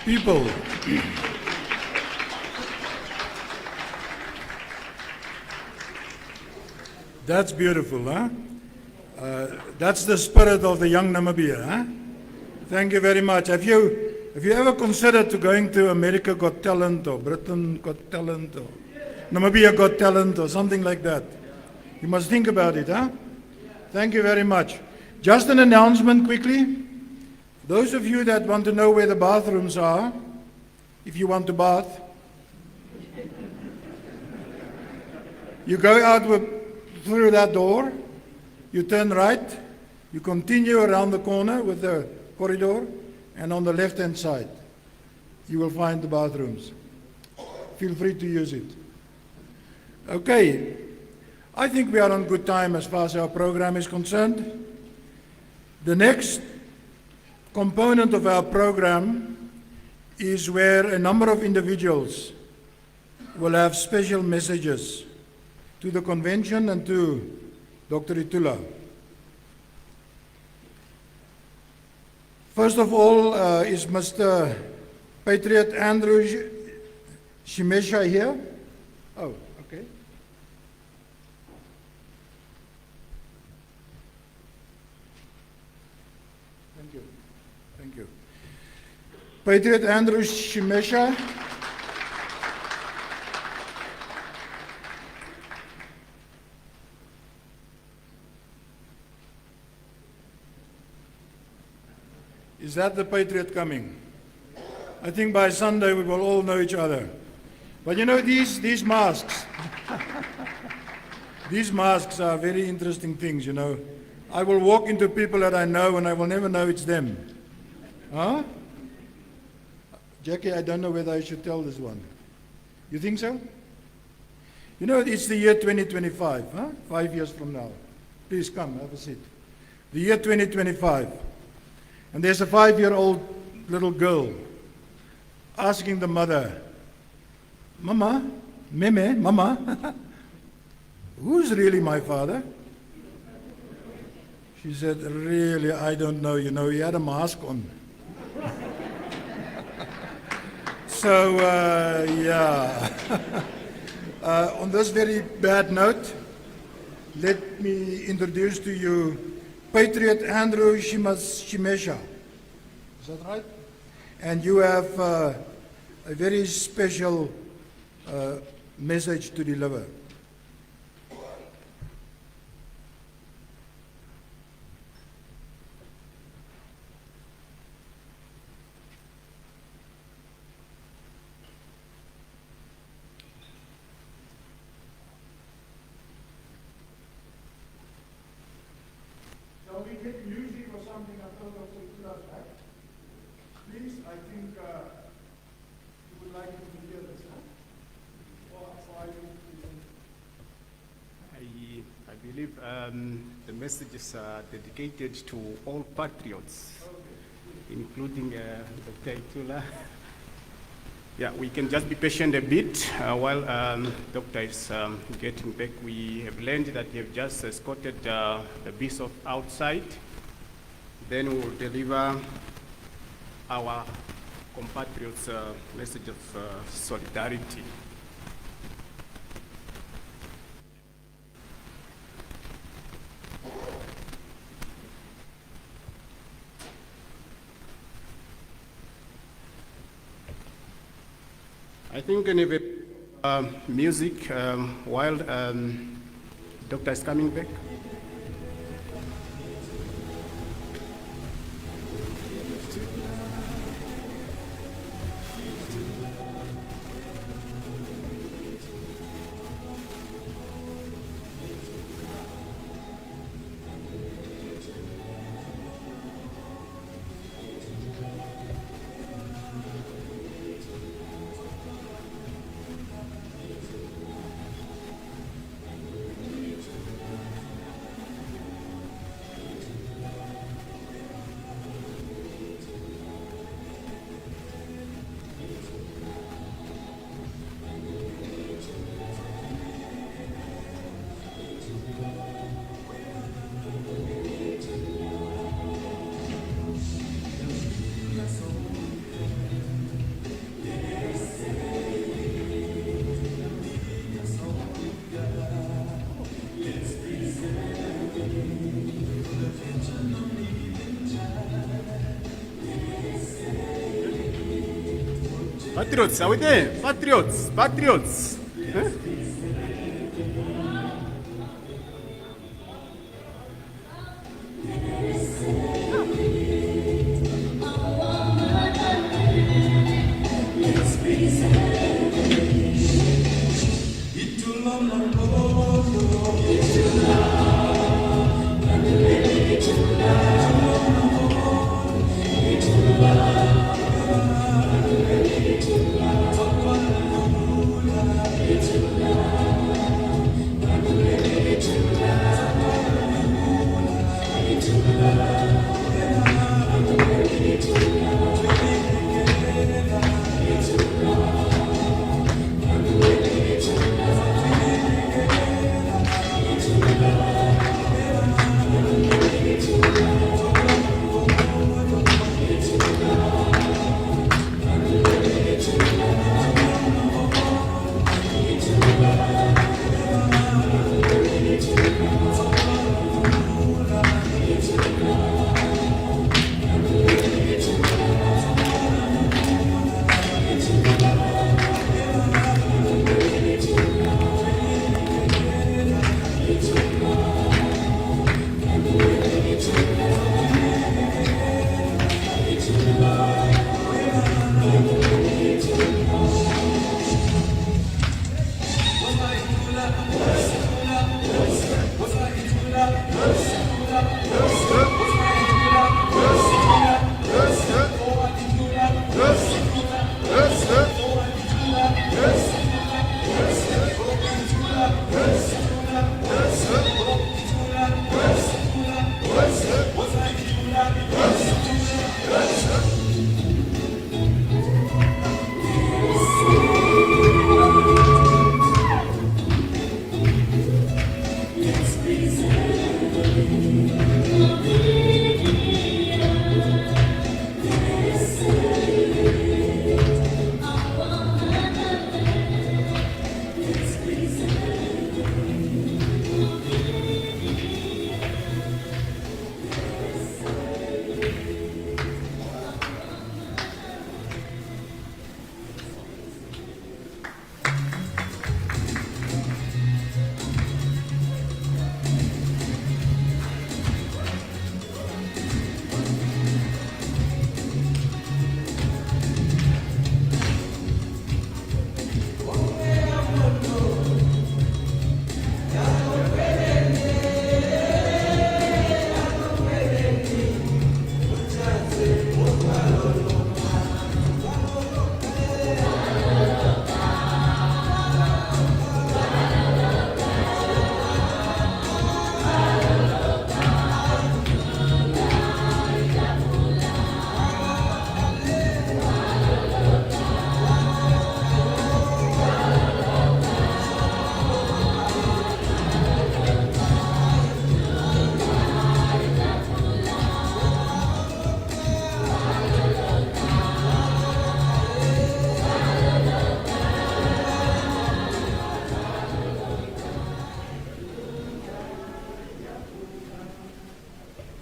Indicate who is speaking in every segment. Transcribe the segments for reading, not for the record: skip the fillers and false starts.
Speaker 1: People, that's beautiful, huh? That's the spirit of the young Namibia, huh? Thank you very much. Have you ever considered to going to America Got Talent or Britain Got Talent or Namibia Got Talent or something like that? You must think about it, huh? Thank you very much. Just an announcement quickly. Those of you that want to know where the bathrooms are, if you want to bath, you go out through that door, you turn right, you continue around the corner with the corridor, and on the left-hand side, you will find the bathrooms. Feel free to use it. Okay, I think we are on good time as far as our program is concerned. The next component of our program is where a number of individuals will have special messages to the convention and to Dr. Itula. First of all is Mr. Patriot Andrew Shimesha here. Oh, okay. Thank you. Thank you. Patriot Andrew Shimesha. Is that the Patriot coming? I think by Sunday we will all know each other. But you know, these masks, these masks are very interesting things, you know. I will walk into people that I know and I will never know it's them. Huh? Jackie, I don't know whether I should tell this one. You think so? You know, it's the year 2025, huh? 5 years from now. Please come, have a seat. The year 2025. And there's a 5-year-old little girl asking the mother, Mama, Meme, Mama, who's really my father? She said, really, I don't know. You know, he had a mask on. So, yeah. On this very bad note, let me introduce to you Patriot Andrew Shimesha. Is that right? And you have a very special message to deliver. Shall we get music or something until Dr. Itula's back? Please, I think you would like to hear this, huh?
Speaker 2: I believe the message is dedicated to all patriots, including Dr. Itula. Yeah, we can just be patient a bit while Doctor is getting back. We have learned that you have just escorted the bishop outside. Then we will deliver our compatriots' message of solidarity. I think in music while Doctor is coming back. Patriots, are we there? Patriots, patriots. Huh?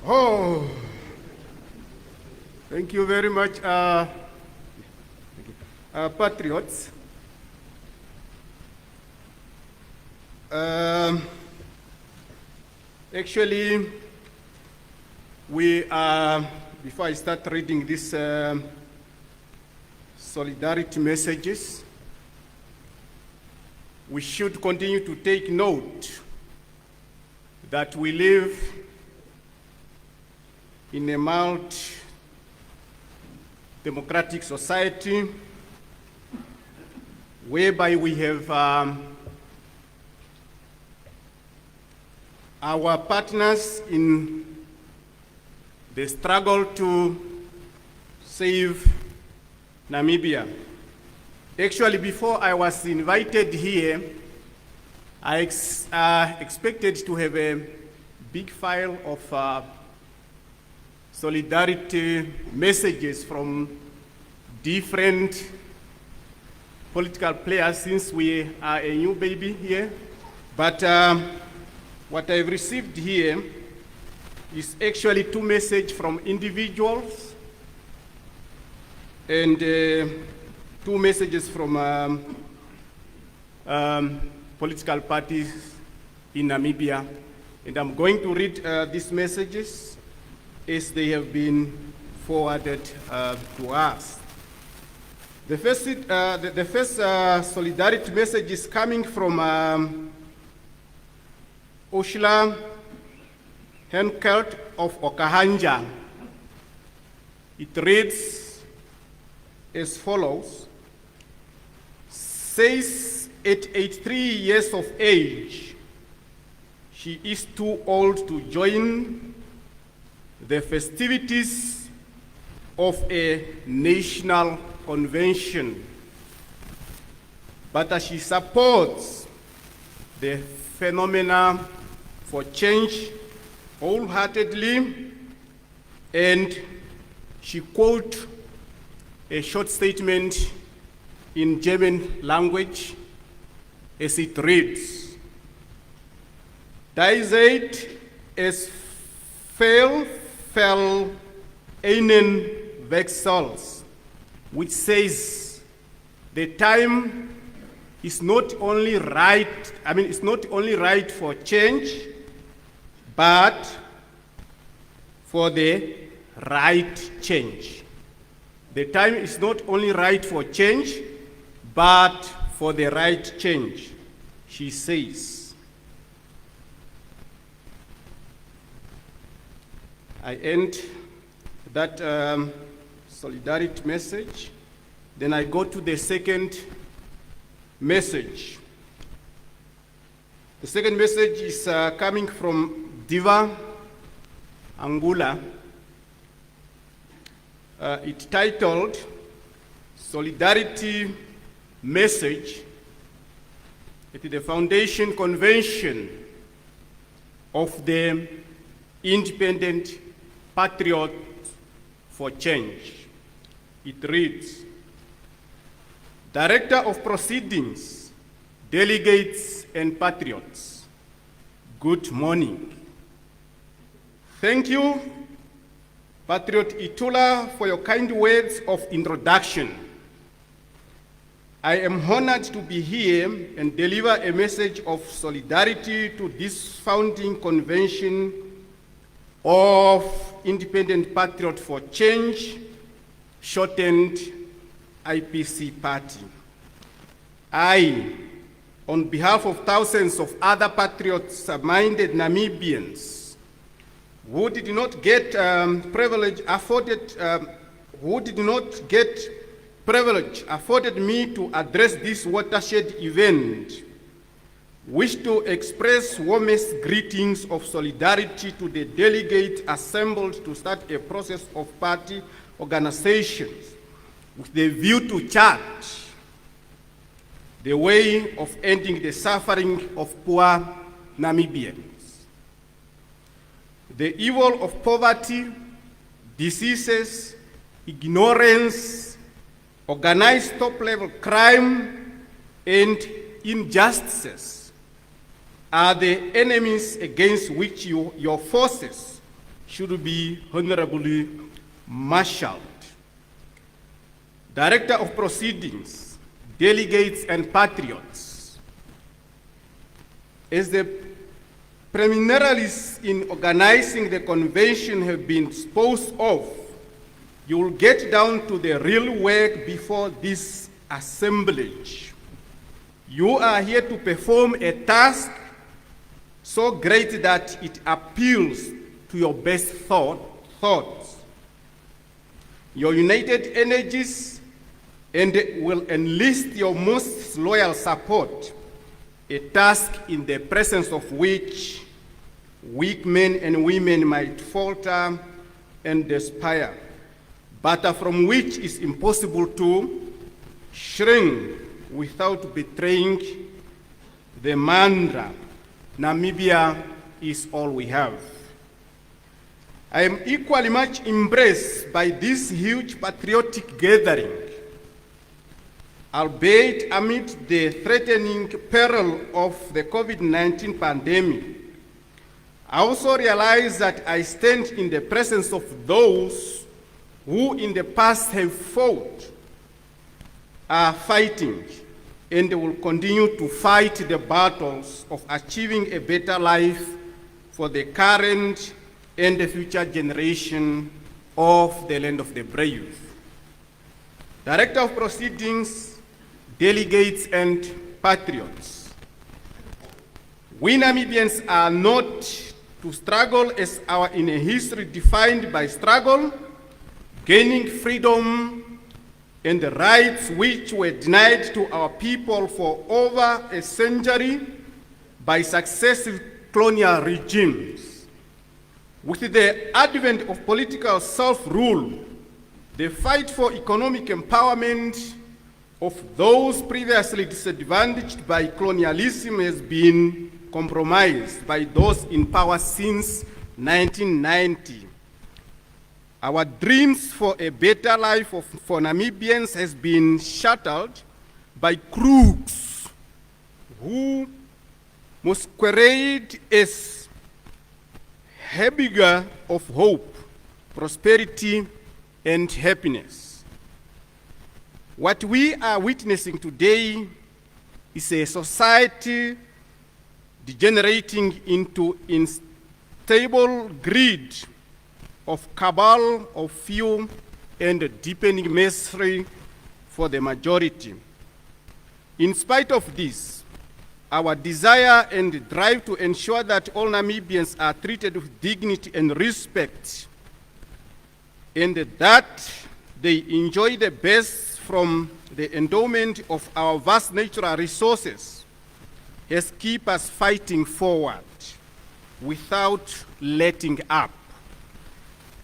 Speaker 2: Oh, thank you very much, patriots. Actually, we are, before I start reading these solidarity messages, we should continue to take note that we live in a multi-democratic society whereby we have our partners in the struggle to save Namibia. Actually, before I was invited here, I expected to have a big file of solidarity messages from different political players since we are a new baby here. But what I've received here is actually 2 messages from individuals and two messages from political parties in Namibia, and I'm going to read these messages as they have been forwarded to us. The first solidarity message is coming from Ursula Henkelt of Okahanja. It reads as follows. Says at 83 years of age, she is too old to join the festivities of a national convention, but she supports the phenomena for change wholeheartedly, and she quotes a short statement in German language as it reads: Die Zeit es fell einen Wechsels, which says the time is not only right, it's not only right for change, but for the right change. The time is not only right for change, but for the right change, she says. I end that solidarity message. Then I go to the second message. The second message is coming from Diva Angula. It's titled Solidarity Message at the Foundation Convention of the Independent Patriots for Change. It reads: Director of Proceedings, Delegates and Patriots, good morning. Thank you, Patriot Itula, for your kind words of introduction. I am honored to be here and deliver a message of solidarity to this founding convention of Independent Patriot for Change, shortened IPC party. I, on behalf of thousands of other patriots-minded Namibians who did not get privilege afforded me to address this watershed event, wish to express warmest greetings of solidarity to the delegates assembled to start a process of party organizations with the view to chart the way of ending the suffering of poor Namibians. The evil of poverty, diseases, ignorance, organized top-level crime, and injustices are the enemies against which your forces should be honorably marshaled. Director of Proceedings, Delegates and Patriots, as the preliminaries in organizing the convention have been disposed of, you will get down to the real work before this assemblage. You are here to perform a task so great that it appeals to your best thoughts, your united energies, and will enlist your most loyal support, a task in the presence of which weak men and women might falter and despair, but from which is impossible to shrink without betraying the mantra, Namibia is all we have. I am equally much impressed by this huge patriotic gathering, albeit amid the threatening peril of the COVID-19 pandemic. I also realize that I stand in the presence of those who in the past have fought are fighting and will continue to fight the battles of achieving a better life for the current and the future generation of the land of the brave. Director of Proceedings, delegates and patriots, we Namibians are not to struggle as our inner history defined by struggle, gaining freedom and the rights which were denied to our people for over a century by successive colonial regimes. With the advent of political self-rule, the fight for economic empowerment of those previously disadvantaged by colonialism has been compromised by those in power since 1990. Our dreams for a better life for Namibians has been shattered by crooks who masquerade as harbinger of hope, prosperity, and happiness. What we are witnessing today is a society degenerating into unstable greed of cabal of few and deepening misery for the majority. In spite of this, our desire and drive to ensure that all Namibians are treated with dignity and respect, and that they enjoy the best from the endowment of our vast natural resources, has kept us fighting forward without letting up.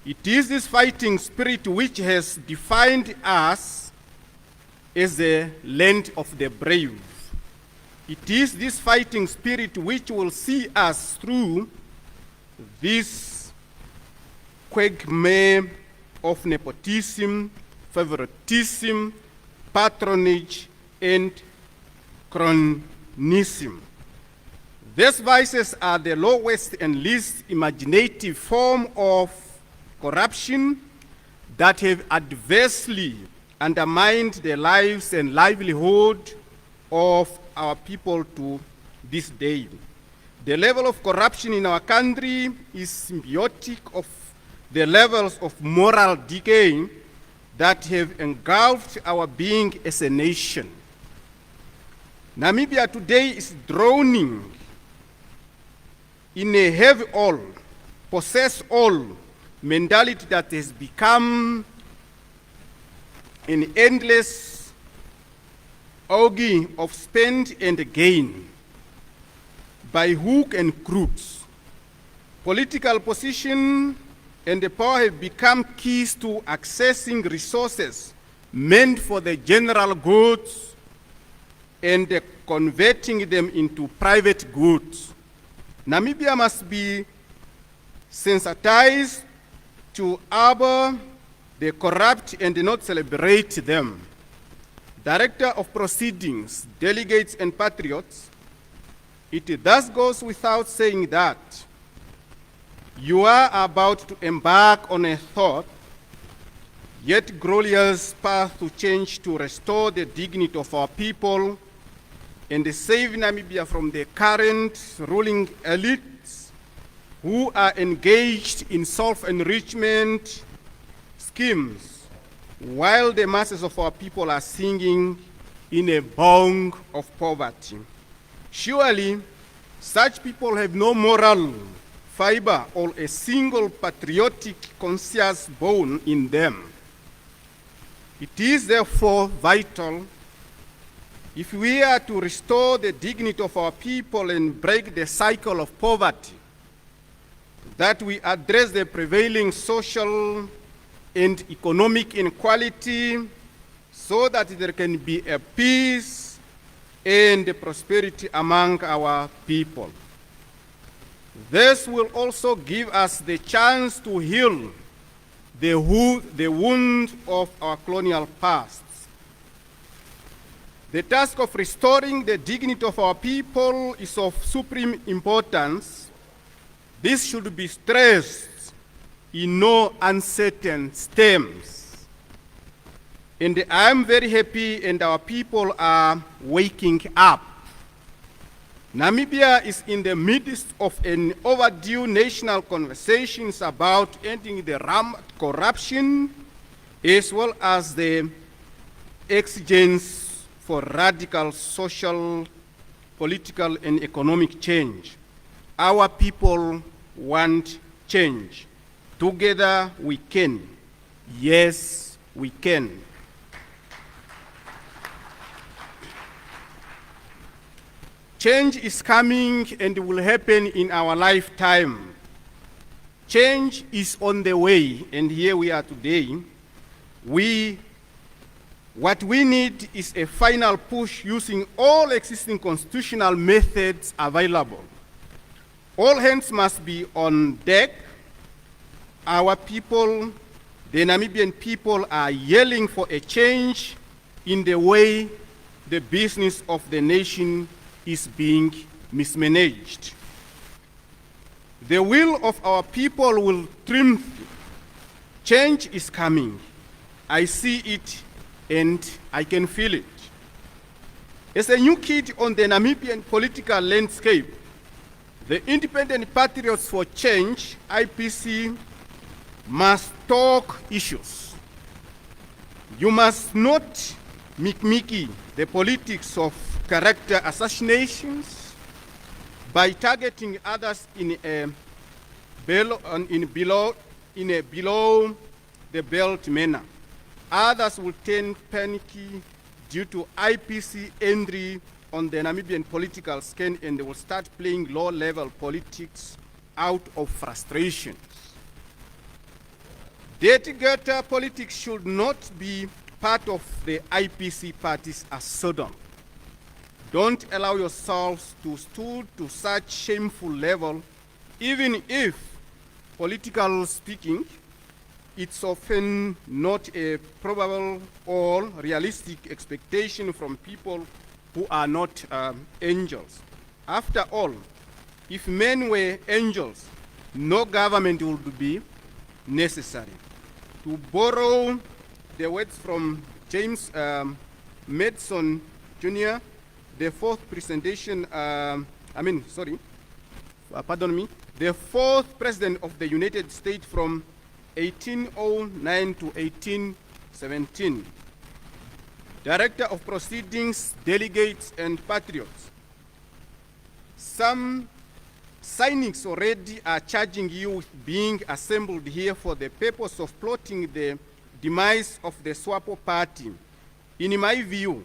Speaker 2: It is this fighting spirit which has defined us as the land of the brave. It is this fighting spirit which will see us through this quagmire of nepotism, favoritism, patronage, and cronyism. These vices are the lowest and least imaginative form of corruption that have adversely undermined the lives and livelihood of our people to this day. The level of corruption in our country is symbiotic of the levels of moral decay that have engulfed our being as a nation. Namibia today is drowning in a have all, possess all mentality that has become an endless orgy of spend and gain by hook and crooks. Political position and the power have become keys to accessing resources meant for the general goods and converting them into private goods. Namibia must be sensitized to harbor the corrupt and not celebrate them. Director of Proceedings, delegates and patriots, it thus goes without saying that you are about to embark on a thought, yet glorious path to change to restore the dignity of our people and save Namibia from the current ruling elites who are engaged in self-enrichment schemes while the masses of our people are singing in a bong of poverty. Surely, such people have no moral fiber or a single patriotic conscious bone in them. It is therefore vital, if we are to restore the dignity of our people and break the cycle of poverty, that we address the prevailing social and economic inequality so that there can be a peace and prosperity among our people. This will also give us the chance to heal the wound of our colonial past. The task of restoring the dignity of our people is of supreme importance. This should be stressed in no uncertain terms. And I'm very happy, and our people are waking up. Namibia is in the midst of an overdue national conversations about ending the rampant corruption, as well as the exigence for radical social, political, and economic change. Our people want change. Together we can. Yes, we can. Change is coming and will happen in our lifetime. Change is on the way, and here we are today. What we need is a final push using all existing constitutional methods available. All hands must be on deck. Our people, the Namibian people, are yelling for a change in the way the business of the nation is being mismanaged. The will of our people will triumph. Change is coming. I see it and I can feel it. As a new kid on the Namibian political landscape, the Independent Patriots for Change, IPC, must talk issues. You must not mimic the politics of character assassinations by targeting others in a below the belt manner. Others will turn panicky due to IPC entry on the Namibian political scene, and they will start playing low-level politics out of frustrations. Dirty gutter politics should not be part of the IPC party's ascendant. Don't allow yourselves to stoop to such shameful level, even if, politically speaking, it's often not a probable or realistic expectation from people who are not angels. After all, if men were angels, no government would be necessary. To borrow the words from James Madison Jr., the fourth president of the United States from 1809 to 1817. Director of Proceedings, Delegates, and Patriots. Some cynics already are charging you with being assembled here for the purpose of plotting the demise of the Swapo party. In my view,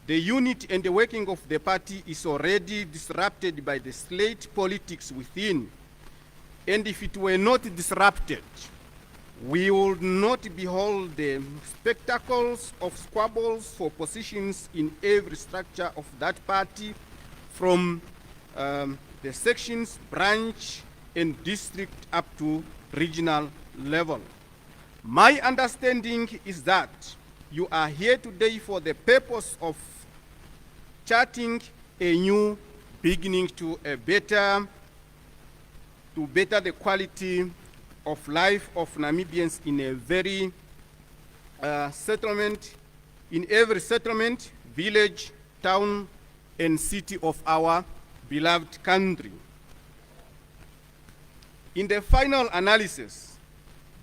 Speaker 2: the unity and the working of the party is already disrupted by the slate politics within. And if it were not disrupted, we would not behold the spectacles of squabbles for positions in every structure of that party, from the sections, branch, and district up to regional level. My understanding is that you are here today for the purpose of charting a new beginning to better the quality of life of Namibians in a very in every settlement, village, town, and city of our beloved country. In the final analysis,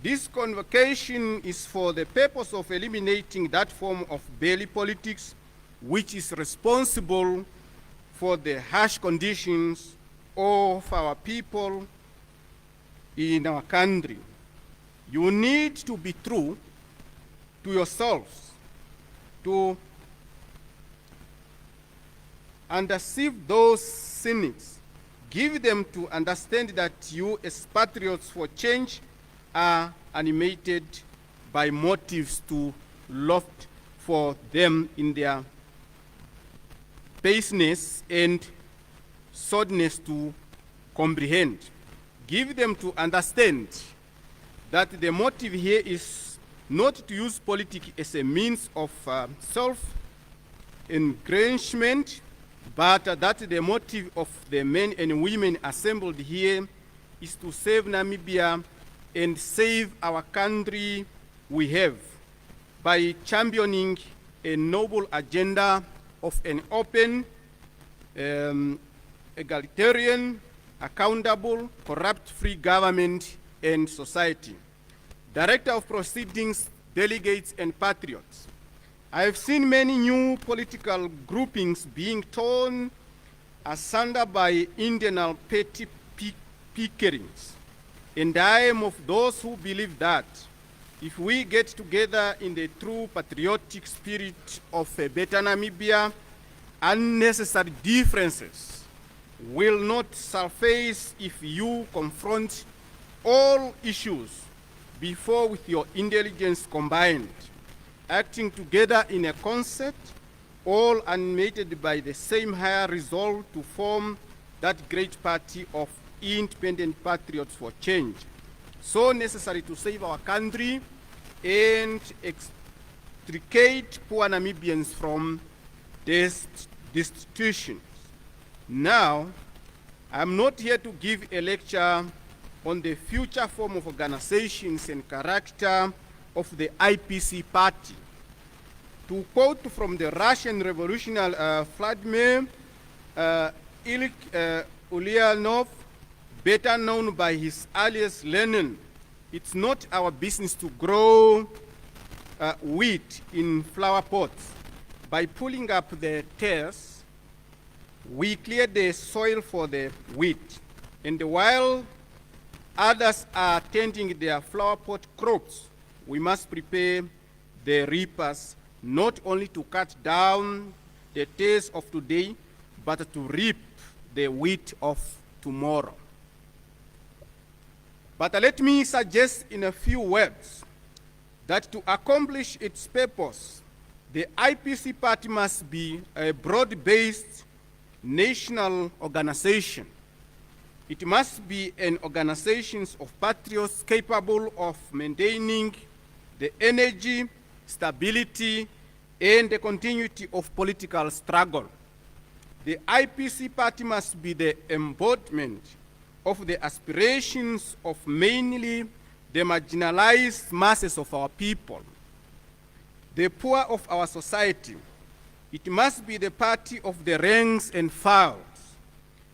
Speaker 2: this convocation is for the purpose of eliminating that form of belly politics which is responsible for the harsh conditions of our people in our country. You need to be true to yourselves, to undeceive those cynics. Give them to understand that you, as patriots for change, are animated by motives to loft for them in their baseness and sourness to comprehend. Give them to understand that the motive here is not to use politics as a means of self-engrandement, but that the motive of the men and women assembled here is to save Namibia and save our country we have. by championing a noble agenda of an open, egalitarian, accountable, corrupt-free government and society. Director of Proceedings, Delegates and Patriots. I have seen many new political groupings being torn asunder by internal petty pickerings. And I am of those who believe that if we get together in the true patriotic spirit of a better Namibia, unnecessary differences will not surface if you confront all issues before with your intelligence combined, acting together in a concert, all animated by the same higher resolve to form that great party of Independent Patriots for change, so necessary to save our country and extricate poor Namibians from destitution. Now, I'm not here to give a lecture on the future form of organizations and character of the IPC party. To quote from the Russian revolutionary Vladimir Ilyich Ulyanov, better known by his alias Lenin, it's not our business to grow wheat in flower pots. By pulling up the tares, we clear the soil for the wheat. And while others are tending their flower pot crops, we must prepare the reapers not only to cut down the tares of today, but to reap the wheat of tomorrow. But let me suggest in a few words that to accomplish its purpose, the IPC party must be a broad-based national organization. It must be an organization of patriots capable of maintaining the energy, stability, and the continuity of political struggle. The IPC party must be the embodiment of the aspirations of mainly the marginalized masses of our people, the poor of our society. It must be the party of the ranks and files.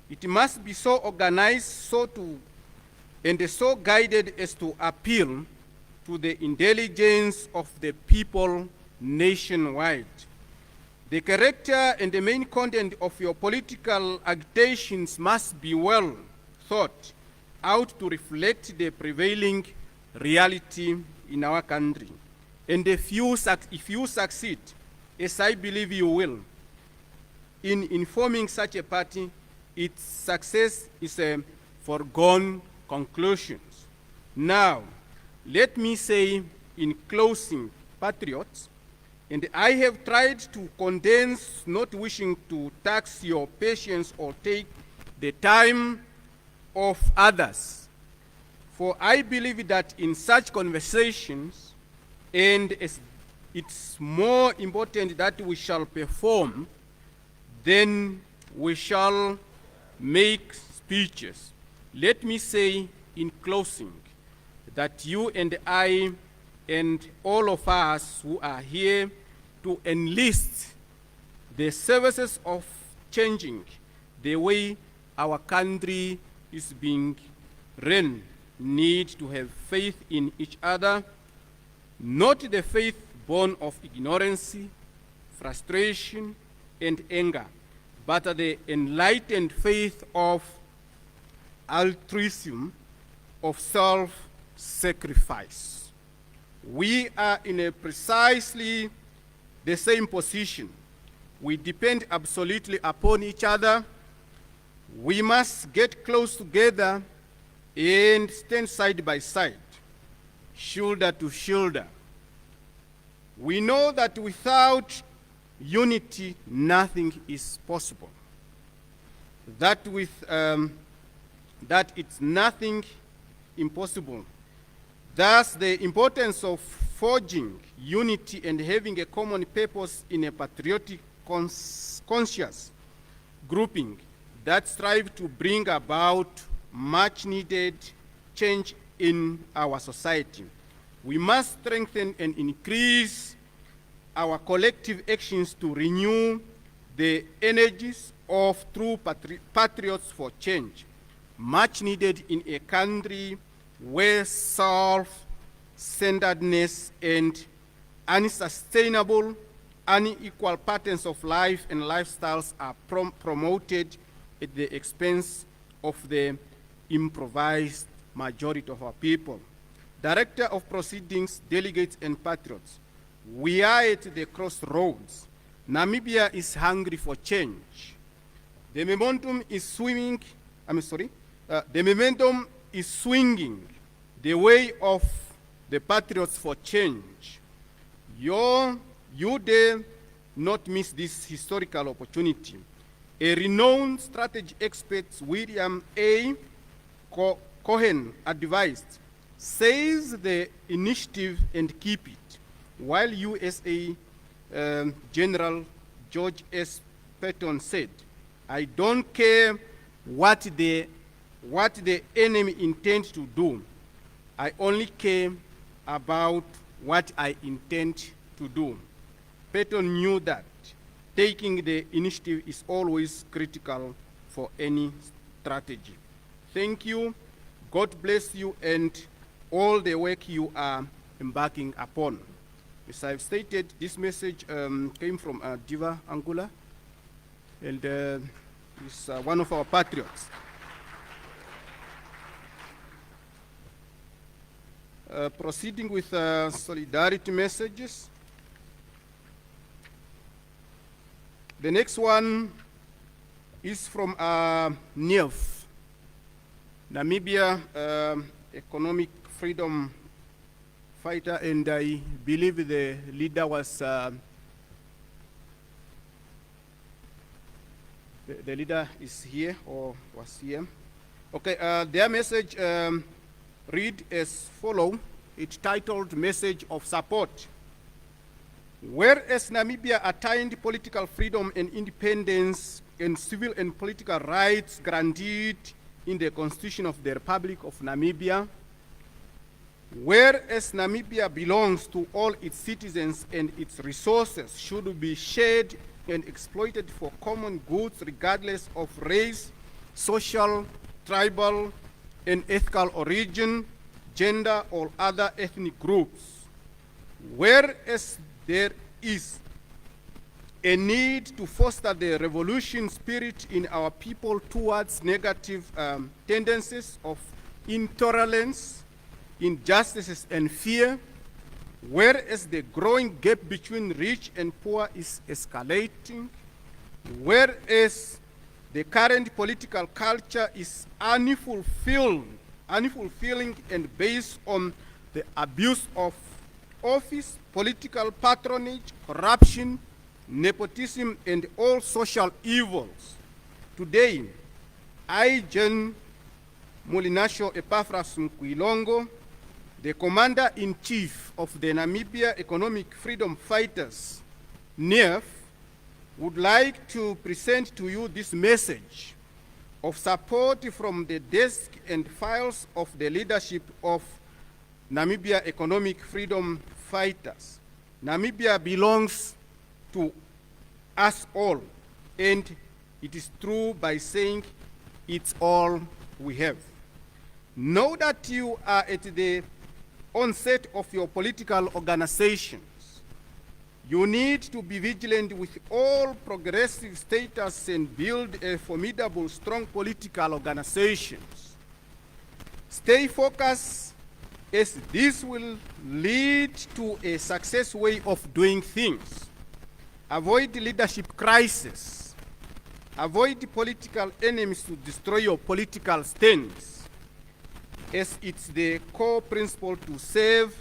Speaker 2: It must be so organized and so guided as to appeal to the intelligence of the people nationwide. The character and the main content of your political agitations must be well thought out to reflect the prevailing reality in our country. And if you succeed, as I believe you will, in informing such a party, its success is a foregone conclusion. Now, let me say in closing, patriots, and I have tried to condense, not wishing to tax your patience or take the time of others. For I believe that in such conversations, and it's more important that we shall perform than we shall make speeches. Let me say in closing that you and I and all of us who are here to enlist the services of changing the way our country is being run need to have faith in each other, not the faith born of ignorance, frustration, and anger, but the enlightened faith of altruism, of self-sacrifice. We are in a precisely the same position. We depend absolutely upon each other. We must get close together and stand side by side, shoulder to shoulder. We know that without unity, nothing is possible. That it's nothing impossible. Thus, the importance of forging unity and having a common purpose in a patriotic conscious grouping that strive to bring about much needed change in our society. We must strengthen and increase our collective actions to renew the energies of true patriots for change, much needed in a country where self-centeredness and unsustainable, unequal patterns of life and lifestyles are promoted at the expense of the improvised majority of our people. Director of Proceedings, Delegates and Patriots, we are at the crossroads. Namibia is hungry for change. The momentum is swinging the way of the patriots for change. You dare not miss this historical opportunity. A renowned strategy expert, William A. Cohen, advised, seize the initiative and keep it, while USA General George S. Patton said, I don't care what the enemy intends to do. I only care about what I intend to do. Patton knew that taking the initiative is always critical for any strategy. Thank you. God bless you and all the work you are embarking upon. As I've stated, this message came from Diva Angula, and is one of our patriots. Proceeding with solidarity messages. The next one is from NIF, Namibia Economic Freedom Fighter, and I believe the leader was the leader is here or was here. Okay, their message read as follow. It's titled Message of Support. Whereas Namibia attained political freedom and independence and civil and political rights granted in the Constitution of the Republic of Namibia, whereas Namibia belongs to all its citizens and its resources should be shared and exploited for common goods regardless of race, social, tribal, and ethnic origin, gender, or other ethnic groups. Whereas there is a need to foster the revolution spirit in our people towards negative tendencies of intolerance, injustices, and fear, whereas the growing gap between rich and poor is escalating, whereas the current political culture is unfulfilling and based on the abuse of office, political patronage, corruption, nepotism, and all social evils. Today, I, John Molinasho Epaphras Mkwilongo, the Commander-in-Chief of the Namibia Economic Freedom Fighters, NIF, would like to present to you this message of support from the desk and files of the leadership of Namibia Economic Freedom Fighters. Namibia belongs to us all, and it is true by saying it's all we have. Know that you are at the onset of your political organizations. You need to be vigilant with all progressive status and build a formidable, strong political organizations. Stay focused, as this will lead to a success way of doing things. Avoid leadership crisis. Avoid political enemies to destroy your political stance, as it's the core principle to save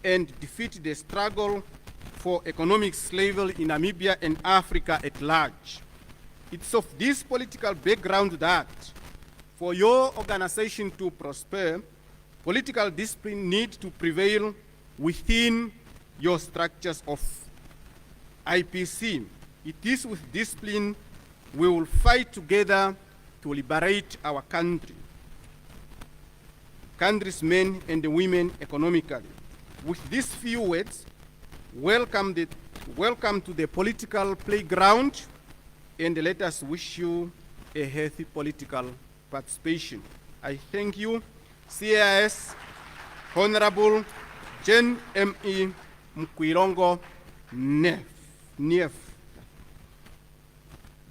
Speaker 2: and defeat the struggle for economic slavery in Namibia and Africa at large. It's of this political background that for your organization to prosper, political discipline needs to prevail within your structures of IPC. It is with discipline we will fight together to liberate our country's men and women economically. With these few words, welcome to the political playground, and let us wish you a healthy political participation. I thank you, CIS, Honorable Jen M.E. Mkwirongo Nief.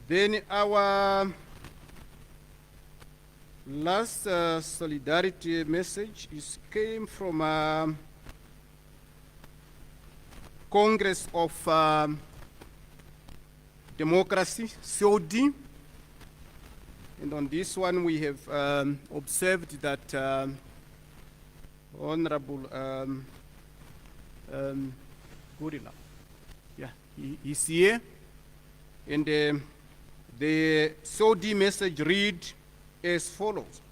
Speaker 2: Then our last solidarity message came from Congress of Democracy, COD. And on this one, we have observed that Honorable Gurila, yeah, he's here. And the COD message reads as follows.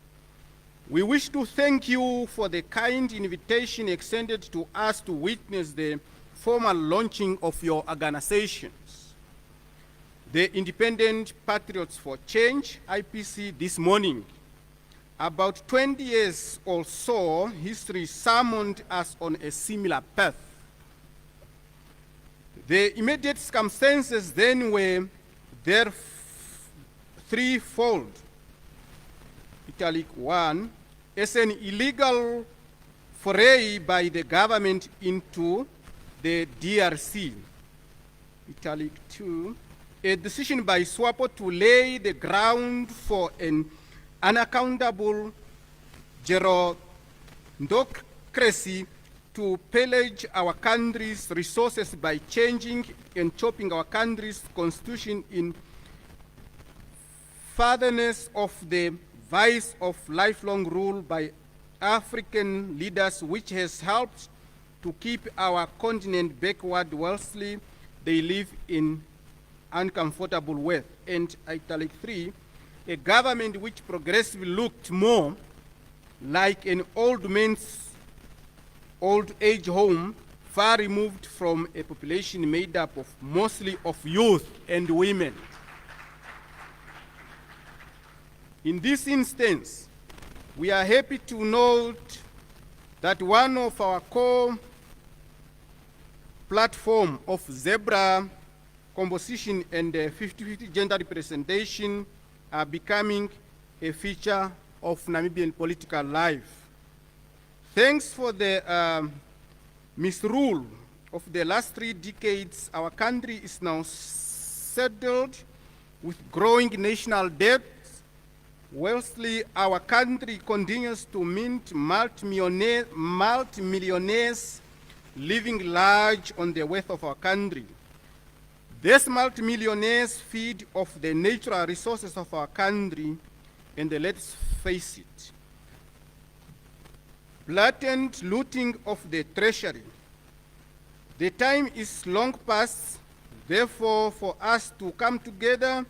Speaker 2: We wish to thank you for the kind invitation extended to us to witness the formal launching of your organizations, the Independent Patriots for Change, IPC, this morning. About 20 years or so, history summoned us on a similar path. The immediate circumstances then were threefold. Italic 1, as an illegal foray by the government into the DRC. Italic 2, a decision by Swapo to lay the ground for an unaccountable gerontocracy to pillage our country's resources by changing and chopping our country's constitution in furtherance of the vice of lifelong rule by African leaders, which has helped to keep our continent backward whilst they live in uncomfortable wealth. And Italic 3, a government which progressively looked more like an old man's old age home, far removed from a population made up of mostly of youth and women. In this instance, we are happy to note that one of our core platform of zebra composition and 50-50 gender representation are becoming a feature of Namibian political life. Thanks for the misrule of the last 3 decades, our country is now saddled with growing national debt, whilst our country continues to mint multi-millionaires living large on the wealth of our country. These multi-millionaires feed off the natural resources of our country, and let's face it, blatant looting of the treasury. The time is long past, therefore, for us to come together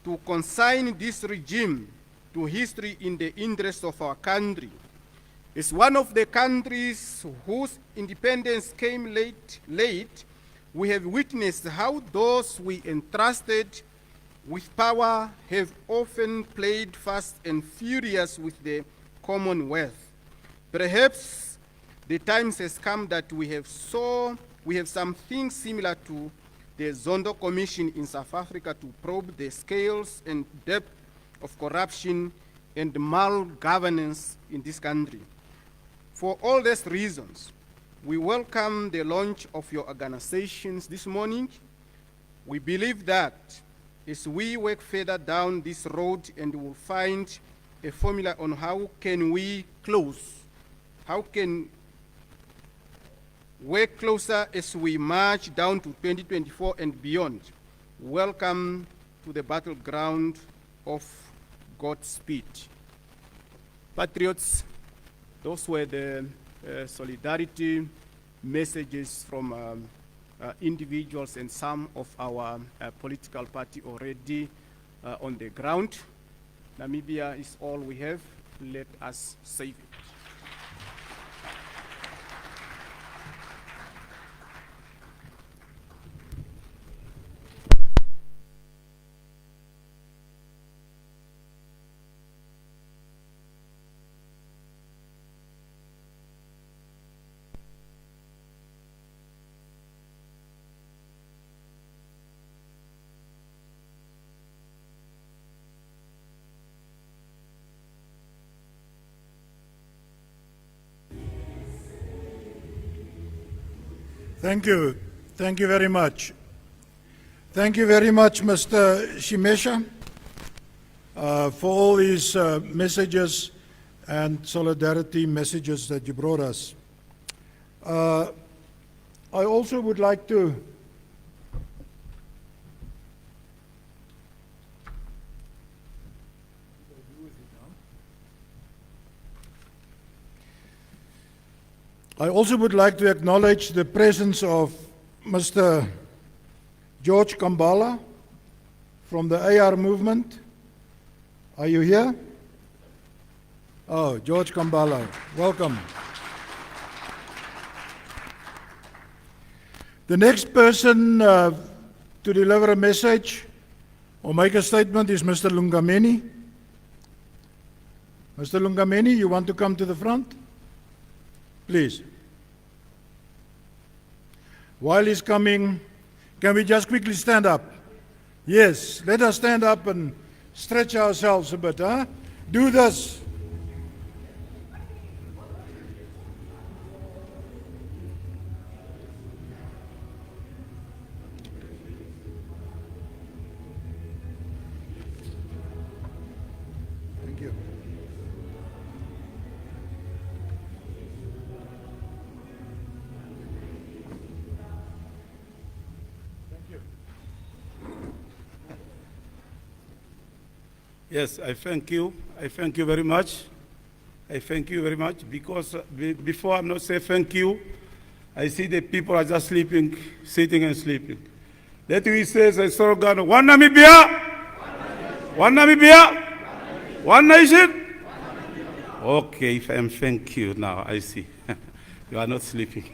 Speaker 2: to consign this regime to history in the interest of our country. As one of the countries whose independence came late, we have witnessed how those we entrusted with power have often played fast and furious with the Commonwealth. Perhaps the time has come that we have something similar to the Zondo Commission in South Africa to probe the scales and depth of corruption and malgovernance in this country. For all these reasons, we welcome the launch of your organizations this morning. We believe that as we work further down this road and we'll find a formula on how can we work closer as we march down to 2024 and beyond. Welcome to the battleground of Godspeed. Patriots, those were the solidarity messages from individuals and some of our political party already on the ground. Namibia is all we have. Let us save it.
Speaker 1: Thank you. Thank you very much. Thank you very much, Mr. Shimesha, for all these messages and solidarity messages that you brought us. I also would like to acknowledge the presence of Mr. George Kambala from the AR movement. Are you here? Oh, George Kambala, welcome. The next person to deliver a message or make a statement is Mr. Lungameni. Mr. Lungameni, you want to come to the front? Please. While he's coming, can we just quickly stand up? Yes, let us stand up and stretch ourselves a bit, huh? Do this. Thank you.
Speaker 3: Yes, I thank you. I thank you very much. I thank you very much because before I'm not say thank you, I see the people are just sleeping, sitting and sleeping. That we say a slogan, one Namibia, one Namibia, one nation. Okay, thank you now, I see. You are not sleeping.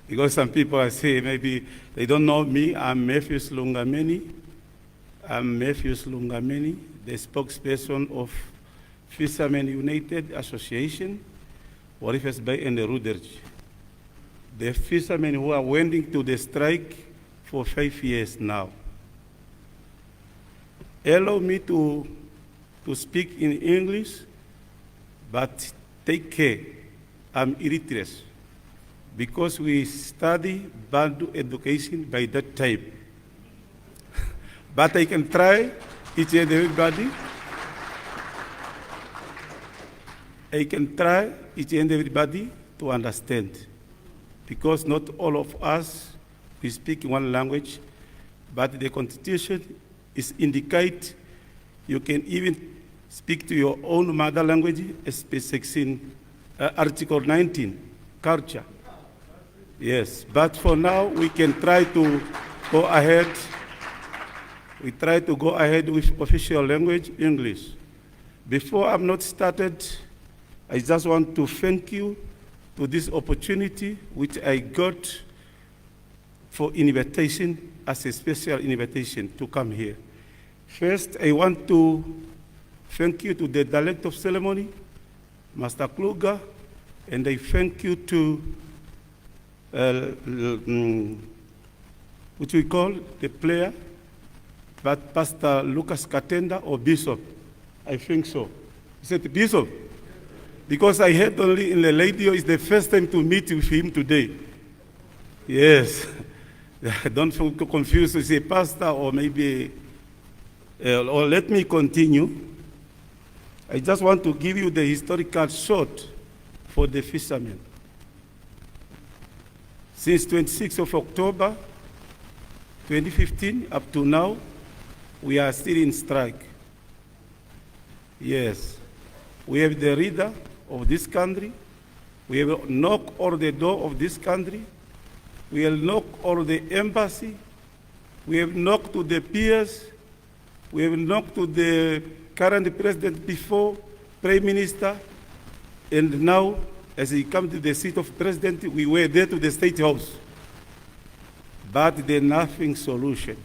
Speaker 3: Because some people I say maybe they don't know me, I'm Matthews Lungameni. I'm Matthews Lungameni, the spokesperson of Fishermen United Association, Walvis Bay and the Ruderge. The fishermen who are wending to the strike for 5 years now. Allow me to speak in English, but take care, I'm illiterate, because we study Bantu education by that time. But I can try, each and everybody. I can try, each and everybody, to understand. Because not all of us, we speak one language, but the Constitution is indicate you can even speak to your own mother language, especially in Article 19, culture. Yes, but for now, we can try to go ahead. We try to go ahead with official language, English. Before I'm not started, I just want to thank you to this opportunity which I got for invitation, as a special invitation to come here. First, I want to thank you to the Director of Ceremony, Master Kluger, and I thank you to which we call the player, but Pastor Lucas Katenda or Bishop, I think so. Is it Bishop? Because I heard only in the radio, it's the first time to meet with him today. Yes. Don't feel confused, is a pastor or maybe, or let me continue. I just want to give you the historical shot for the fishermen. Since 26th of October, 2015, up to now, we are still in strike. Yes. We have the leader of this country. We have knocked on the door of this country. We have knocked on the embassy. We have knocked to the peers. We have knocked to the current president before, Prime Minister. And now, as he comes to the seat of president, we were there to the State House. But there's nothing solution.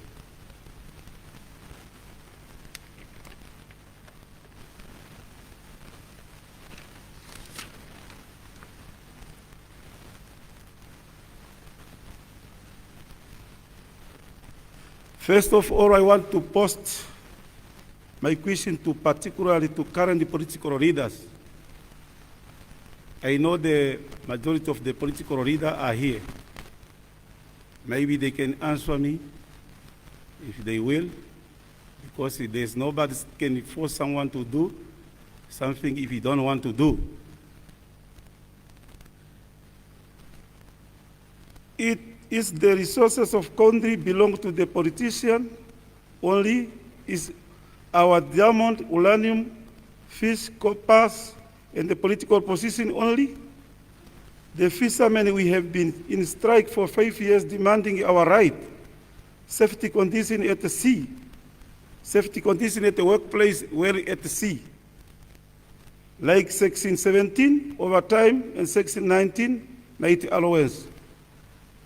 Speaker 3: First of all, I want to post my question particularly to current political leaders. I know the majority of the political leaders are here. Maybe they can answer me if they will, because there's nobody can force someone to do something if he don't want to do. It is the resources of country belong to the politician only, is our diamond, uranium, fish, copper, and the political position only. The fishermen, we have been in strike for 5 years demanding our right. Safety condition at the sea. Safety condition at the workplace were at the sea. Like Section 17, overtime, and Section 19, night allowance,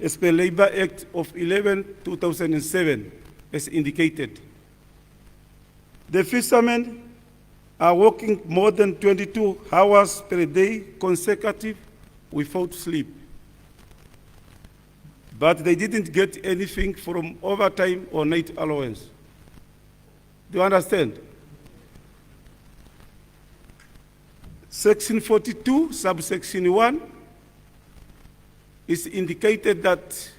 Speaker 3: as per Labor Act of 11/2007, as indicated. The fishermen are working more than 22 hours per day consecutive without sleep. But they didn't get anything from overtime or night allowance. Do you understand? Section 42, subsection 1, is indicated that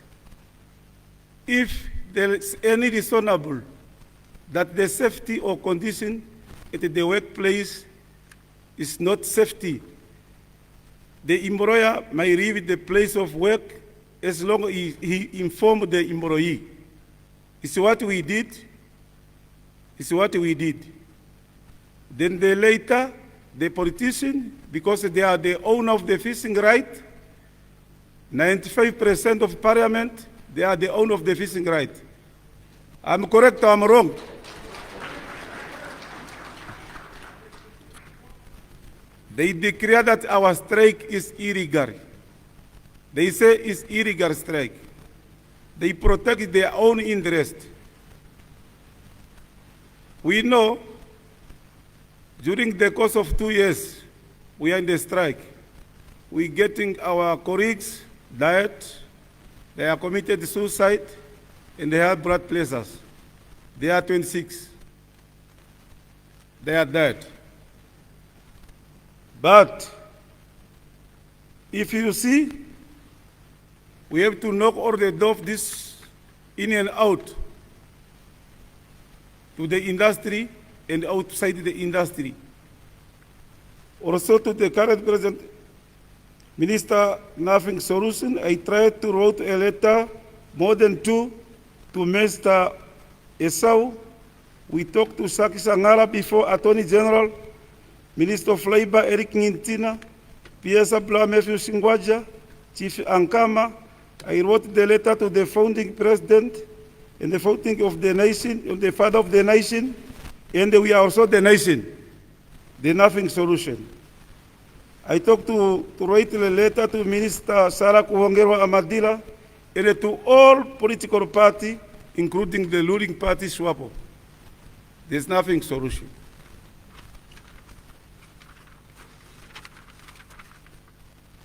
Speaker 3: if there is any reasonable that the safety or condition at the workplace is not safety, the employer may leave the place of work as long as he informed the employee. It's what we did. It's what we did. Then later, the politician, because they are the owner of the fishing right, 95% of parliament, they are the owner of the fishing right. I'm correct or I'm wrong? They declare that our strike is illegal. They say it's illegal strike. They protect their own interest. We know during the course of 2 years, we are in the strike. We're getting our colleagues died, they are committed suicide, and they have blood pressures. They are 26. They are dead. But if you see, we have to knock all the door of this in and out to the industry and outside the industry. Also to the current President Minister, nothing solution. I tried to write a letter, more than 2, to Mr. Esau. We talked to Saki Sangara before, Attorney General, Minister of Labor, Eric Ngintina, PS Abla Matthew Singwaja, Chief Ankama. I wrote the letter to the founding president and the founding of the nation, the father of the nation, and we are also the nation. The nothing solution. I talked to write a letter to Minister Sarah Kuhongerwa Amadila and to all political parties, including the ruling party, Swapo. There's nothing solution.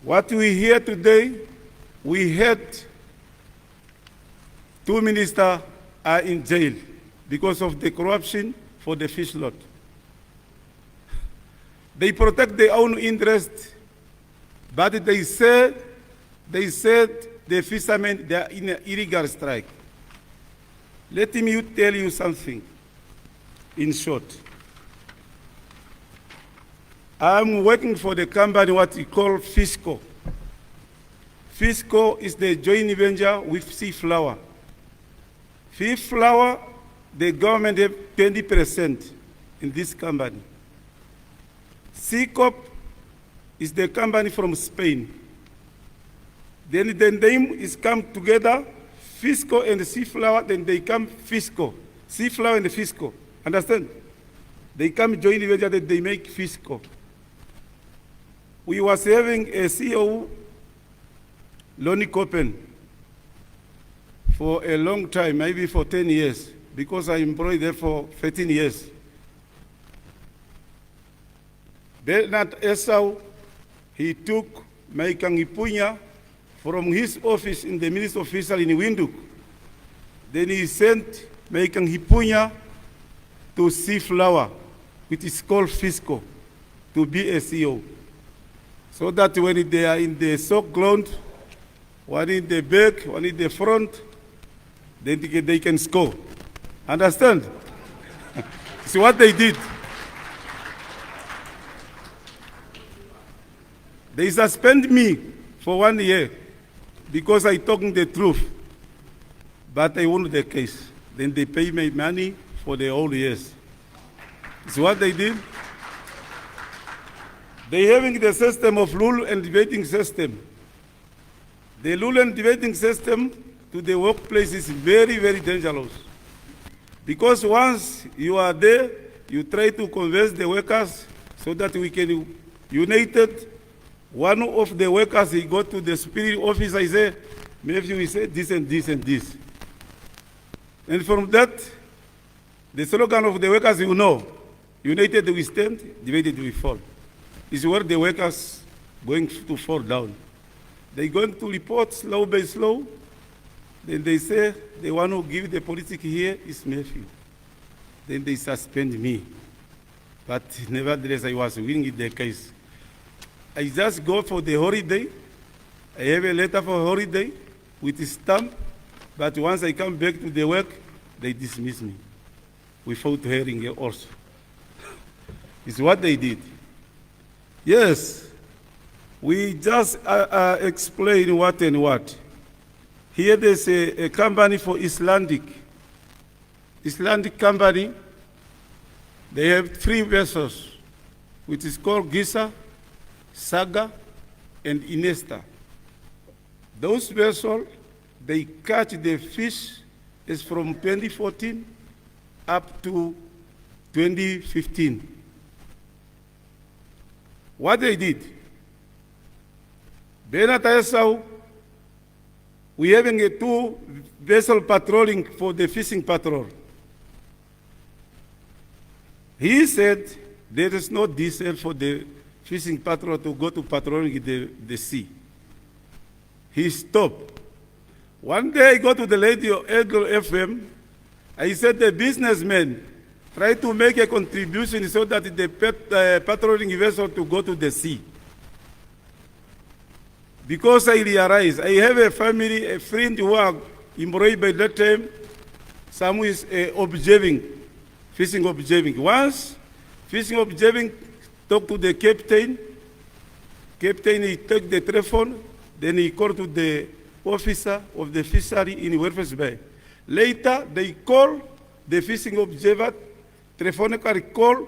Speaker 3: What we hear today, we heard 2 ministers are in jail because of the corruption for the fish lot. They protect their own interest, but they said the fishermen, they are in an illegal strike. Let me tell you something, in short. I'm working for the company, what we call Fisco. Fisco is the joint venture with Sea Flower. Sea Flower, the government have 20% in this company. C-Corp is the company from Spain. Then the name is come together, Fisco and Sea Flower, then they come Fisco. Sea Flower and Fisco, understand? They come joint venture that they make Fisco. We was having a CEO, Lonnie Copen, for a long time, maybe for 10 years, because I employed there for 13 years. Bernard Esau, he took Maikang Ipunya from his office in the Ministry of Fisheries in Windhoek. Then he sent Maikang Ipunya to Sea Flower, which is called Fisco, to be a CEO. So that when they are in the sock ground, one in the back, one in the front, then they can score. Understand? See what they did. They suspend me for 1 year because I talking the truth. But I won the case. Then they pay me money for the whole years. See what they did? They having the system of rule and debating system. The rule and debating system to the workplace is very, very dangerous. Because once you are there, you try to convince the workers so that we can united. One of the workers, he go to the superior office, I say, maybe we say this and this and this. And from that, the slogan of the workers, you know, united we stand, divided we fall. Is where the workers going to fall down. They going to report slow by slow. Then they say the one who give the politics here is Matthew. Then they suspend me. But nevertheless, I was winning the case. I just go for the holiday. I have a letter for holiday with a stamp. But once I come back to the work, they dismiss me without hearing it also. It's what they did. Yes, we just explain what and what. Here there's a company for Icelandic company. They have 3 vessels, which is called Gisa, Saga, and Inesta. Those vessels, they catch the fish is from 2014 up to 2015. What they did, Benatayasau, we having a 2 vessel patrolling for the fishing patrol. He said there is no diesel for the fishing patrol to go to patrolling the sea. He stopped. One day I go to the radio, Eagle FM. I said the businessmen try to make a contribution so that the patrolling vessel to go to the sea. Because I realize I have a family, a friend who are employed by that time. Some is observing, fishing observing. Once, fishing observing, talk to the captain. Captain, he take the telephone, then he call to the officer of the fishery in Werfes Bay. Later, they call the fishing observer, telephonically call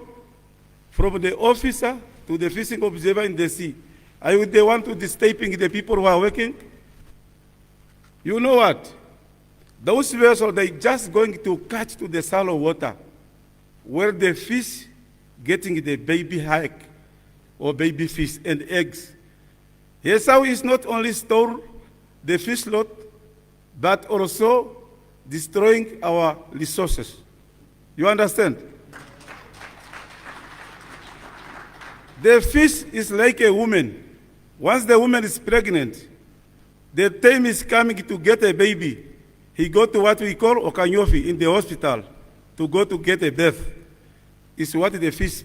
Speaker 3: from the officer to the fishing observer in the sea. I would they want to disturbing the people who are working? You know what? Those vessels, they just going to catch to the shallow water where the fish getting the baby hake or baby fish and eggs. Here's how it's not only store the fish lot, but also destroying our resources. You understand? The fish is like a woman. Once the woman is pregnant, the time is coming to get a baby. He go to what we call Okanyofi in the hospital to go to get a birth. It's what the fish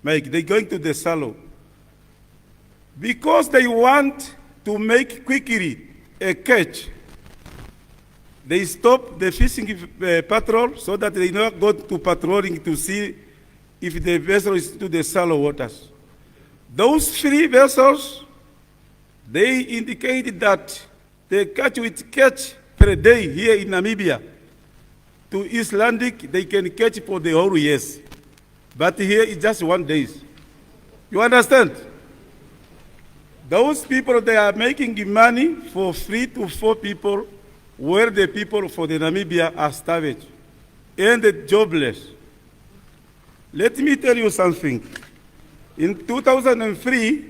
Speaker 3: make. They're going to the shallow. Because they want to make quickly a catch, they stop the fishing patrol so that they not go to patrolling to see if the vessel is to the shallow waters. Those 3 vessels, they indicated that the catch with catch per day here in Namibia to Icelandic, they can catch for the whole years. But here it's just 1 day. You understand? Those people, they are making money for 3 to 4 people, where the people for the Namibia are starving and jobless. Let me tell you something. In 2003,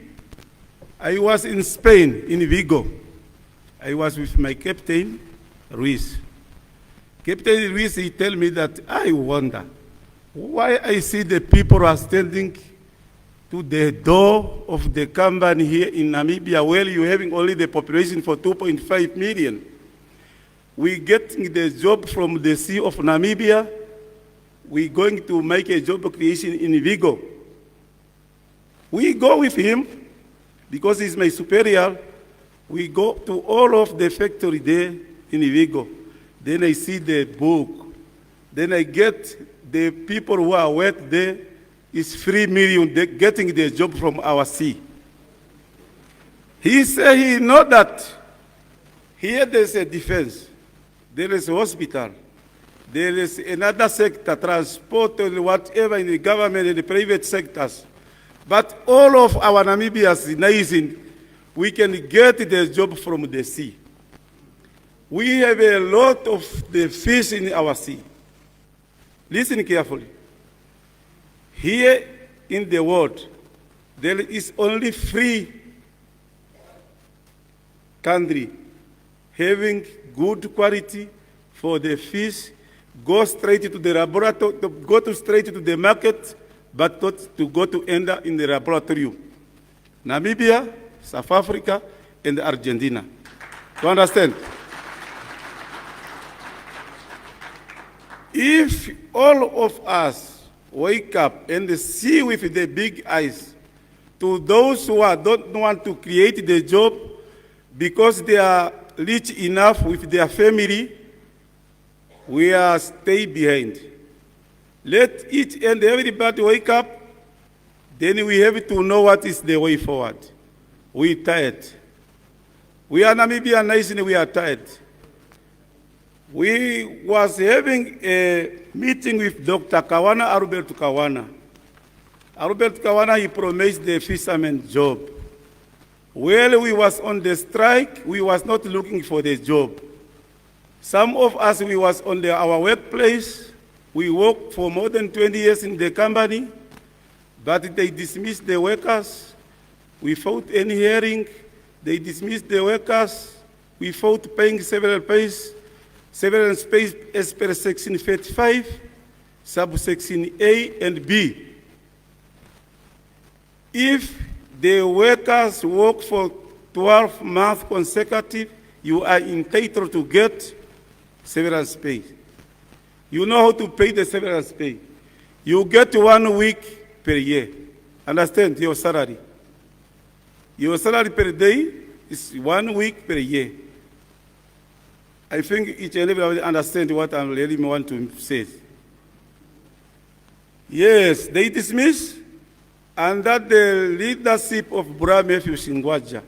Speaker 3: I was in Spain, in Vigo. I was with my captain, Ruiz. Captain Ruiz, he tell me that I wonder why I see the people are standing to the door of the company here in Namibia, where you're having only the population for 2.5 million. We getting the job from the Sea of Namibia. We're going to make a job creation in Vigo. We go with him because he's my superior. We go to all of the factory there in Vigo. Then I see the book. Then I get the people who are work there is 3 million getting their job from our sea. He said he know that here there's a defense, there is a hospital, there is another sector, transport and whatever in the government and the private sectors. But all of our Namibians in Naisin, we can get the job from the sea. We have a lot of the fish in our sea. Listen carefully. Here in the world, there is only 3 countries having good quality for the fish, go straight to the laboratory, straight to the market, but not to go to end up in the laboratory. Namibia, South Africa, and Argentina. You understand? If all of us wake up and see with the big eyes to those who don't want to create the job because they are rich enough with their family, we are stay behind. Let each and everybody wake up, then we have to know what is the way forward. We tired. We are Namibian nation, we are tired. We was having a meeting with Dr. Kawana, Albert Kawana. Albert Kawana, he promised the fisherman job. Well, we was on the strike, we was not looking for the job. Some of us, we was on our workplace. We worked for more than 20 years in the company, but they dismissed the workers. We fought any hearing. They dismissed the workers. We fought paying several pays as per section 35, subsection A and B. If the workers work for 12 months consecutive, you are entitled to get severance pay. You know how to pay the severance pay. You get 1 week per year. Understand your salary. Your salary per day is 1 week per year. I think each and everybody understand what I really want to say. Yes, they dismiss under the leadership of Bra Matthew Shingwaja.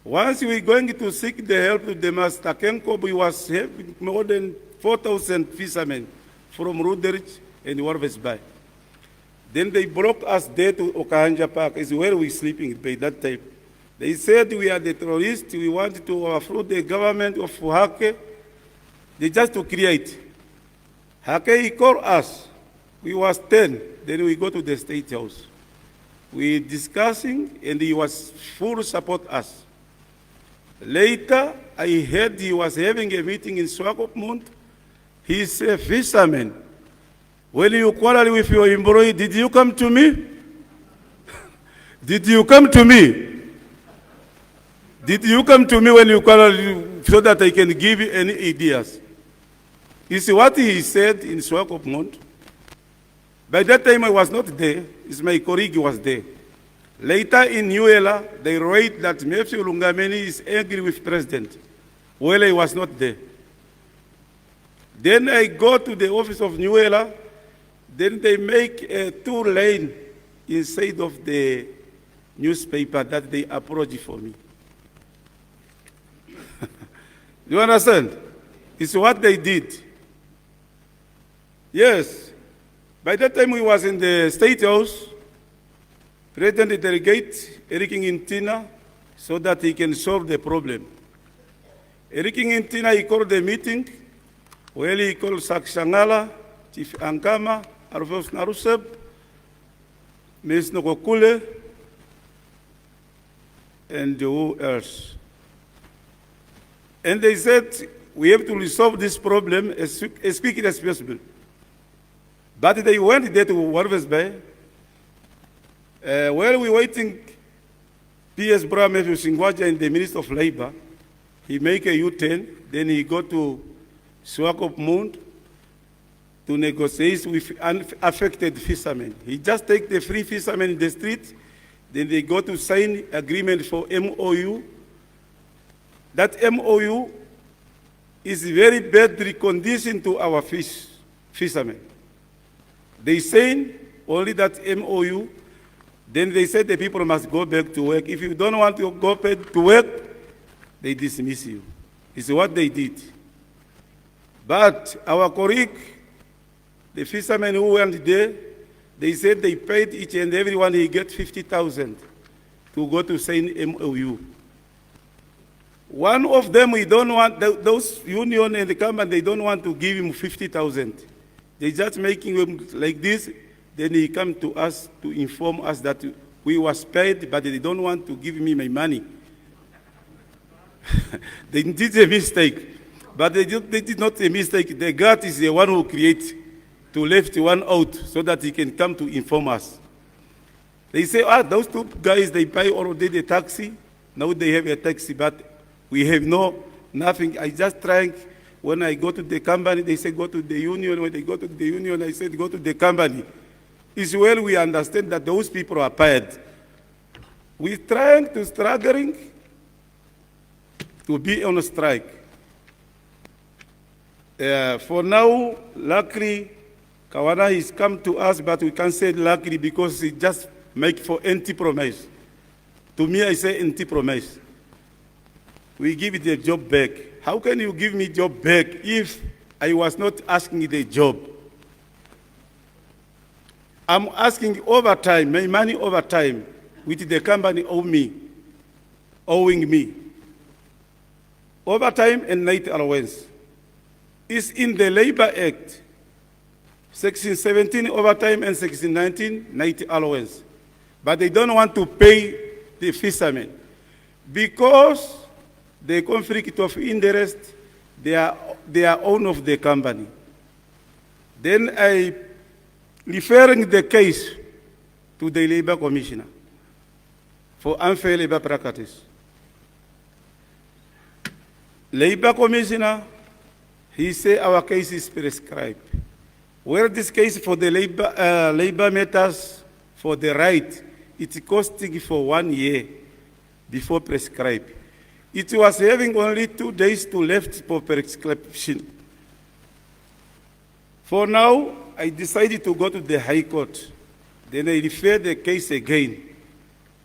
Speaker 3: Once we going to seek the help of the master, Kenkobi was having more than 4,000 fishermen from Ruderich and Warves Bay. Then they brought us there to Okahanja Park, is where we sleeping by that time. They said we are the terrorists, we want to overthrow the government of Hake. They just to create. Hake, he called us. We was 10, then we go to the State House. We discussing, and he was full support us. Later, I heard he was having a meeting in Swapo. He said, fisherman, when you quarrel with your employee, did you come to me? Did you come to me? Did you come to me when you quarrel so that I can give you any ideas? You see what he said in Swapo. By that time I was not there, it's my colleague who was there. Later in Nuela, they write that Matthew Lungameni is angry with President. Well, I was not there. Then I go to the office of Nuela, then they make a 2-lane inside of the newspaper that they approach for me. You understand? It's what they did. Yes. By that time we was in the State House, President delegate Eric Ngintina so that he can solve the problem. Eric Ngintina, he called the meeting. Well, he called Sakshangala, Chief Ankama, Arvos Naruseb, Ms. Nokokule, and who else? And they said, we have to resolve this problem as quickly as possible. But they went there to Warves Bay. While we waiting, P.S. Bra Matthew Shingwaja and the Minister of Labor, he make a U-turn, then he go to Swakopmund to negotiate with unaffected fishermen. He just take the free fishermen in the street, then they go to sign agreement for MOU that MOU is very badly conditioned to our fishermen. They say only that MOU, then they said the people must go back to work. If you don't want to go back to work, they dismiss you. It's what they did. But our colleague, the fishermen who went there, they said they paid each and everyone, he get 50,000 to go to sign MOU. One of them, we don't want, those union and the company, they don't want to give him 50,000. They just making him like this, then he come to us to inform us that we was paid, but they don't want to give me my money. They did a mistake, but they did not a mistake. The God is the one who creates to left one out so that he can come to inform us. They say, those two guys, they buy already the taxi. Now they have a taxi, but we have nothing. I just trying, when I go to the company, they say go to the union. When they go to the union, I said go to the company. It's well we understand that those people are paid. We're trying to struggling to be on a strike. For now, luckily, Kawana has come to us, but we can't say luckily because he just make for empty promise. To me, I say empty promise. We give it the job back. How can you give me job back if I was not asking the job? I'm asking overtime, my money overtime, which the company owing me. Overtime and night allowance is in the Labor Act, Section 17 overtime and Section 19 night allowance. But they don't want to pay the fishermen because the conflict of interest, they are own of the company. Then I referring the case to the Labor Commissioner for unfair labor practice. Labor Commissioner, he said our case is prescribed. Where this case for the labor matters for the right, it's costing for 1 year before prescribed. It was having only 2 days to left for prescription. For now, I decided to go to the High Court. Then I refer the case again.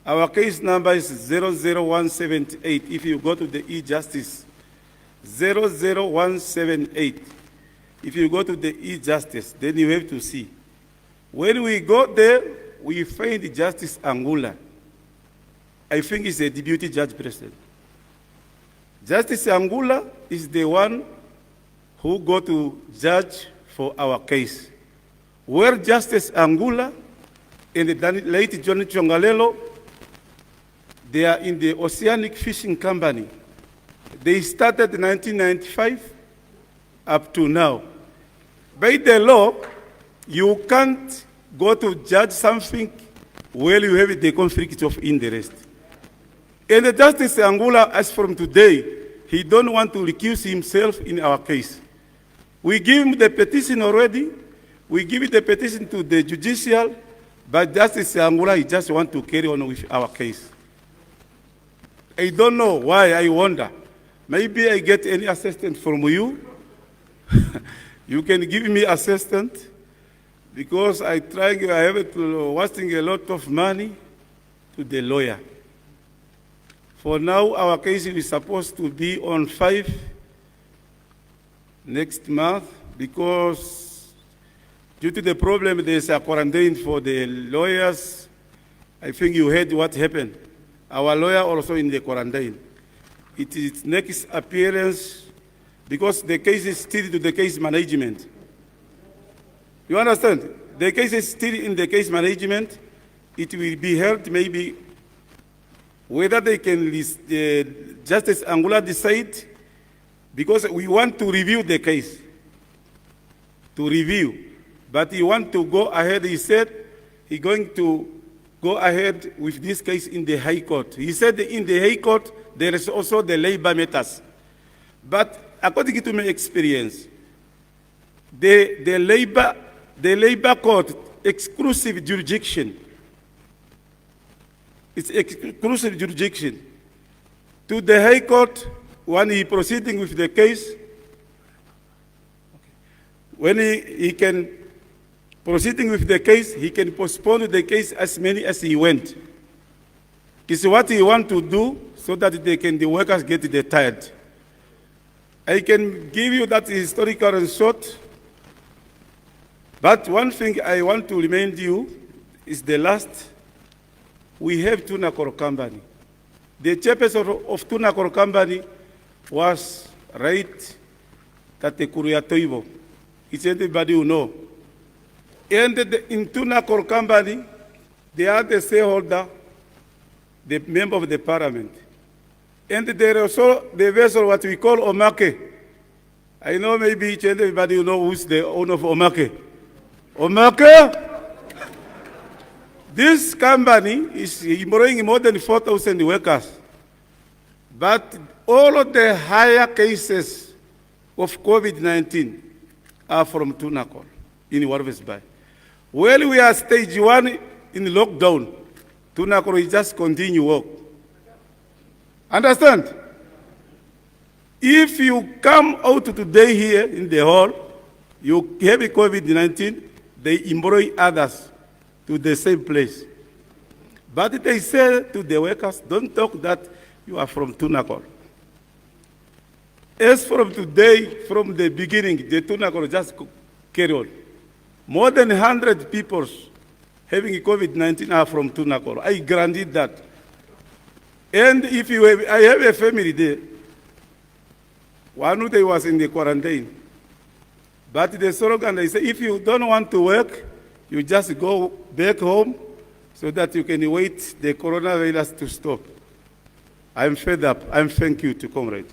Speaker 3: Our case number is 00178. If you go to the e-justice, 00178. If you go to the e-justice, then you have to see. When we go there, we find Justice Angula. I think he's a deputy judge president. Justice Angula is the one who go to judge for our case. Where Justice Angula and the late John Chongalelo, they are in the Oceanic Fishing Company. They started in 1995 up to now. By the law, you can't go to judge something where you have the conflict of interest. And the Justice Angula, as from today, he don't want to recuse himself in our case. We give him the petition already. We give the petition to the judicial, but Justice Angula, he just want to carry on with our case. I don't know why, I wonder. Maybe I get any assistance from you. You can give me assistance because I have to wasting a lot of money to the lawyer. For now, our case is supposed to be on 5 next month because due to the problem, there's a quarantine for the lawyers. I think you heard what happened. Our lawyer also in the quarantine. It is next appearance because the case is still to the case management. You understand? The case is still in the case management. It will be heard maybe whether they can Justice Angula decide, because we want to review the case. To review. But he want to go ahead, he said, he's going to go ahead with this case in the High Court. He said in the High Court, there is also the labor matters. But according to my experience, the labor court, exclusive jurisdiction, it's exclusive jurisdiction. To the High Court, when he proceeding with the case, when he can proceeding with the case, he can postpone the case as many as he went. It's what he want to do so that the workers get the tired. I can give you that historical and short, but one thing I want to remind you is the last, we have Tunakor Company. The chairperson of Tunakor Company was right Tatekuru Toivo. It's everybody who know. And in Tunakor Company, they are the shareholder, the member of the parliament. And there are also the vessel, what we call Omake. I know maybe each and everybody who know who's the owner of Omake. Omake? This company is employing more than 4,000 workers. But all of the higher cases of COVID-19 are from Tunakor in Walvis Bay. While we are stage 1 in lockdown, Tunakor will just continue work. Understand? If you come out today here in the hall, you have COVID-19, they employ others to the same place. But they say to the workers, don't talk that you are from Tunakor. As from today, from the beginning, the Tunakor just carry on. More than 100 people having COVID-19 are from Tunakor. I granted that. And if you have, I have a family there. One day was in the quarantine. But the slogan, they say, if you don't want to work, you just go back home so that you can wait the coronavirus to stop. I'm fed up. I'm thank you to comrade.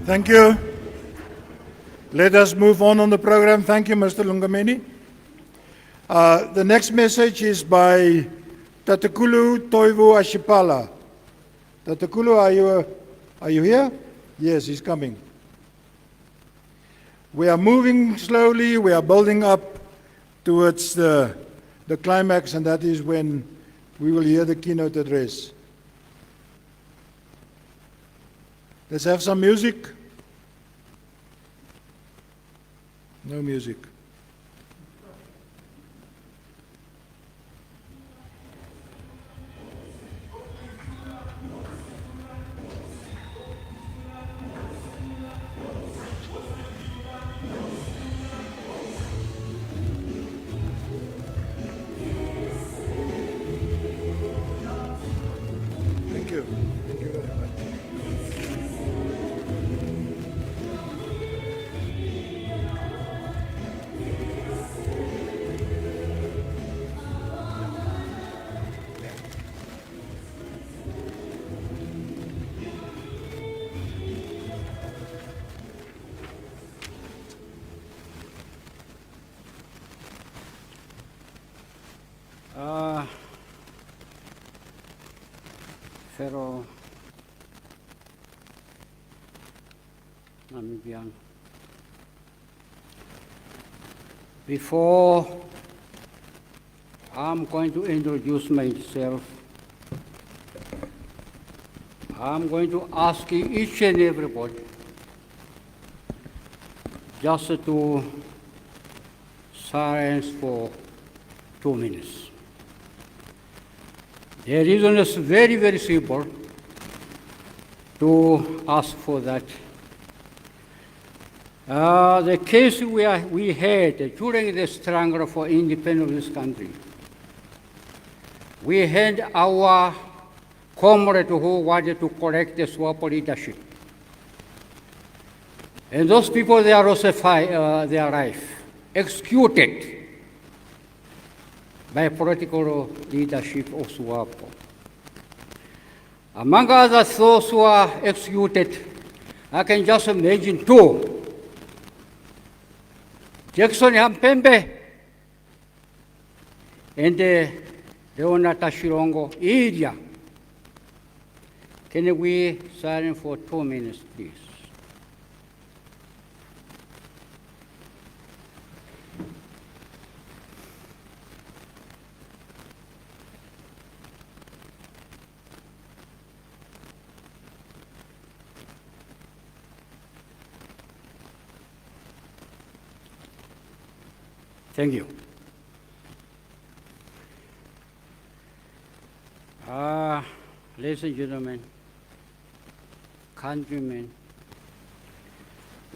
Speaker 1: Thank you. Let us move on the program. Thank you, Mr. Lungameni. The next message is by Tatekulu Toivu Ashipala. Tatekulu, are you here? Yes, he's coming. We are moving slowly. We are building up towards the climax, and that is when we will hear the keynote address. Let's have some music. No music. Thank you. Thank you very much.
Speaker 4: Fellow Namibian, before I'm going to introduce myself, I'm going to ask each and everybody just to silence for 2 minutes. The reason is very, very simple to ask for that. The case we had during the struggle for independence of this country, we had our comrade who wanted to correct the Swapo leadership. And those people, they are also their life executed by political leadership of Swapo. Among others, those who are executed, I can just imagine two. Jackson Hampembe and Leona Tashirongo area. Can we silent for 2 minutes, please? Thank you. Ladies and gentlemen, countrymen,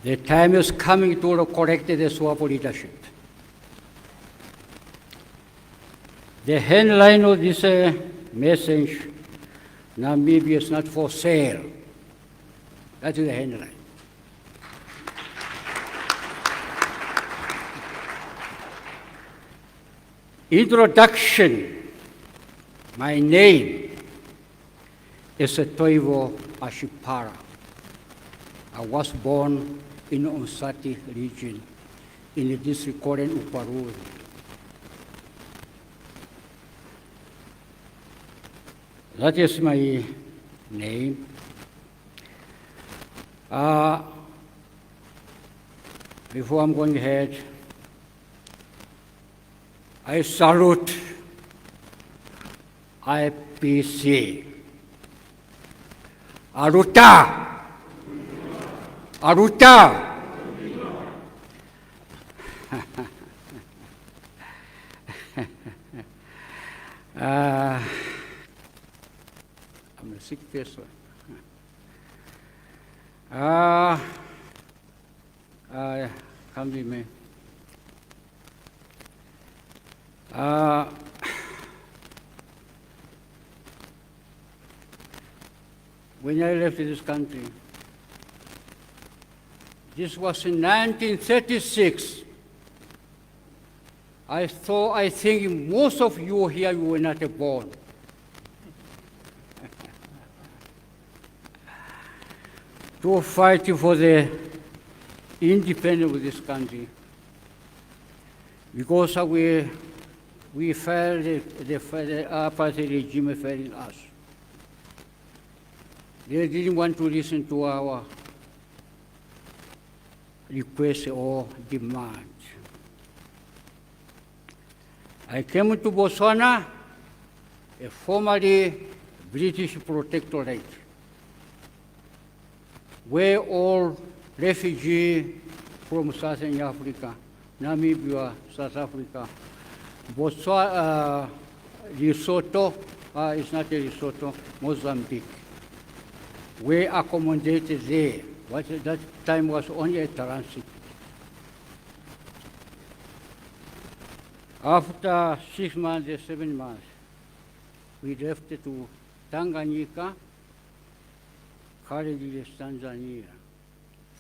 Speaker 4: the time is coming to correct the Swapo leadership. The headline of this message, Namibia is not for sale. That is the headline. Introduction. My name is Toivo Ashipara. I was born in Onsati region in the district called Uparuri. That is my name. Before I'm going ahead, I salute IPC. Aruta! Aruta! I'm a sick person. Come with me. When I left this country, this was in 1936. I think most of you here, you were not born. To fight for the independence of this country, because we felt the apartheid regime failing us. They didn't want to listen to our requests or demands. I came to Botswana, a formerly British protectorate, where all refugees from Southern Africa, Namibia, South Africa, Botswana, Lesotho, it's not a Lesotho, Mozambique, were accommodated there. What at that time was only a transit. After 6 months, 7 months, we left to Tanganyika, currently Tanzania.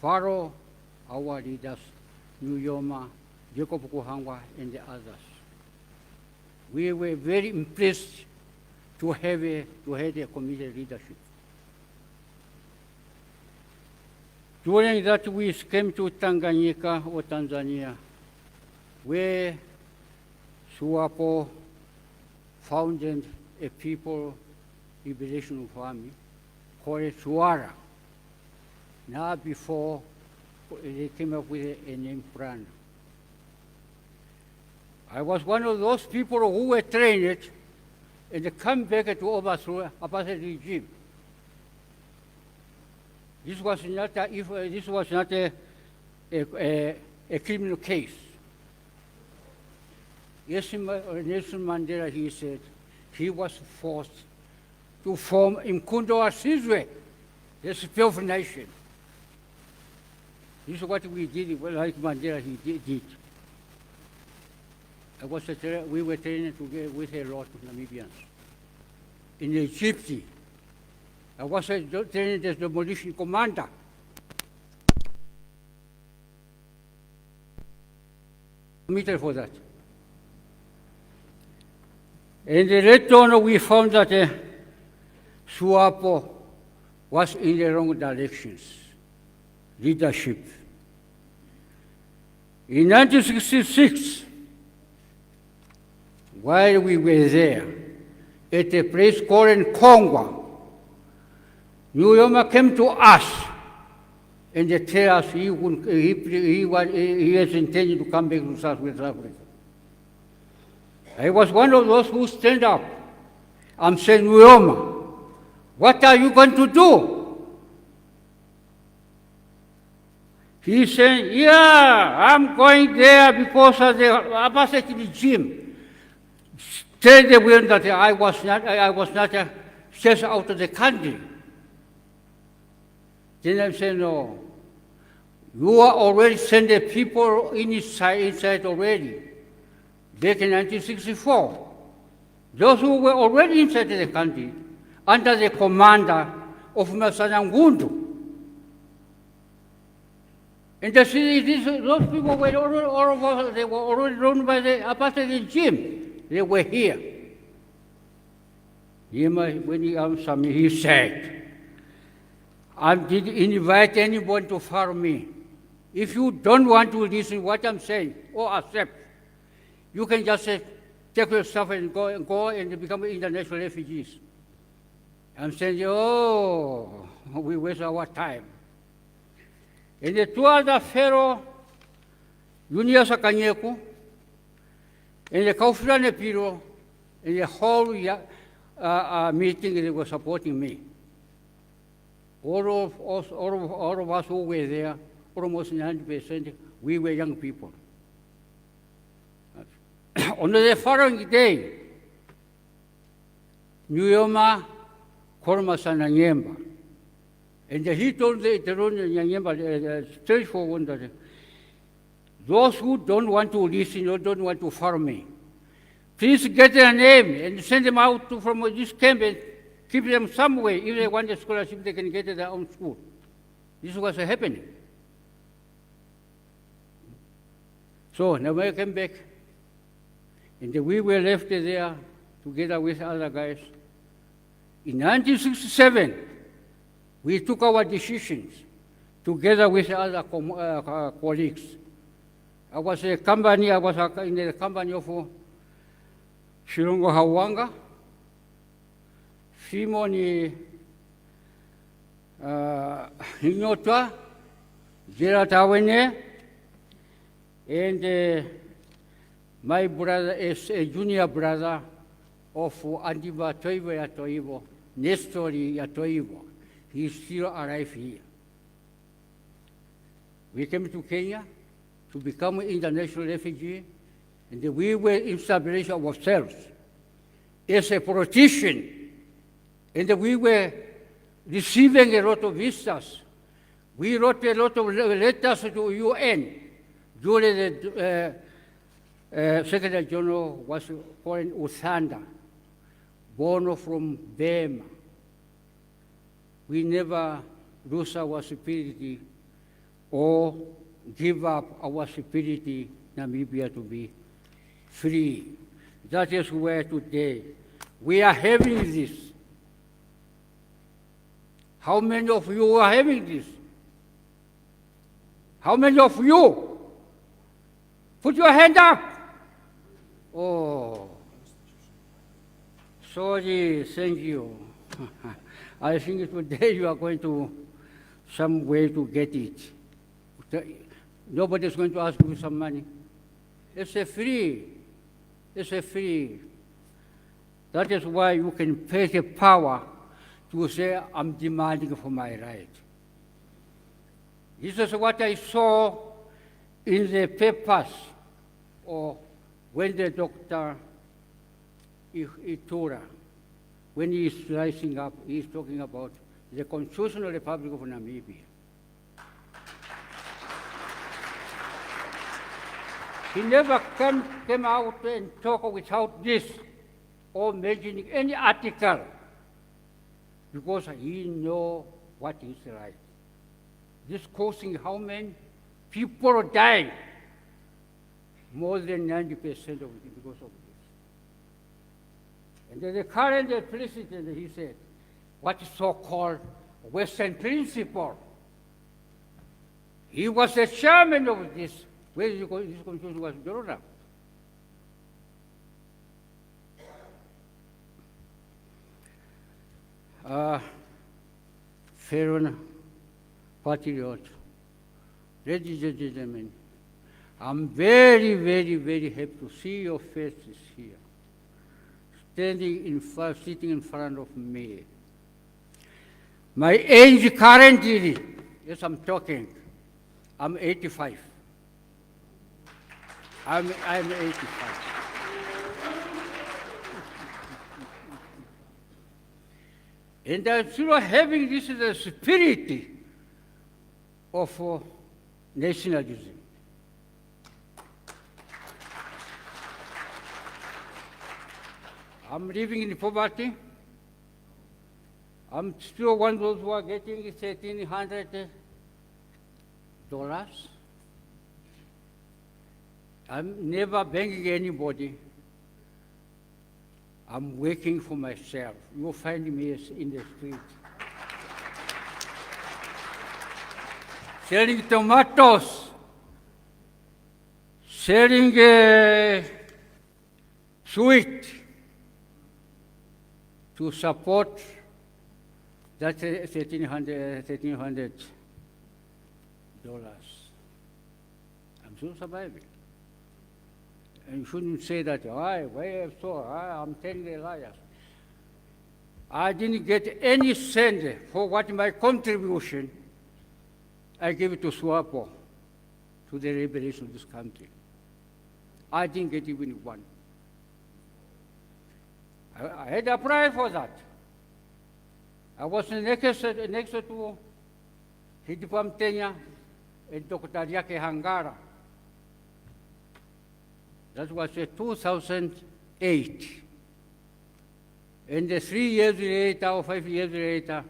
Speaker 4: Follow our leaders, Nyoma, Jacob Kuhangwa, and the others. We were very impressed to have a committed leadership. During that, we came to Tanganyika or Tanzania, where Swapo founded a people liberation army called Suara. Now before they came up with a name Prana. I was one of those people who were trained and come back to overthrow apartheid regime. This was not a criminal case. Yes, Nelson Mandela, he said, he was forced to form Mkundo Asizwe, the 12th nation. This is what we did, like Mandela, he did. We were trained together with a lot of Namibians. In Egypt, I was trained as demolition commander. Committed for that. And later on, we found that Swapo was in the wrong directions, leadership. In 1966, while we were there, at a place called Kongwa, Nyoma came to us and they tell us he has intended to come back to Southwest Africa. I was one of those who stand up. I'm saying, Nyoma, what are you going to do? He said, yeah, I'm going there because of the apartheid regime. Tell the world that I was not chased out of the country. Then I said, no, you are already sending people inside already, back in 1964. Those who were already inside the country, under the commander of Masana Ngundu. And those people were they were already run by the apartheid regime. They were here. When he answered me, he said, I didn't invite anyone to follow me. If you don't want to listen to what I'm saying or accept, you can just take yourself and go and become international refugees. I'm saying, oh, we waste our time. And the two other fellow, Junior Sakanyeku, and the Kaufrane Piro, and the whole meeting, they were supporting me. All of us who were there, almost 90%, we were young people. On the following day, Nyoma called Masana Nyemba. And he told the Nyemba straightforward that those who don't want to listen or don't want to follow me, please get their name and send them out from this camp and keep them somewhere. If they want a scholarship, they can get their own school. This was happening. So now I came back, and we were left there together with other guys. In 1967, we took our decisions together with other colleagues. I was in the company of Shirungo Hawanga, Simoni Hinyotwa, Gerard Awene, and my brother is a junior brother of Andiba Toivo Yatoivo, Nestori Yatoivo. He's still alive here. We came to Kenya to become an international refugee, and we were establishing ourselves as a politician, and we were receiving a lot of visas. We wrote a lot of letters to UN during the Secretary General was called Usanda, born from Burma. We never lose our security or give up our security, Namibia, to be free. That is where today we are having this. How many of you are having this? How many of you? Put your hand up. Oh, sorry, thank you. I think today you are going to some way to get it. Nobody is going to ask you some money. It's a free. It's a free. That is why you can pay the power to say, I'm demanding for my right. This is what I saw in the papers, or when the Dr. Itula, when he is rising up, he is talking about the Constitutional Republic of Namibia. He never came out and talked without this or mentioning any article, because he knows what is right. This causing how many people are dying? More than 90% of it because of this. And then the current president, he said, what is so-called Western principle. He was the chairman of this, where this constitution was drawn up. fellow patriots, ladies and gentlemen, I'm very, very, very happy to see your faces here, sitting in front of me. My age currently, yes, I'm talking, I'm 85. I'm 85. And I'm still having this the spirit of nationalism. I'm living in poverty. I'm still one of those who are getting $1,300. I'm never begging anybody. I'm working for myself. You'll find me in the street. Selling tomatoes, selling sweet to support that $1,300. I'm still surviving. And you shouldn't say that, I'm telling the liars. I didn't get any cent for what my contribution I gave it to Swapo, to the liberation of this country. I didn't get even one. I had applied for that. I was next to Hidipam Tenya and Dr. Yake Hangara. That was 2008. And 3 years later, or 5 years later,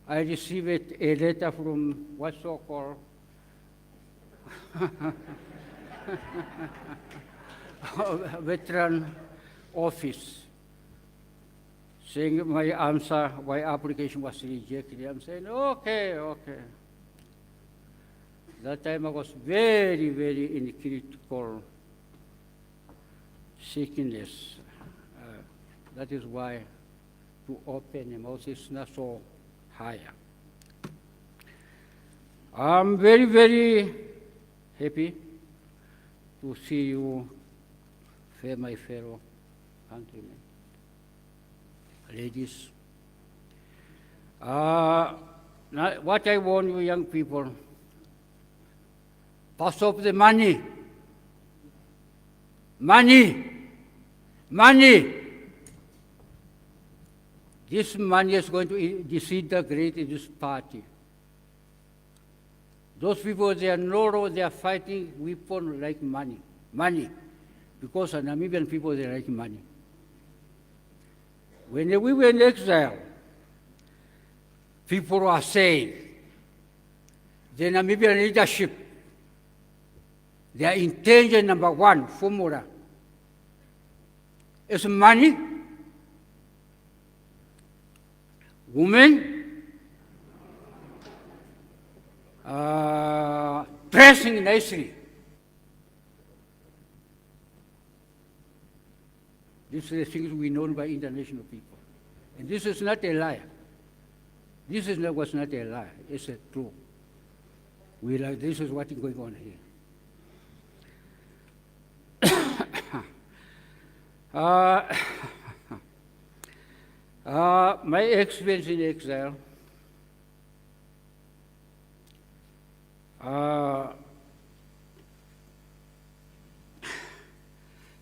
Speaker 4: I received a letter from what's so-called veteran office, saying my application was rejected. I'm saying, okay. That time I was very, very in critical sickness. That is why to open the mouth is not so higher. I'm very, very happy to see you, my fellow countrymen, ladies. What I want you young people, pass up the money. This money is going to disintegrate this party. Those people, they are fighting weapon like money. Because the Namibian people, they like money. When we were in exile, people are saying, the Namibian leadership, their intention number one formula is money, women, dressing nicely. These are the things we know by international people. And this is not a lie. Was not a lie. It's a true. This is what is going on here. My experience in exile,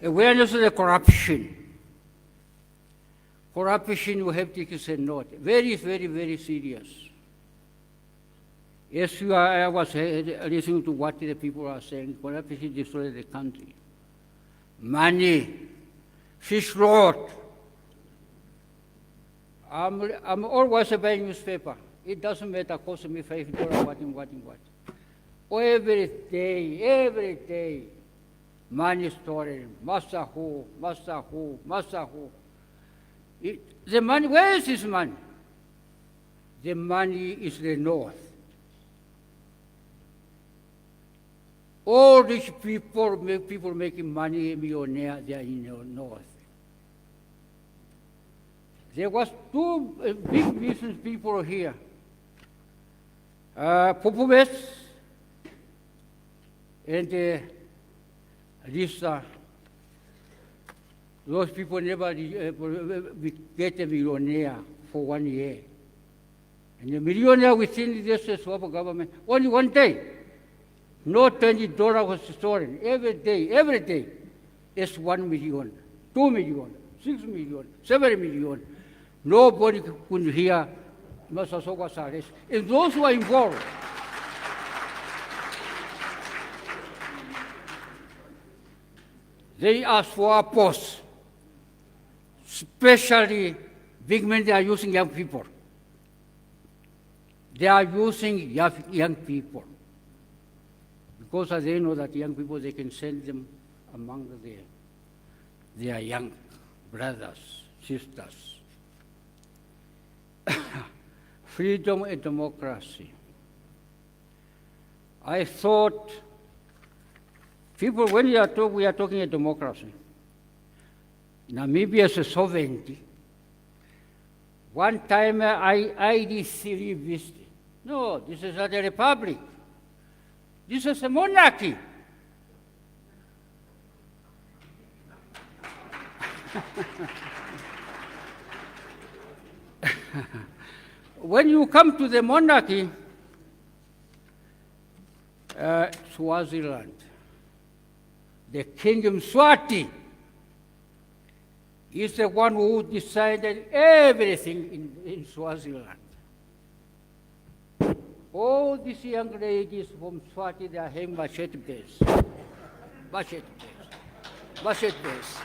Speaker 4: awareness of the corruption. Corruption, you have to say note. Very, very, very serious. Yes, I was listening to what the people are saying. Corruption destroys the country. Money, fish rot. I'm always buying newspaper. It doesn't matter, cost me $5, what. Every day, money stolen, master who. The money, where is this money? The money is the North. All these people making money, millionaire, they are in the North. There was two big business people here. Popovets and Lisa. Those people never get a millionaire for 1 year. And the millionaire within this Swapo government, only one day, no $20 was stolen. Every day, it's 1 million, 2 million, 6 million, 7 million. Nobody could hear Mr. Soka's arrest. And those who are involved, they are Swapos, especially big men, they are using young people. They are using young people because they know that young people, they can send them among their young brothers, sisters. Freedom and democracy. I thought people, when we are talking about democracy, Namibia is a sovereignty. One time IPC visited. No, this is not a republic. This is a monarchy. When you come to the monarchy, Swaziland, the King Mswati is the one who decided everything in Swaziland. All these young ladies from Swati, they are having machete base. Machete base. Machete base.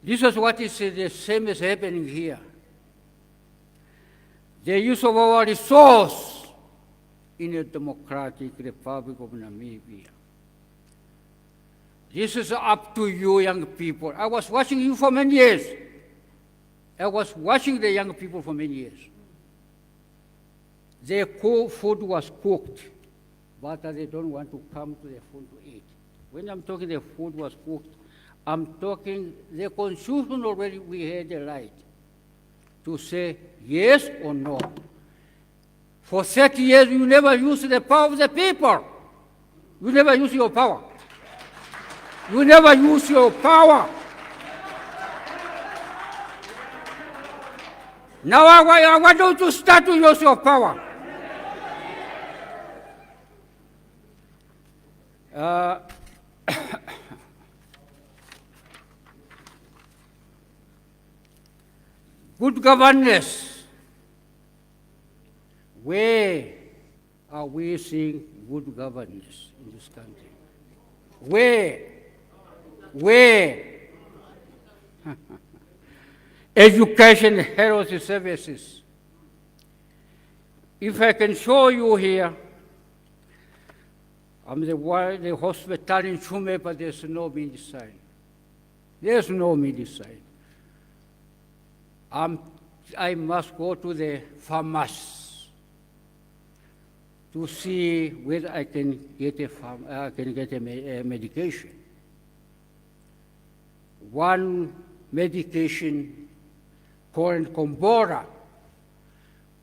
Speaker 4: This is what is the same is happening here. The use of our resource in a democratic Republic of Namibia. This is up to you, young people. I was watching you for many years. I was watching the young people for many years. Their food was cooked, but they don't want to come to the food to eat. When I'm talking the food was cooked, I'm talking the constitution already, we had the right to say yes or no. For 30 years, you never use the power of the people. You never use your power. You never use your power. Now I want you to start to use your power. Good governance. Where are we seeing good governance in this country? Where? Education, health services. If I can show you here, I'm the hospital in Chume, but there's no medicine. There's no medicine. I must go to the pharmacy to see whether I can get a medication. One medication called Combora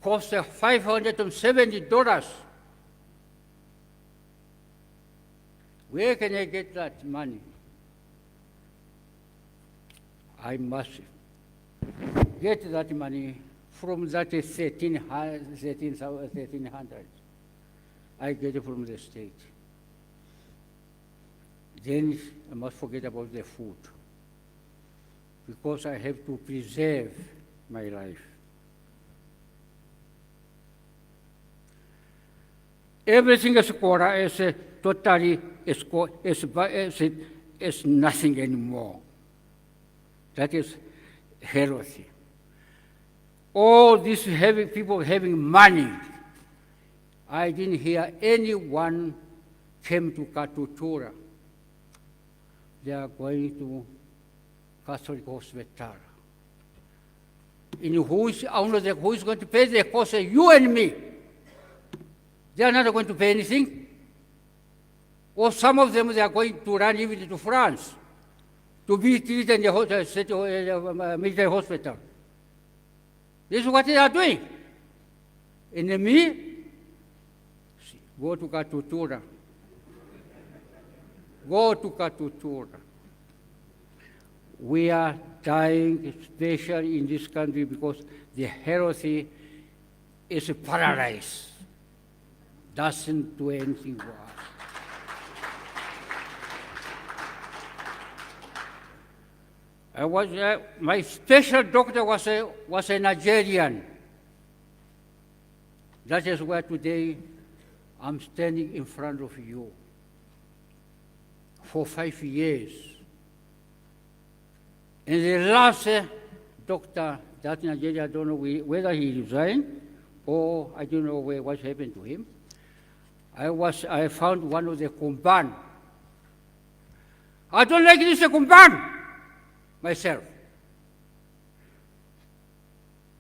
Speaker 4: costs $570. Where can I get that money? I must get that money from that 1300. I get it from the state. Then I must forget about the food, because I have to preserve my life. Everything is Quora is totally is nothing anymore. That is heresy. All these people having money, I didn't hear anyone came to Katutura. They are going to Catholic hospital. Who is going to pay the cost? You and me. They are not going to pay anything. Or some of them, they are going to run even to France to be treated in the military hospital. This is what they are doing. And me, go to Katutura. Go to Katutura. We are dying, especially in this country, because the healthy is paralyzed. Doesn't do anything for us. My special doctor was a Nigerian. That is why today I'm standing in front of you. For 5 years. And the last doctor, that Nigeria, I don't know whether he resigned or I don't know what happened to him. I found one of the Kumban. I don't like this Kumban myself.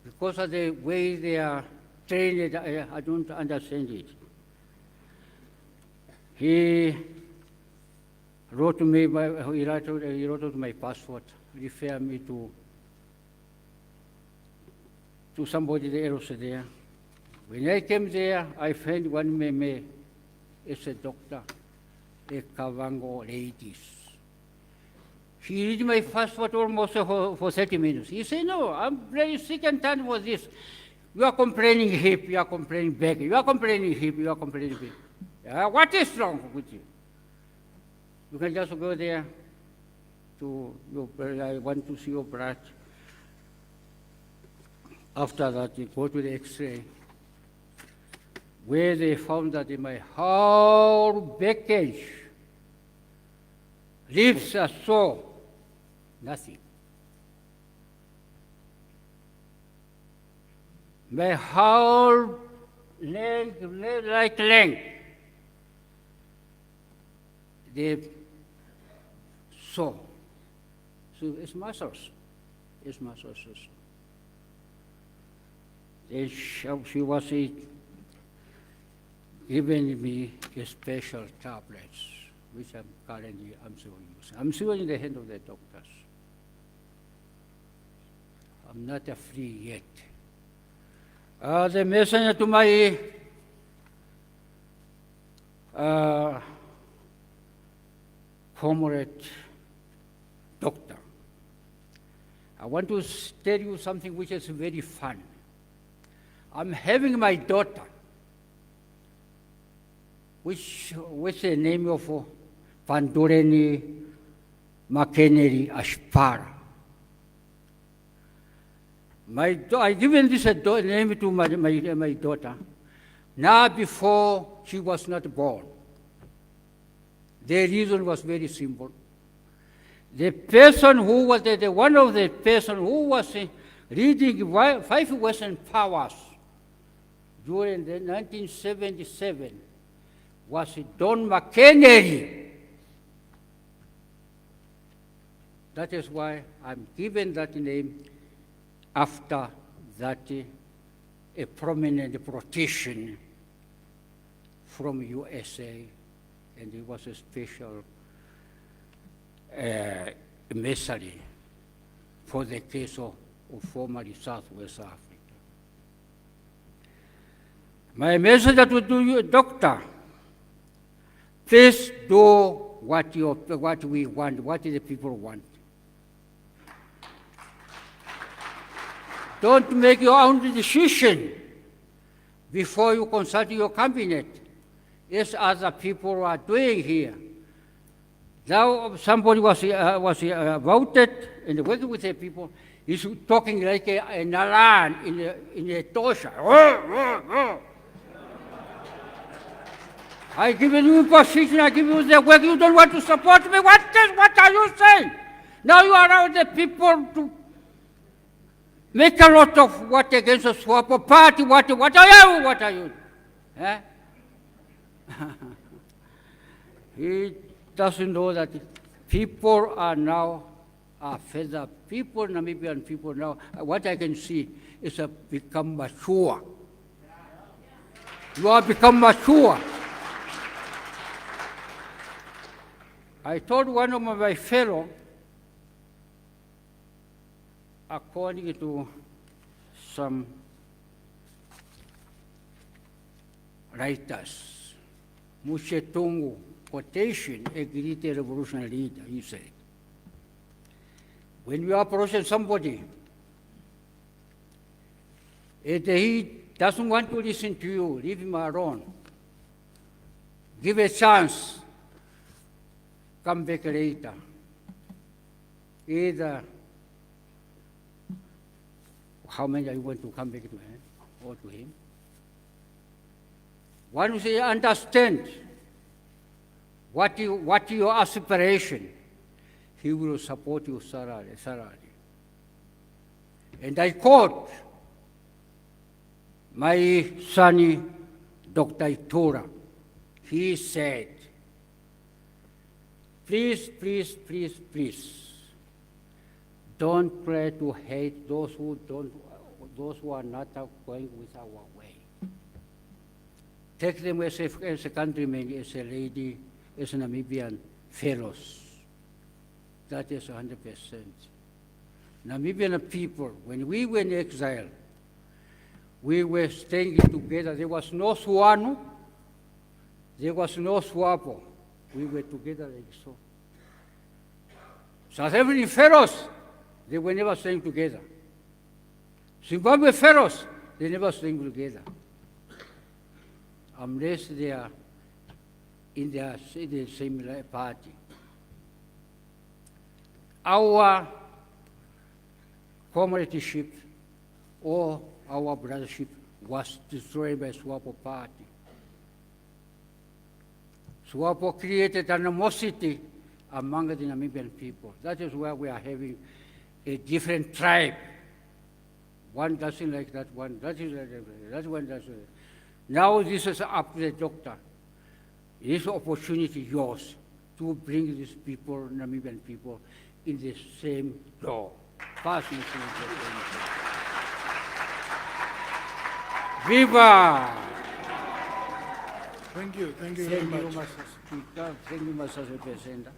Speaker 4: Because of the way they are trained, I don't understand it. He wrote to me, he wrote my passport, refer me to somebody else there. When I came there, I found one meme, it's a doctor, a Kavango ladies. He read my passport almost for 30 minutes. He said, no, I'm very sick and tired for this. You are complaining hip, you are complaining back, you are complaining hip, you are complaining back. What is wrong with you? You can just go there to I want to see your blood. After that, you go to the X-ray, where they found that in my whole package, lips are sore, nothing. My whole right leg, they sore. So it's muscles. It's muscles also. She was giving me a special tablets, which I'm still using. I'm still in the hand of the doctors. I'm not free yet. The messenger to my comrade doctor. I want to tell you something which is very fun. I'm having my daughter, which the name of Panduleni Itula. I given this name to my daughter, now before she was not born. The reason was very simple. The person who was one of the person who was leading 5 Western powers during the 1977 was Don McKennedy. That is why I'm given that name after that a prominent politician from USA, and he was a special emissary for the case of formerly Southwest Africa. My message to you, doctor, please do what we want, what the people want. Don't make your own decision before you consult your cabinet, as other people are doing here. Now somebody was voted and working with the people. He's talking like a Nalan in a tosha. I give you position, I give you the work, you don't want to support me. What are you saying? Now you allow the people to make a lot of what against the Swapo party. What are you? Eh? He doesn't know that people are now fed up. People, Namibian people now, what I can see is become mature. You are become mature. I told one of my fellow, according to some writers, Mushetungu quotation, a great revolutionary leader, he said, when you approach somebody, and he doesn't want to listen to you, leave him alone. Give a chance, come back later. Either how many you want to come back to him or to him. Once you understand what your aspiration, he will support you thoroughly. And I quote my son, Dr. Itula. He said, please, please, please, please, don't try to hate those who are not going with our way. Take them as a countryman, as a lady, as Namibian fellows. That is 100%. Namibian people, when we were in exile, we were staying together. There was no Suanu, there was no Swapo. We were together like so. South African fellows, they were never staying together. Zimbabwe fellows, they never staying together. Unless they are in the same party. Our comradeship or our brothership was destroyed by Swapo party. Swapo created animosity among the Namibian people. That is why we are having a different tribe. One doesn't like that one, that one doesn't. Now this is up to the doctor. This opportunity yours to bring these people, Namibian people, in the same law. Passing through the same law. Viva!
Speaker 1: Thank you very much.
Speaker 4: Mr. Speaker. Thank you, Mr. Representative.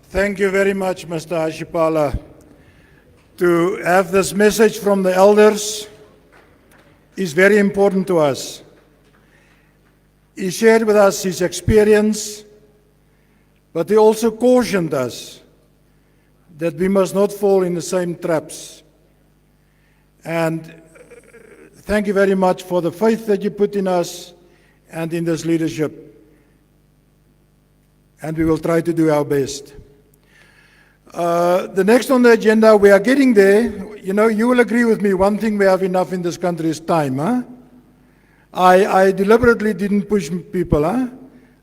Speaker 1: Thank you very much, Mr. Ashipala. To have this message from the elders is very important to us. He shared with us his experience, but he also cautioned us that we must not fall in the same traps. And thank you very much for the faith that you put in us and in this leadership. And we will try to do our best. The next on the agenda, we are getting there. You know, you will agree with me, one thing we have enough in this country is time. Huh? I deliberately didn't push people. Huh?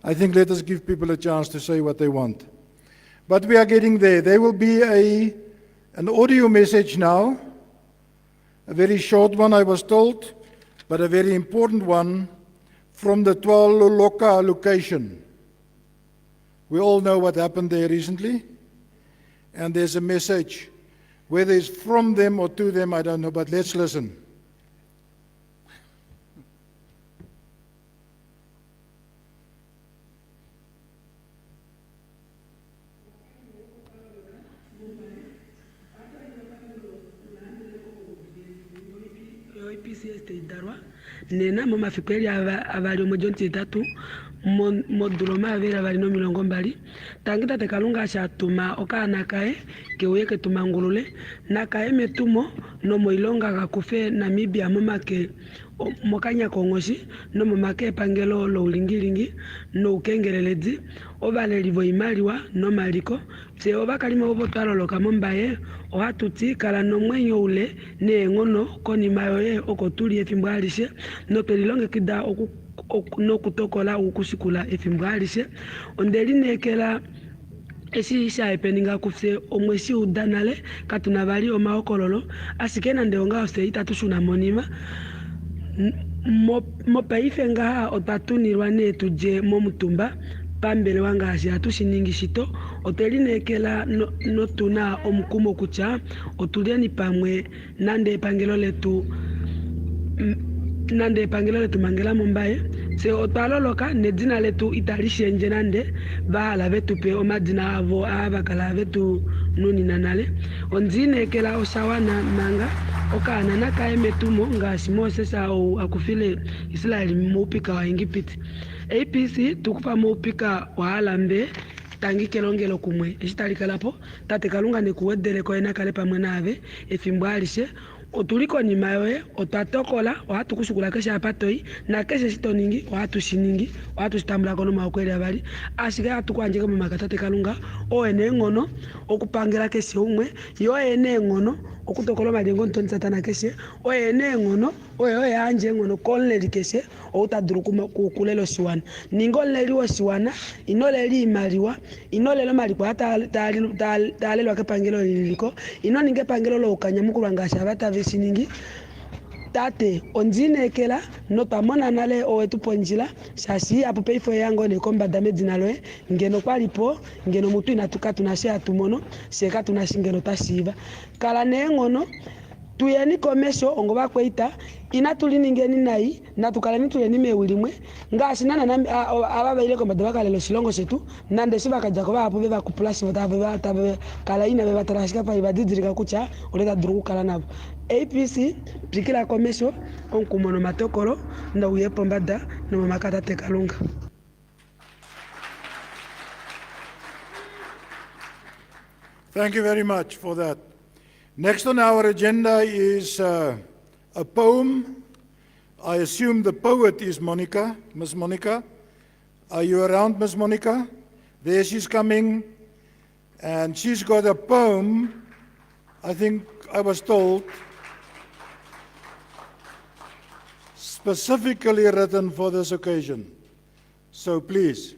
Speaker 1: I think let us give people a chance to say what they want. But we are getting there. There will be an audio message now, a very short one, I was told, but a very important one from the Twaloloka location. We all know what happened there recently. And there's a message. Whether it's from them or to them, I don't know, but let's listen.
Speaker 5: IPC state darwa nena mo mafikiri abali omujonti etatu moduloma abera abali no milongo mbali tangita tekalunga shatuma okana kae keweke tumangulule na kae metumo no moilonga gakufe Namibia momake mokanya kongoshi no momake pangelo lo ulingilingi no ukengelelezi obale livo imaliwa no maliko se obakalima obotwalo lokamombaye ohatuti kala no mwenyo ule ne ngono koni mayoye okotuli efimbwalishe no pelilonge kida nokutokola ukusikula efimbwalishe ondelinekela eshiisha epeninga kufse omweshi udanale katuna bali omaokololo asikena ndeonga ose itatushuna monima mopaife ngaha otwatunilwa ne tuje momutumba pambele wanga ashi atushiningishito otelinekela notuna omukumo kutya otulieni pamwe nande epangelo letu mangela mombaye se otwaloloka nedina letu italishenje nande bahala betupe omadina avo abakala betu nunina nale onzinekela oshawana manga okana nakaemetumo ngaashi Moses akufile Israeli muupika wa Engipiti IPC tukupa muupika wa alambe tangi kelongelo kumwe eshitalikalapo tate kalunga nekuwedereko enakale pamwe nave efimbwalishe otuliko nima yoye otwatokola ohatukushukula keshe apatoi na keshe shitoningi ohatushiningi ohatushitambula kono maokweli abali ashike hatukwanjeke mumakata kalunga oene engono okupangela keshe umwe yo ene engono okutokola malengo ntoni satana keshe oene engono oyo yanje engono konleri keshe outaduru kukulelo shiwana ningo nleri wo shiwana inoleri imaliwa inolelo malikwa talelwa kepangelo liliko inoninge pangelo lo ukanyamukulu ngasha batavishiningi tate onzinekela notwamona nale owetuponjila shashi apo peifo yango nekombada medina loe ngeno kwalipo ngeno mutu inatuka tunashe atumono sheka tunashingeno tashiva kala neengono tuyeni komesho ongo bakweita inatulingeni nayi natukala nituleni mewilimwe ngaashi nana ababaile kombada bakalelo shilongo shetu nande shibakajako bapo bebakupulashi batabe kala ina bebatarashika pa ibadidirika kucha oleta duru kala nabo IPC prikila komesho onkumono matokolo na uyepo mbada no mamakata tekalunga.
Speaker 1: Thank you very much for that. Next on our agenda is a poem. I assume the poet is Monica, Miss Monica. Are you around, Miss Monica? There she's coming. And she's got a poem, I think I was told, specifically written for this occasion. So please.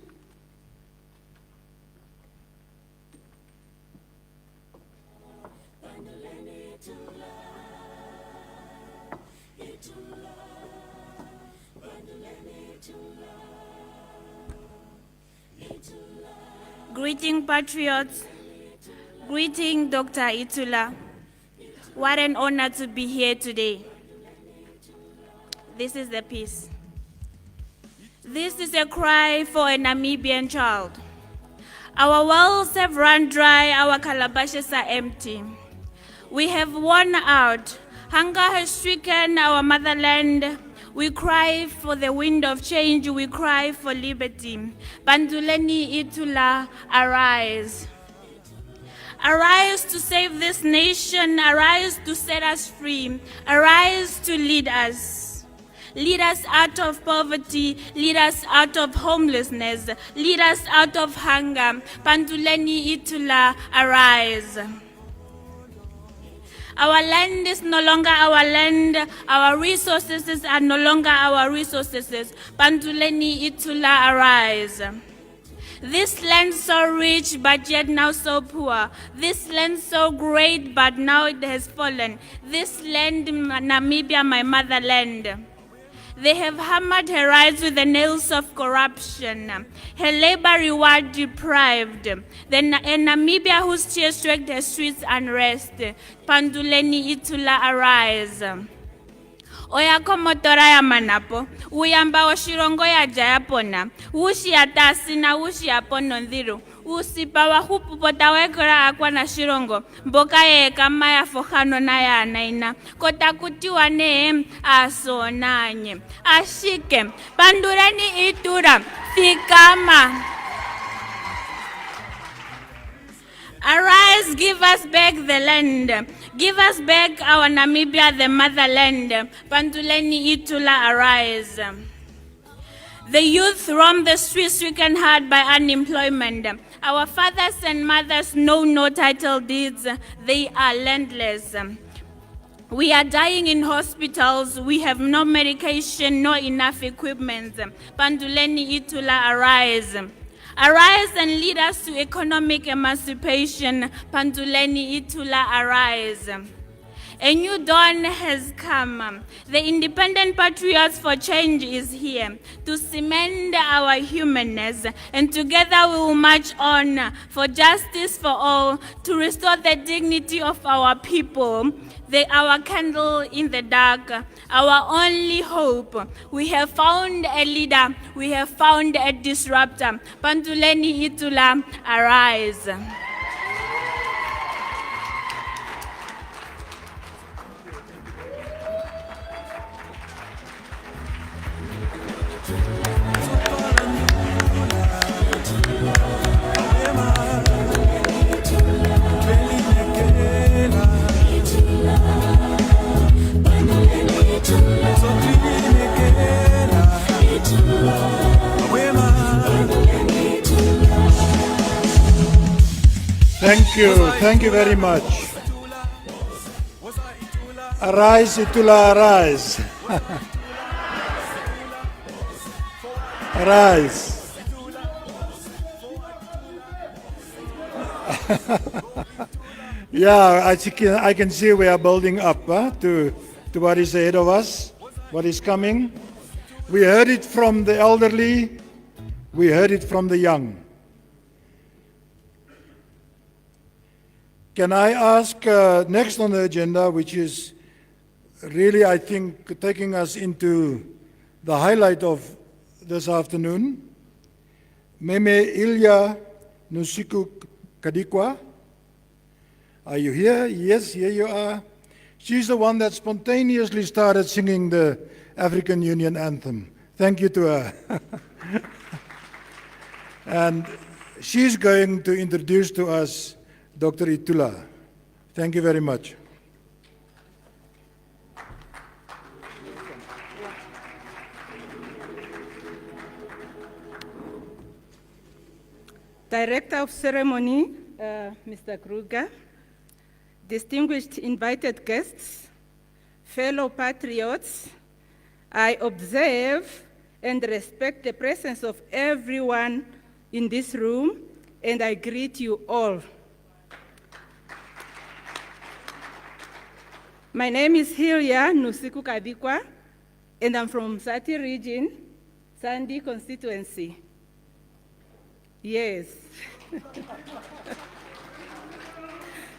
Speaker 6: Greeting Patriots, greeting Dr. Itula. What an honor to be here today. This is the piece. This is a cry for a Namibian child. Our wells have run dry, our calabashes are empty. We have worn out. Hunger has stricken our motherland. We cry for the wind of change, we cry for liberty. Panduleni Itula, arise. Arise to save this nation, arise to set us free, arise to lead us. Lead us out of poverty, lead us out of homelessness, lead us out of hunger. Panduleni Itula, arise. Our land is no longer our land. Our resources are no longer our resources. Panduleni Itula, arise. This land so rich, but yet now so poor. This land so great, but now it has fallen. This land, Namibia, my motherland. They have hammered her rise with the nails of corruption, her labor reward deprived. Then a Namibia whose tears streaked her streets unrest. Panduleni Itula, arise. Oyako motora ya manapo, uyamba oshirongo ya jayapona, ushi atasi na ushi apono ndhiru. Usipa wa hupu potawekora akwa na shirongo, mboka ye kama ya fohano na ya anaina, kota kutiwa ne asonanye, ashike, Panduleni Itula, fikama. Arise, give us back the land. Give us back our Namibia, the motherland. Panduleni Itula, arise. The youth roam the streets stricken hard by unemployment. Our fathers and mothers know no title deeds. They are landless. We are dying in hospitals. We have no medication, no enough equipment. Panduleni Itula, arise. Arise and lead us to economic emancipation. Panduleni Itula, arise. A new dawn has come. The Independent Patriots for Change is here to cement our humanness, and together we will march on for justice for all, to restore the dignity of our people, our candle in the dark, our only hope. We have found a leader. We have found a disruptor. Panduleni Itula, arise.
Speaker 1: Thank you very much. Arise, Itula, arise. Arise. Yeah, I can see we are building up to what is ahead of us, what is coming. We heard it from the elderly, we heard it from the young. Can I ask next on the agenda, which is really, I think, taking us into the highlight of this afternoon, Meme Ilya Nusiku Kadikwa. Are you here? Yes, here you are. She's the one that spontaneously started singing the African Union anthem. Thank you to her. And she's going to introduce to us Dr. Itula. Thank you very much.
Speaker 7: Director of Ceremony, Mr. Kruger, distinguished invited guests, fellow patriots, I observe and respect the presence of everyone in this room, and I greet you all. My name is Hilya Nusiku Kadikwa, and I'm from Sati region, Sandi constituency. Yes.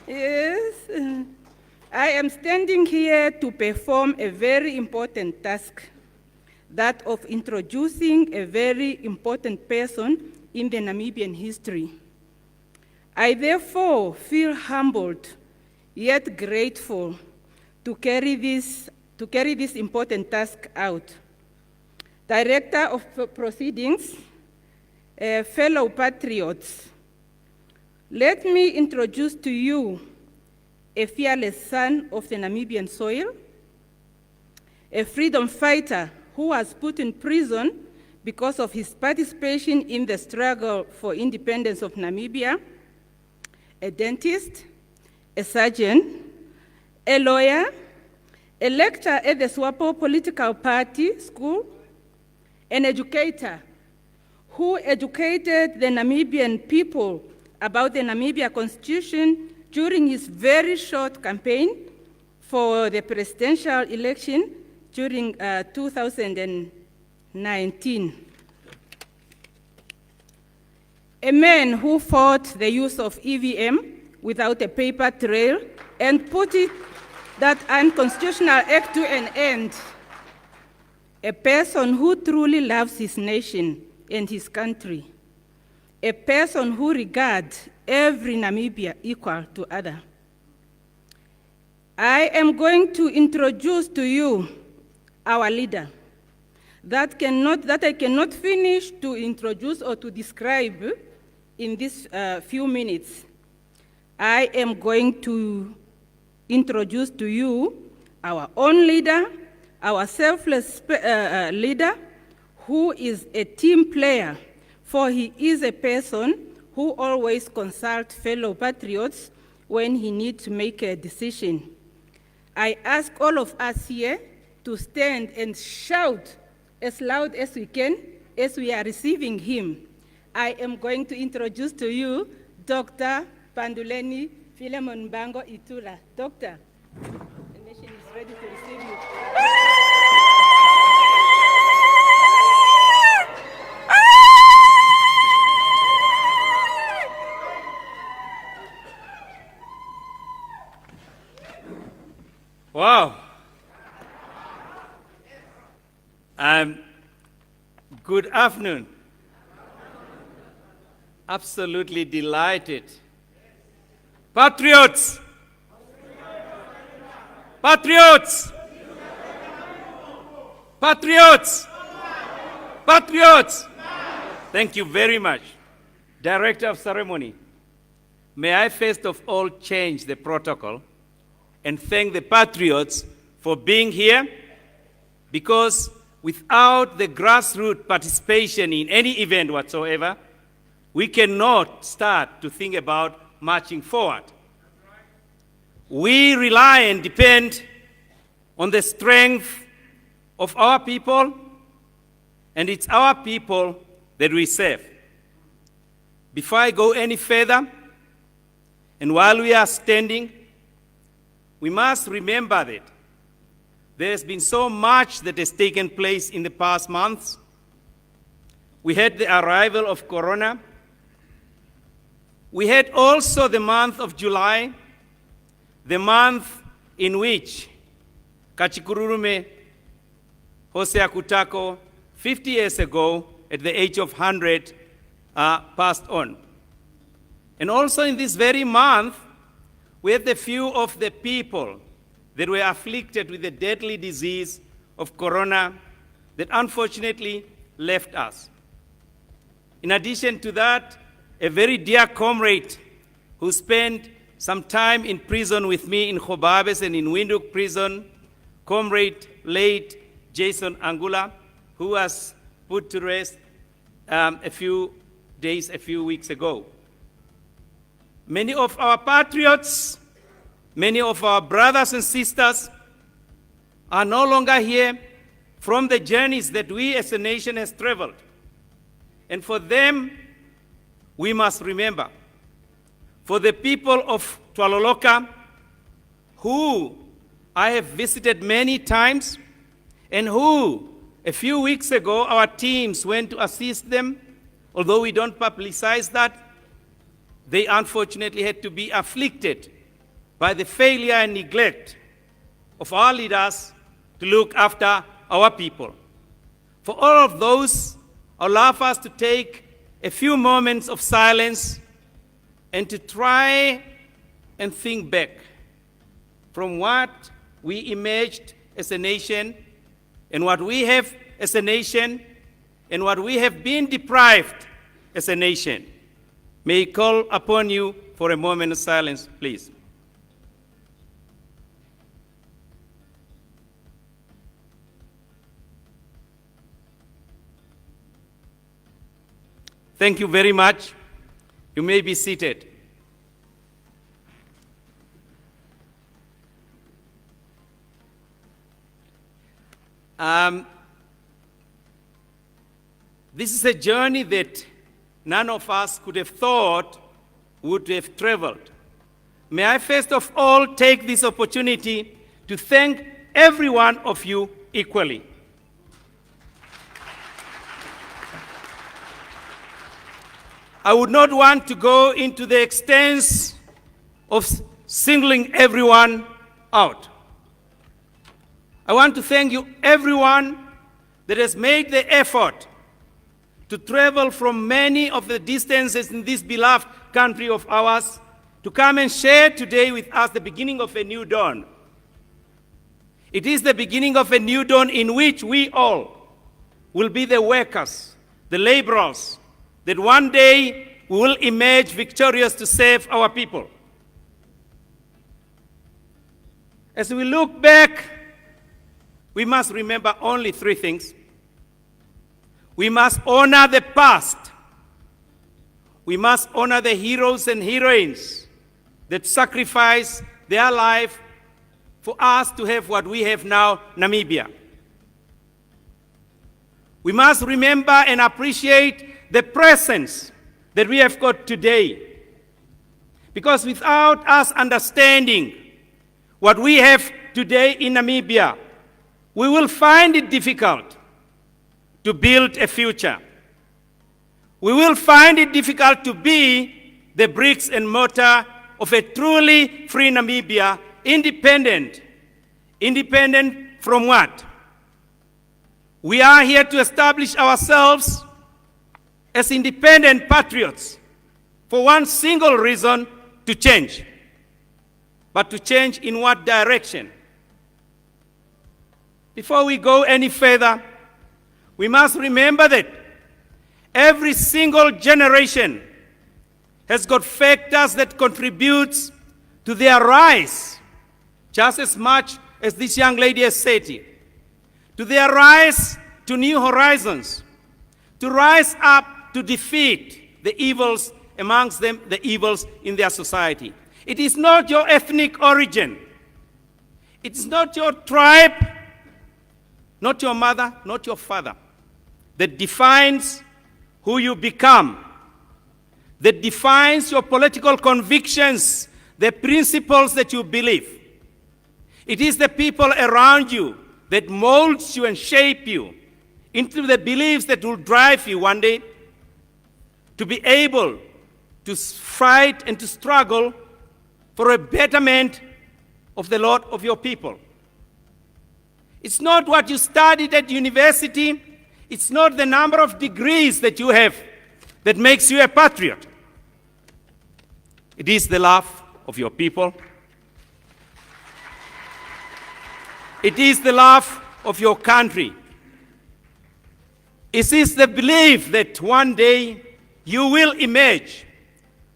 Speaker 7: Yes. I am standing here to perform a very important task, that of introducing a very important person in the Namibian history. I therefore feel humbled, yet grateful to carry this important task out. Director of Proceedings, fellow patriots, let me introduce to you a fearless son of the Namibian soil, a freedom fighter who was put in prison because of his participation in the struggle for independence of Namibia, a dentist, a surgeon, a lawyer, a lecturer at the Swapo political party school, an educator who educated the Namibian people about the Namibia Constitution during his very short campaign for the presidential election during 2019. A man who fought the use of EVM without a paper trail and put that unconstitutional act to an end. A person who truly loves his nation and his country. A person who regards every Namibia equal to other. I am going to introduce to you our leader that I cannot finish to introduce or to describe in these few minutes. I am going to introduce to you our own leader, our selfless leader, who is a team player, for he is a person who always consults fellow patriots when he needs to make a decision. I ask all of us here to stand and shout as loud as we can as we are receiving him. I am going to introduce to you Dr. Panduleni Itula. Doctor, the nation is ready to receive you.
Speaker 8: Wow. Good afternoon. Absolutely delighted. Patriots! Patriots! Patriots! Patriots! Thank you very much. Director of Ceremony, may I first of all change the protocol and thank the Patriots for being here, because without the grassroots participation in any event whatsoever, we cannot start to think about marching forward. We rely and depend on the strength of our people, and it's our people that we serve. Before I go any further, and while we are standing, we must remember that there has been so much that has taken place in the past months. We had the arrival of Corona. We had also the month of July, the month in which Kachikururume Hosea Kutako, 50 years ago, at the age of 100, passed on. And also in this very month, we had the few of the people that were afflicted with the deadly disease of Corona that unfortunately left us. In addition to that, a very dear comrade who spent some time in prison with me in Khobabes and in Windhoek prison, comrade late Jason Angula, who was put to rest a few weeks ago. Many of our patriots, many of our brothers and sisters are no longer here from the journeys that we as a nation has traveled. And for them, we must remember. For the people of Twaloloka, who I have visited many times, and who a few weeks ago our teams went to assist them, although we don't publicize that, they unfortunately had to be afflicted by the failure and neglect of our leaders to look after our people. For all of those, I'd love us to take a few moments of silence and to try and think back from what we emerged as a nation and what we have as a nation and what we have been deprived as a nation. May I call upon you for a moment of silence, please. Thank you very much. You may be seated. This is a journey that none of us could have thought would have traveled. May I first of all take this opportunity to thank every one of you equally. I would not want to go into the extent of singling everyone out. I want to thank you, everyone that has made the effort to travel from many of the distances in this beloved country of ours to come and share today with us the beginning of a new dawn. It is the beginning of a new dawn in which we all will be the workers, the laborers, that one day we will emerge victorious to serve our people. As we look back, we must remember only three things. We must honor the past. We must honor the heroes and heroines that sacrificed their life for us to have what we have now, Namibia. We must remember and appreciate the presence that we have got today. Because without us understanding what we have today in Namibia, we will find it difficult to build a future. We will find it difficult to be the bricks and mortar of a truly free Namibia, independent. Independent from what? We are here to establish ourselves as independent patriots for one single reason: to change. But to change in what direction? Before we go any further, we must remember that every single generation has got factors that contribute to their rise, just as much as this young lady has said it, to their rise to new horizons, to rise up to defeat the evils amongst them, the evils in their society. It is not your ethnic origin. It is not your tribe, not your mother, not your father, that defines who you become, that defines your political convictions, the principles that you believe. It is the people around you that molds you and shape you into the beliefs that will drive you one day to be able to fight and to struggle for a betterment of the Lord of your people. It's not what you studied at university. It's not the number of degrees that you have that makes you a patriot. It is the love of your people. It is the love of your country. It is the belief that one day you will emerge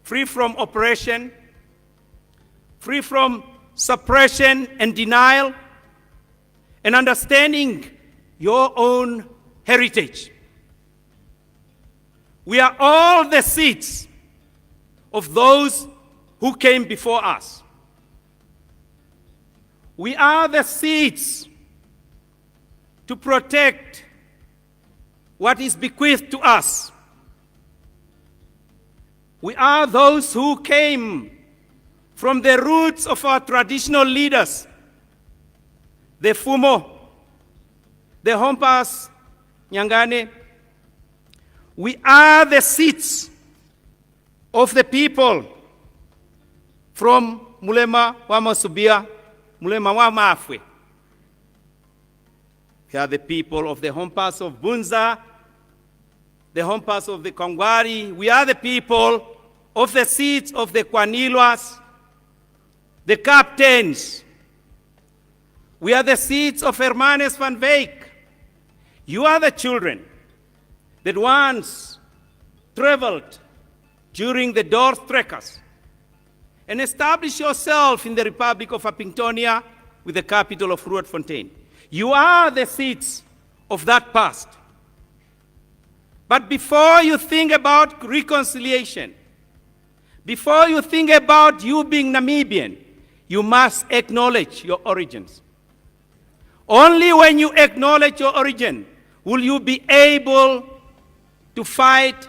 Speaker 8: free from oppression, free from suppression and denial, and understanding your own heritage. We are all the seeds of those who came before us. We are the seeds to protect what is bequeathed to us. We are those who came from the roots of our traditional leaders, the Fumo, the Hompas, Nyangane. We are the seeds of the people from Mulema wa Masubia, Mulema wa Mafwe. We are the people of the Hompas of Bunza, the Hompas of the Kongwari. We are the people of the seeds of the Kwanilwas, the captains. We are the seeds of Hermanes van Wyk. You are the children that once traveled during the Doortrekkers and established yourself in the Republic of Appingtonia with the capital of Grootfontein. You are the seeds of that past. But before you think about reconciliation, before you think about you being Namibian, you must acknowledge your origins. Only when you acknowledge your origin will you be able to fight,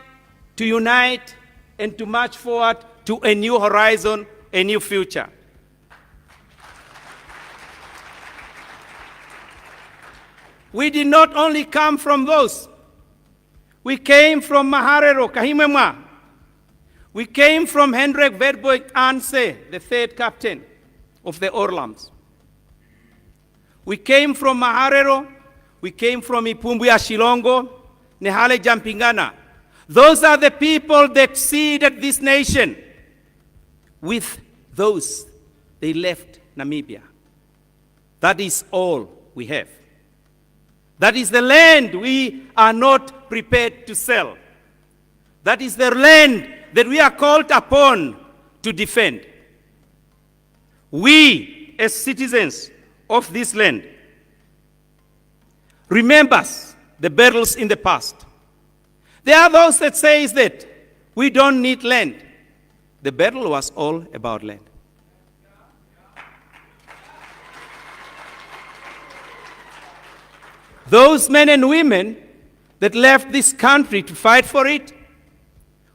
Speaker 8: to unite, and to march forward to a new horizon, a new future. We did not only come from those. We came from Maharero, Kahimema. We came from Hendrik Verboek Anse, the third captain of the Orlams. We came from Maharero. We came from Ipumbuya Shilongo, Nehale Jampingana. Those are the people that seeded this nation. With those, they left Namibia. That is all we have. That is the land we are not prepared to sell. That is the land that we are called upon to defend. We, as citizens of this land, remember the battles in the past. There are those that say that we don't need land. The battle was all about land. Those men and women that left this country to fight for it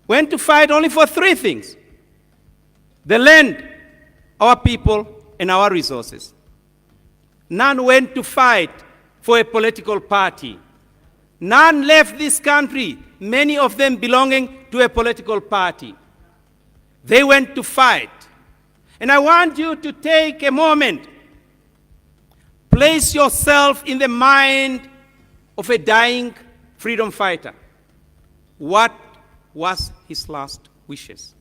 Speaker 8: went to fight only for three things: the land, our people, and our resources. None went to fight for a political party. None left this country, many of them belonging to a political party. They went to fight. And I want you to take a moment, place yourself in the mind of a dying freedom fighter. What was his last wishes?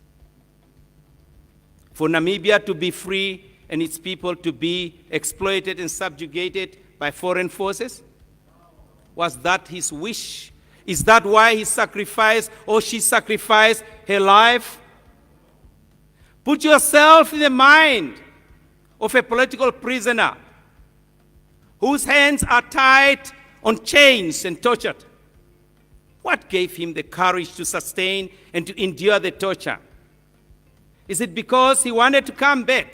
Speaker 8: For Namibia to be free and its people to be exploited and subjugated by foreign forces? Was that his wish? Is that why he sacrificed or she sacrificed her life? Put yourself in the mind of a political prisoner whose hands are tied on chains and tortured. What gave him the courage to sustain and to endure the torture? Is it because he wanted to come back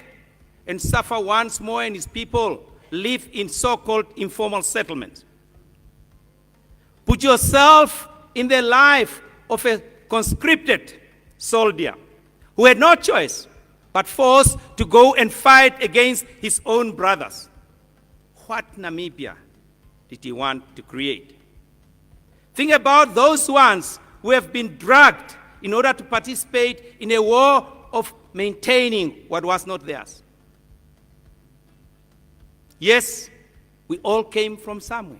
Speaker 8: and suffer once more and his people live in so-called informal settlements? Put yourself in the life of a conscripted soldier who had no choice but forced to go and fight against his own brothers. What Namibia did he want to create? Think about those ones who have been dragged in order to participate in a war of maintaining what was not theirs. Yes, we all came from somewhere.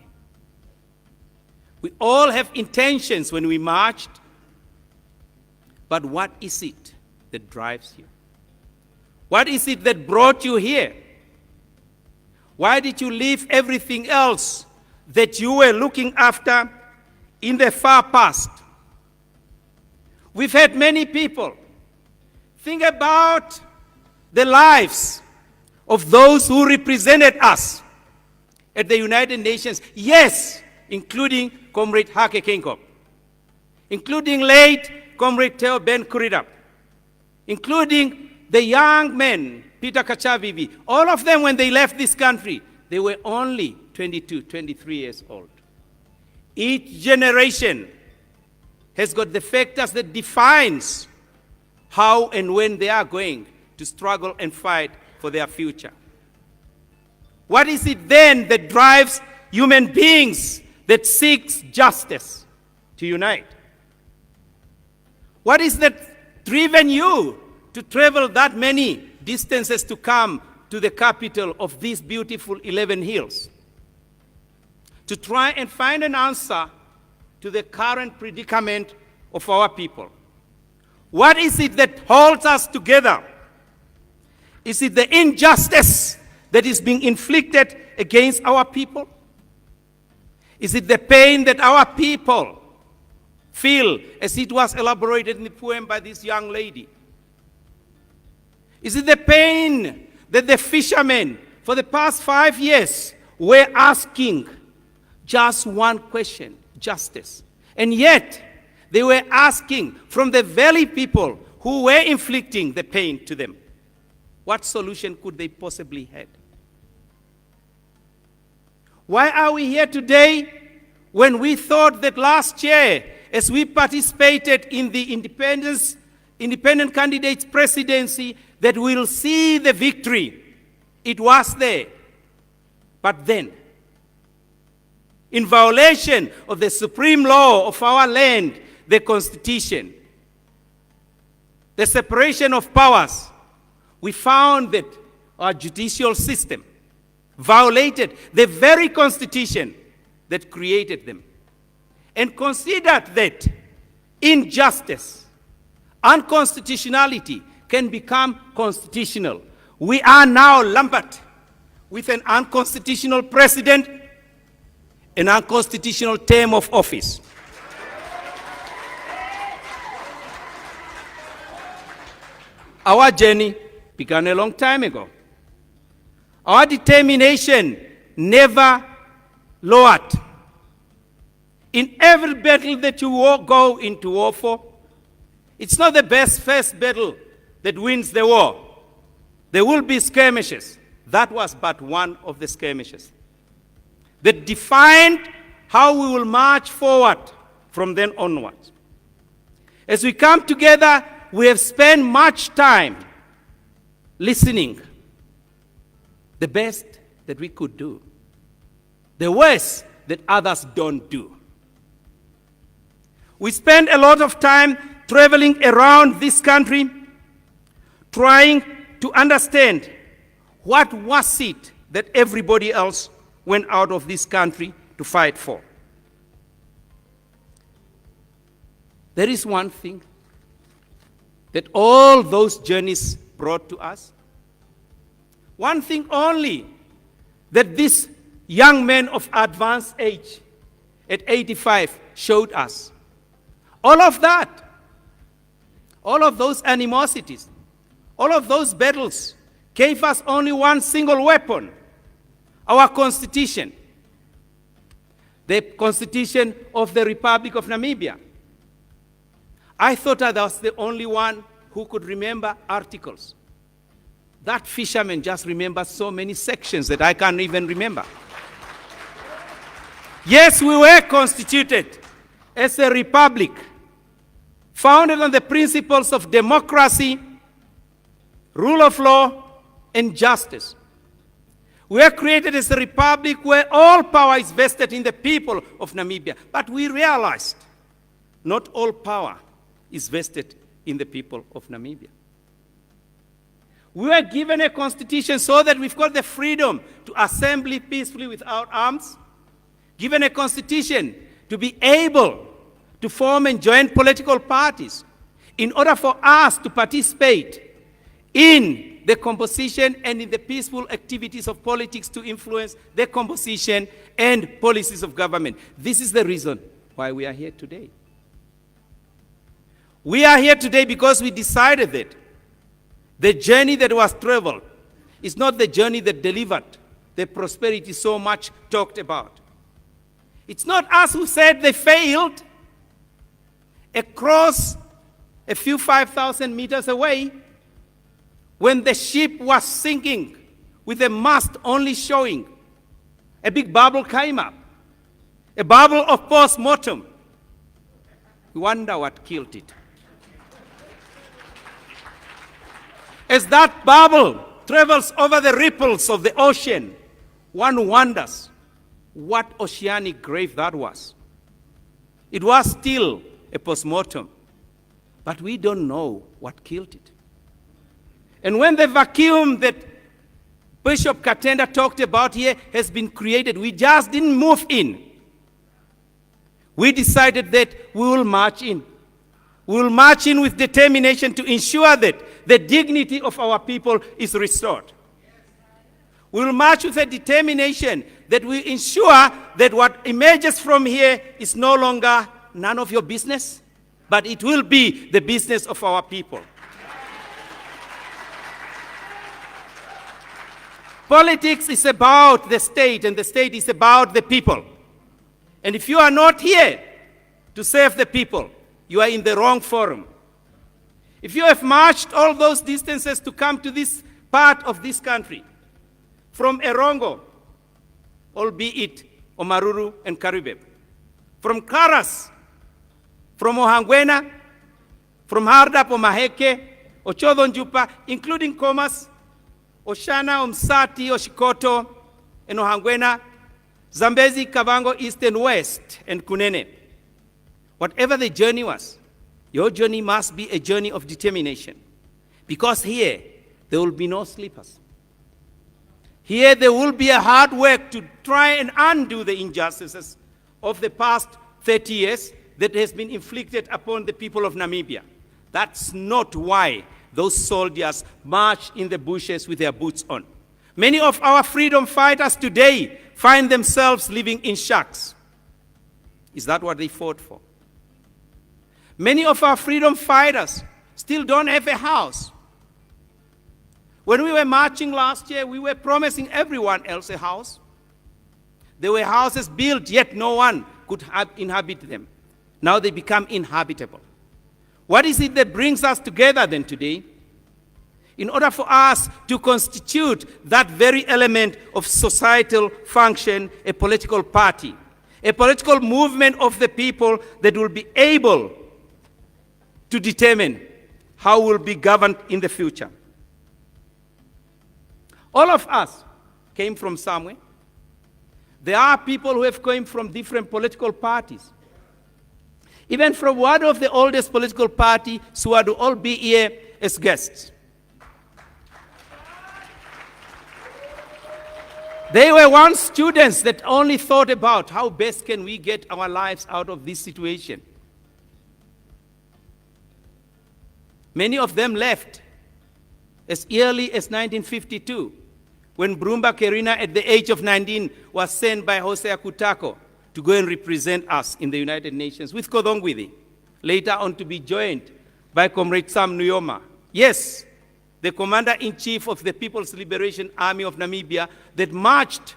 Speaker 8: We all have intentions when we marched. But what is it that drives you? What is it that brought you here? Why did you leave everything else that you were looking after in the far past? We've had many people. Think about the lives of those who represented us at the United Nations. Yes, including Comrade Hake Kenkop, including late Comrade Theo Ben Kuridap, including the young men, Peter Kachavivi. All of them, when they left this country, they were only 22, 23 years old. Each generation has got the factors that defines how and when they are going to struggle and fight for their future. What is it then that drives human beings that seeks justice to unite? What is that driven you to travel that many distances to come to the capital of these beautiful 11 hills? To try and find an answer to the current predicament of our people. What is it that holds us together? Is it the injustice that is being inflicted against our people? Is it the pain that our people feel, as it was elaborated in the poem by this young lady? Is it the pain that the fishermen for the past 5 years were asking just one question: justice? And yet, they were asking from the very people who were inflicting the pain to them. What solution could they possibly have? Why are we here today when we thought that last year, as we participated in the independent candidates presidency, that we'll see the victory? It was there. But then, in violation of the supreme law of our land, the Constitution, the separation of powers, we found that our judicial system violated the very Constitution that created them, and considered that injustice, unconstitutionality can become constitutional. We are now lumbered with an unconstitutional president, an unconstitutional term of office. Our journey began a long time ago. Our determination never lowered. In every battle that you go into war for, it's not the best first battle that wins the war. There will be skirmishes. That was but one of the skirmishes. that defined how we will march forward from then onwards. As we come together, we have spent much time listening. The best that we could do. The worst that others don't do. We spend a lot of time traveling around this country, trying to understand what was it that everybody else went out of this country to fight for. There is one thing that all those journeys brought to us. One thing only that this young man of advanced age at 85 showed us. All of that, all of those animosities, all of those battles gave us only one single weapon, our Constitution, the Constitution of the Republic of Namibia. I thought I was the only one who could remember articles. That fisherman just remembers so many sections that I can't even remember. Yes, we were constituted as a republic, founded on the principles of democracy, rule of law, and justice. We were created as a republic where all power is vested in the people of Namibia. But we realized not all power is vested in the people of Namibia. We were given a constitution so that we've got the freedom to assemble peacefully without arms, given a constitution to be able to form and join political parties in order for us to participate in the composition and in the peaceful activities of politics to influence the composition and policies of government. This is the reason why we are here today. We are here today because we decided that the journey that was traveled is not the journey that delivered the prosperity so much talked about. It's not us who said they failed. Across a few 5,000 meters away, when the ship was sinking with a mast only showing, a big bubble came up, a bubble of post-mortem. We wonder what killed it. As that bubble travels over the ripples of the ocean, one wonders what oceanic grave that was. It was still a postmortem, but we don't know what killed it. And when the vacuum that Bishop Katenda talked about here has been created, we just didn't move in. We decided that we will march in. We will march in with determination to ensure that the dignity of our people is restored. We will march with a determination that we ensure that what emerges from here is no longer none of your business, but it will be the business of our people. Politics is about the state, and the state is about the people. And if you are not here to serve the people, you are in the wrong forum. If you have marched all those distances to come to this part of this country, from Erongo, albeit Omaruru and Karibeb, from Karas, from Ohangwena, from Hardap, Omaheke, Ochodonjupa, including Komas, Oshana, Omsati, Oshikoto, and Ohangwena, Zambezi, Kavango, East and West, and Kunene. Whatever the journey was, your journey must be a journey of determination. Because here, there will be no sleepers. Here, there will be a hard work to try and undo the injustices of the past 30 years that has been inflicted upon the people of Namibia. That's not why those soldiers march in the bushes with their boots on. Many of our freedom fighters today find themselves living in shacks. Is that what they fought for? Many of our freedom fighters still don't have a house. When we were marching last year, we were promising everyone else a house. There were houses built, yet no one could inhabit them. Now they become inhabitable. What is it that brings us together then today? in order for us to constitute that very element of societal function, a political party, a political movement of the people that will be able to determine how we'll be governed in the future. All of us came from somewhere. There are people who have come from different political parties. Even from one of the oldest political parties, Swapo, all be here as guests. They were once students that only thought about how best can we get our lives out of this situation. Many of them left as early as 1952, when Brumba Kerina, at the age of 19, was sent by Hosea Kutako to go and represent us in the United Nations with Kodongwidi, later on to be joined by Comrade Sam Nujoma. Yes, the Commander-in-Chief of the People's Liberation Army of Namibia that marched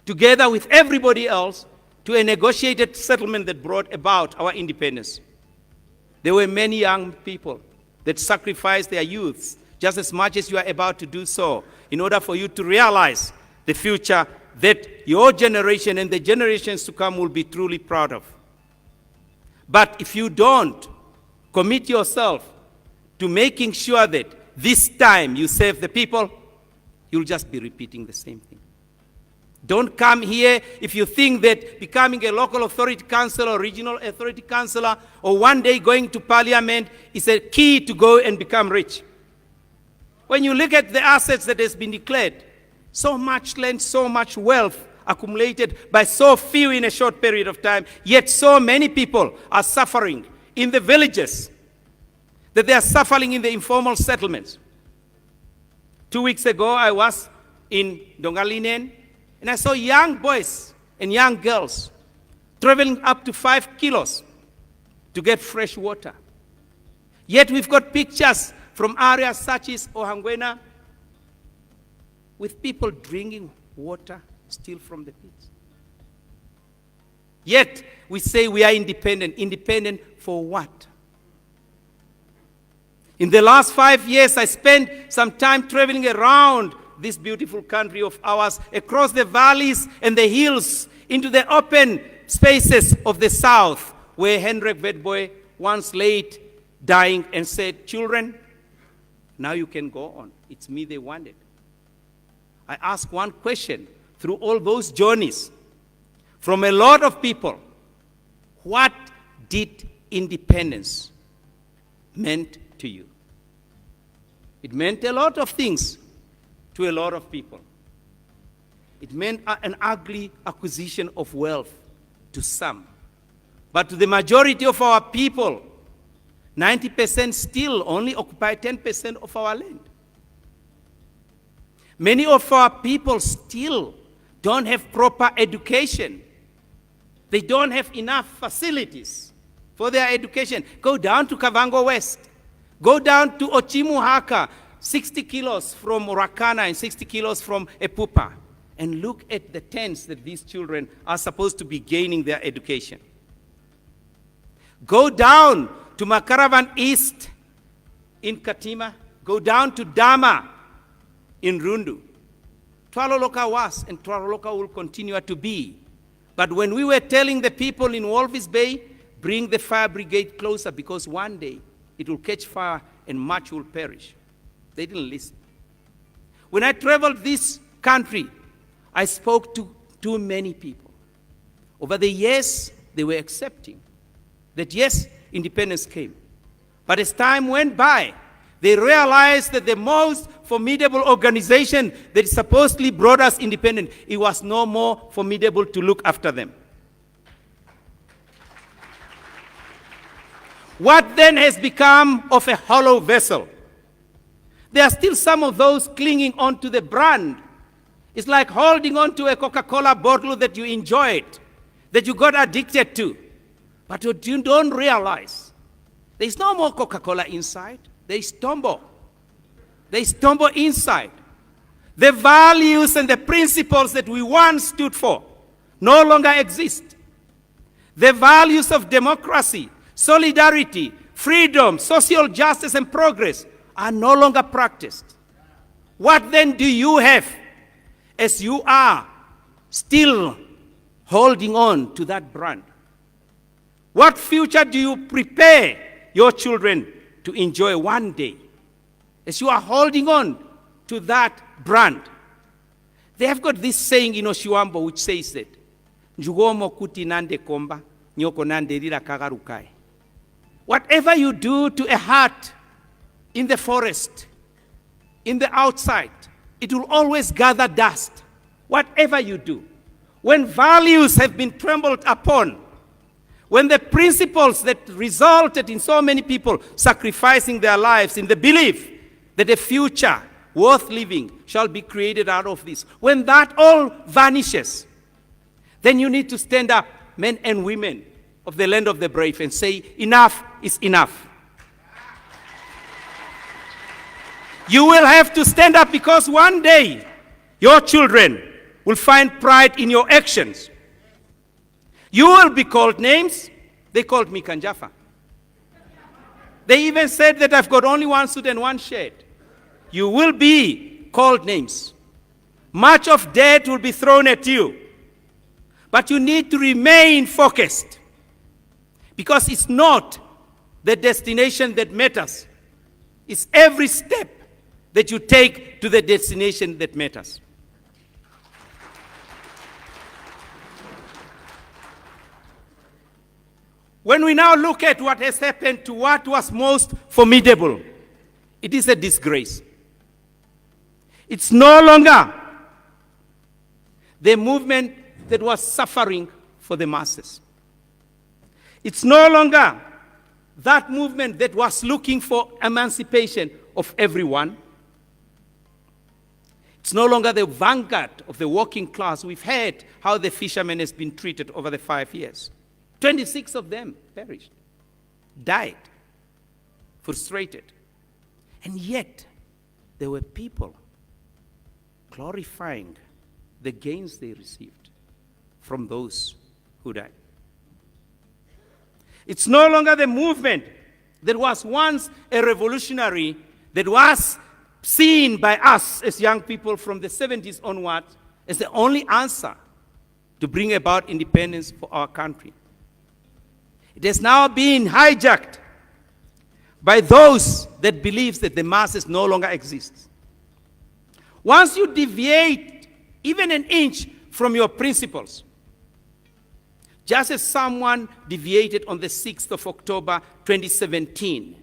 Speaker 8: together with everybody else to a negotiated settlement that brought about our independence. There were many young people that sacrificed their youths just as much as you are about to do so in order for you to realize the future that your generation and the generations to come will be truly proud of. But if you don't commit yourself to making sure that this time you save the people, you'll just be repeating the same thing. Don't come here if you think that becoming a local authority councillor or regional authority councillor or one day going to parliament is a key to go and become rich. When you look at the assets that has been declared, so much land, so much wealth accumulated by so few in a short period of time, yet so many people are suffering in the villages, that they are suffering in the informal settlements. 2 weeks ago, I was in Dongalinen, and I saw young boys and young girls traveling up to 5 kilos to get fresh water. Yet we've got pictures from areas such as Ohangwena with people drinking water still from the pits. Yet we say we are independent. Independent for what? In the last 5 years, I spent some time traveling around this beautiful country of ours, across the valleys and the hills, into the open spaces of the south, where Hendrik Witbooi once laid dying and said, "Children, now you can go on. It's me they wanted." I ask one question through all those journeys from a lot of people: what did independence meant to you? It meant a lot of things to a lot of people. It meant an ugly acquisition of wealth to some. But to the majority of our people, 90% still only occupy 10% of our land. Many of our people still don't have proper education. They don't have enough facilities for their education. Go down to Kavango West. Go down to Ochimuhaka, 60 kilos from Rakana and 60 kilos from Epupa, and look at the tents that these children are supposed to be gaining their education. Go down to Makaravan East in Katima. Go down to Dama in Rundu. Twaloloka was and Twaloloka will continue to be. But when we were telling the people in Walvis Bay, bring the fire brigade closer because one day it will catch fire and much will perish, they didn't listen. When I traveled this country, I spoke to too many people. Over the years, they were accepting that yes, independence came. But as time went by, they realized that the most formidable organization that supposedly brought us independence, it was no more formidable to look after them. What then has become of a hollow vessel? There are still some of those clinging on to the brand. It's like holding on to a Coca-Cola bottle that you enjoyed, that you got addicted to. But what you don't realize, there's no more Coca-Cola inside. There's Tombo. There's Tombo inside. The values and the principles that we once stood for no longer exist. The values of democracy, solidarity, freedom, social justice, and progress are no longer practiced. What then do you have as you are still holding on to that brand? What future do you prepare your children to enjoy one day as you are holding on to that brand? They have got this saying in Oshiwambo which says that, Njugomo kuti nande komba, nyoko nande rira kagarukai. Whatever you do to a heart in the forest, in the outside, it will always gather dust. Whatever you do. When values have been trampled upon, when the principles that resulted in so many people sacrificing their lives in the belief that a future worth living shall be created out of this, when that all vanishes, then you need to stand up, men and women of the land of the brave, and say, enough is enough. You will have to stand up, because one day your children will find pride in your actions. You will be called names. They called me Kanjafa. They even said that I've got only one suit and one shirt. You will be called names. Much of dirt will be thrown at you. But you need to remain focused, because it's not the destination that matters. It's every step that you take to the destination that matters. When we now look at what has happened to what was most formidable, it is a disgrace. It's no longer the movement that was suffering for the masses. It's no longer that movement that was looking for emancipation of everyone. It's no longer the vanguard of the working class. We've heard how the fishermen has been treated over the 5 years. 26 of them perished, died, frustrated. And yet, there were people glorifying the gains they received from those who died. It's no longer the movement that was once a revolutionary, that was seen by us as young people from the 70s onward as the only answer to bring about independence for our country. It has now been hijacked by those that believe that the masses no longer exist. Once you deviate even an inch from your principles, just as someone deviated on the 6th of October 2017,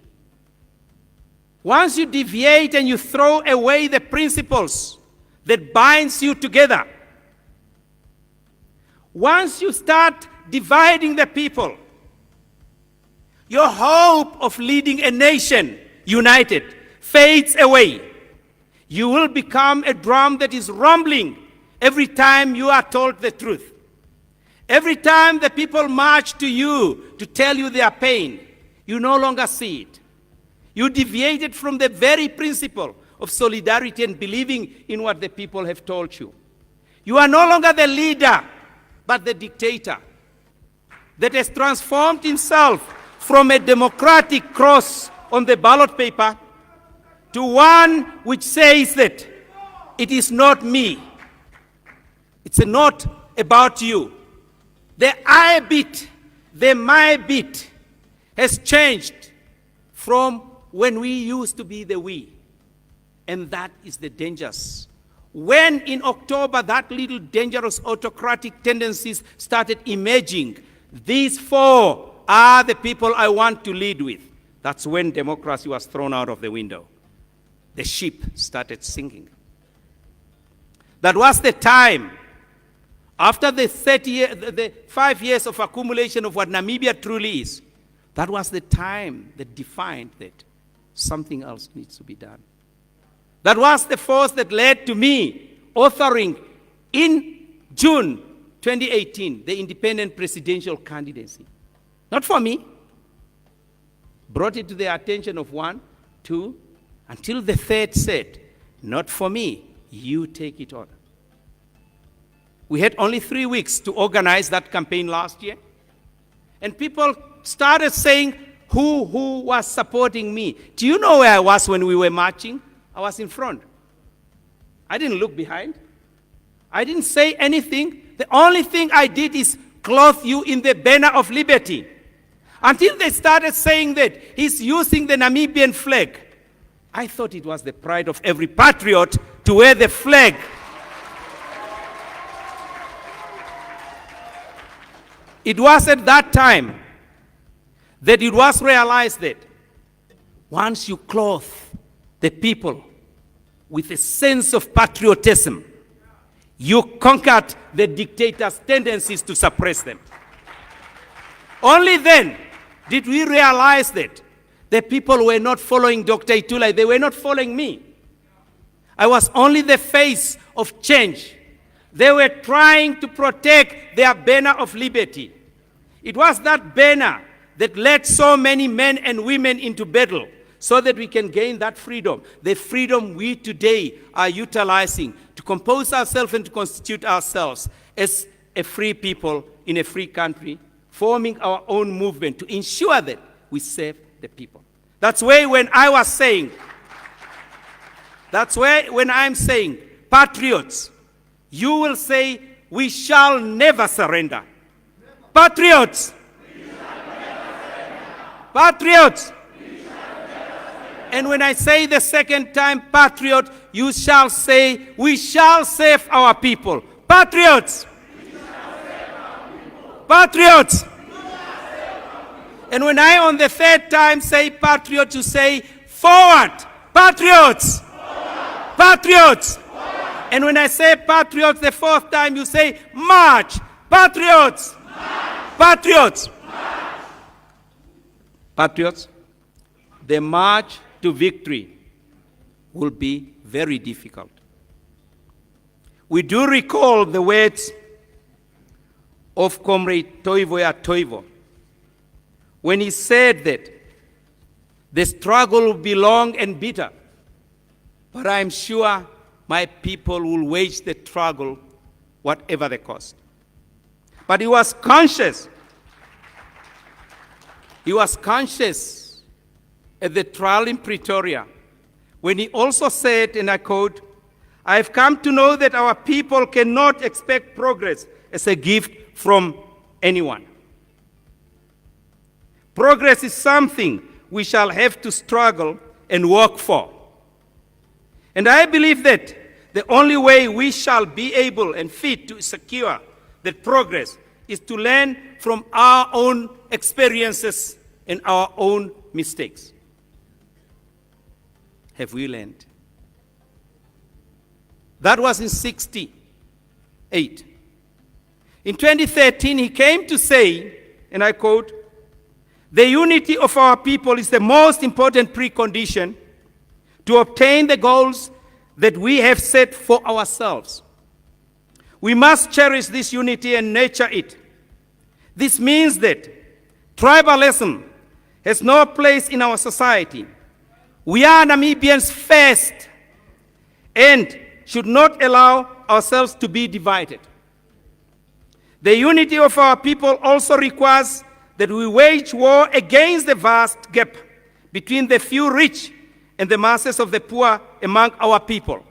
Speaker 8: once you deviate and you throw away the principles that binds you together, once you start dividing the people, your hope of leading a nation united fades away. You will become a drum that is rumbling every time you are told the truth. Every time the people march to you to tell you their pain, you no longer see it. You deviated from the very principle of solidarity and believing in what the people have told you. You are no longer the leader, but the dictator that has transformed himself from a democratic cross on the ballot paper to one which says that it is not me. It's not about you. The I bit, the my bit has changed from when we used to be the we. And that is the dangers. When in October that little dangerous autocratic tendencies started emerging, these four are the people I want to lead with. That's when democracy was thrown out of the window. The ship started sinking. That was the time, after the 5 years of accumulation of what Namibia truly is, that was the time that defined that something else needs to be done. That was the force that led to me authoring in June 2018 the independent presidential candidacy. Not for me. Brought it to the attention of one, two, until the third said, not for me, you take it on. We had only 3 weeks to organize that campaign last year. And people started saying who was supporting me. Do you know where I was when we were marching? I was in front. I didn't look behind. I didn't say anything. The only thing I did is clothe you in the banner of liberty. Until they started saying that he's using the Namibian flag. I thought it was the pride of every patriot to wear the flag. It was at that time that it was realized that once you clothe the people with a sense of patriotism, you conquered the dictator's tendencies to suppress them. Only then did we realize that the people were not following Dr. Itula, they were not following me. I was only the face of change. They were trying to protect their banner of liberty. It was that banner that led so many men and women into battle so that we can gain that freedom. The freedom we today are utilizing to compose ourselves and to constitute ourselves as a free people in a free country, forming our own movement to ensure that we serve the people. That's where when I'm saying, patriots, you will say, we shall never surrender. Patriots! Patriots! And when I say the second time, patriot, you shall say, we shall save our people. Patriots! Patriots! And when I on the third time say patriot, you say forward. Patriots! Patriots! And when I say patriots the fourth time, you say march. Patriots! Patriots! Patriots, the march to victory will be very difficult. We do recall the words of Comrade Toivoya Toivo when he said that the struggle will be long and bitter, but I'm sure my people will wage the struggle whatever the cost. But he was conscious. He was conscious at the trial in Pretoria when he also said, and I quote, I have come to know that our people cannot expect progress as a gift from anyone. Progress is something we shall have to struggle and work for. And I believe that the only way we shall be able and fit to secure that progress is to learn from our own experiences and our own mistakes. Have we learned? That was in 1968. In 2013, he came to say, and I quote, the unity of our people is the most important precondition to obtain the goals that we have set for ourselves. We must cherish this unity and nurture it. This means that tribalism has no place in our society. We are Namibians first and should not allow ourselves to be divided. The unity of our people also requires that we wage war against the vast gap between the few rich and the masses of the poor among our people.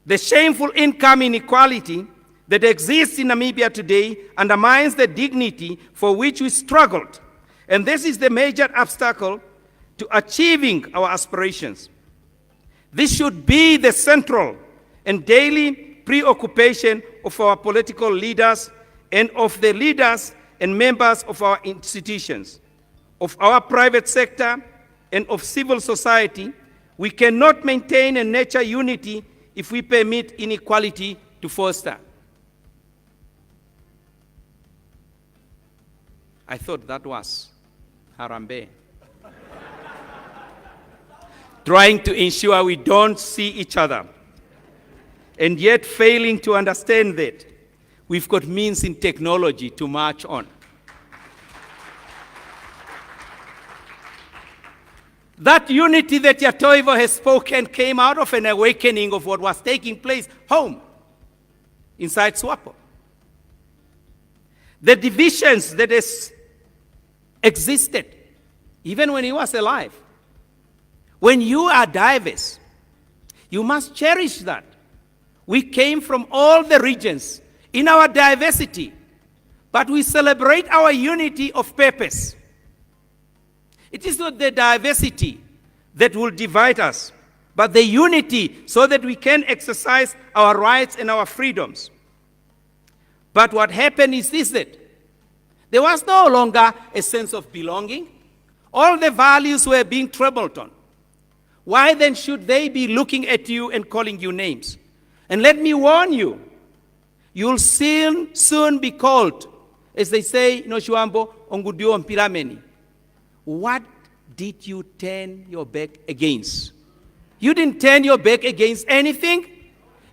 Speaker 8: The shameful income inequality that exists in Namibia today undermines the dignity for which we struggled, and this is the major obstacle to achieving our aspirations. This should be the central and daily preoccupation of our political leaders and of the leaders and members of our institutions, of our private sector, and of civil society. We cannot maintain and nurture unity if we permit inequality to foster. I thought that was Harambe. Trying to ensure we don't see each other, and yet failing to understand that we've got means in technology to march on. That unity that Yatoivo has spoken came out of an awakening of what was taking place home, inside Swapo. The divisions that existed, even when he was alive. When you are diverse, You must cherish that. We came from all the regions in our diversity, but we celebrate our unity of purpose. It is not the diversity that will divide us, but the unity so that we can exercise our rights and our freedoms. But what happened is this, that there was no longer a sense of belonging. All the values were being trampled on. Why then should they be looking at you and calling you names? And let me warn you, you'll soon be called, as they say, no Shuambo, ongudio mpirameni. What did you turn your back against? You didn't turn your back against anything.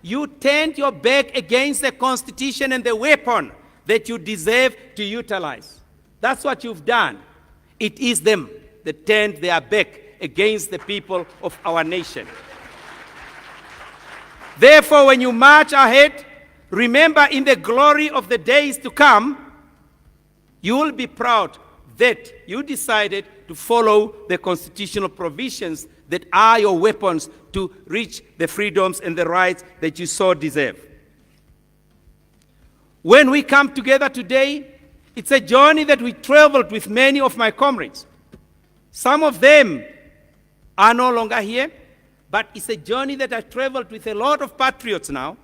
Speaker 8: You turned your back against the Constitution and the weapon that you deserve to utilize. That's what you've done. It is them that turned their back against the people of our nation. Therefore, when you march ahead, remember in the glory of the days to come, you will be proud that you decided to follow the constitutional provisions that are your weapons to reach the freedoms and the rights that you so deserve. When we come together today, it's a journey that we traveled with many of my comrades. Some of them are no longer here, but it's a journey that I traveled with a lot of patriots now.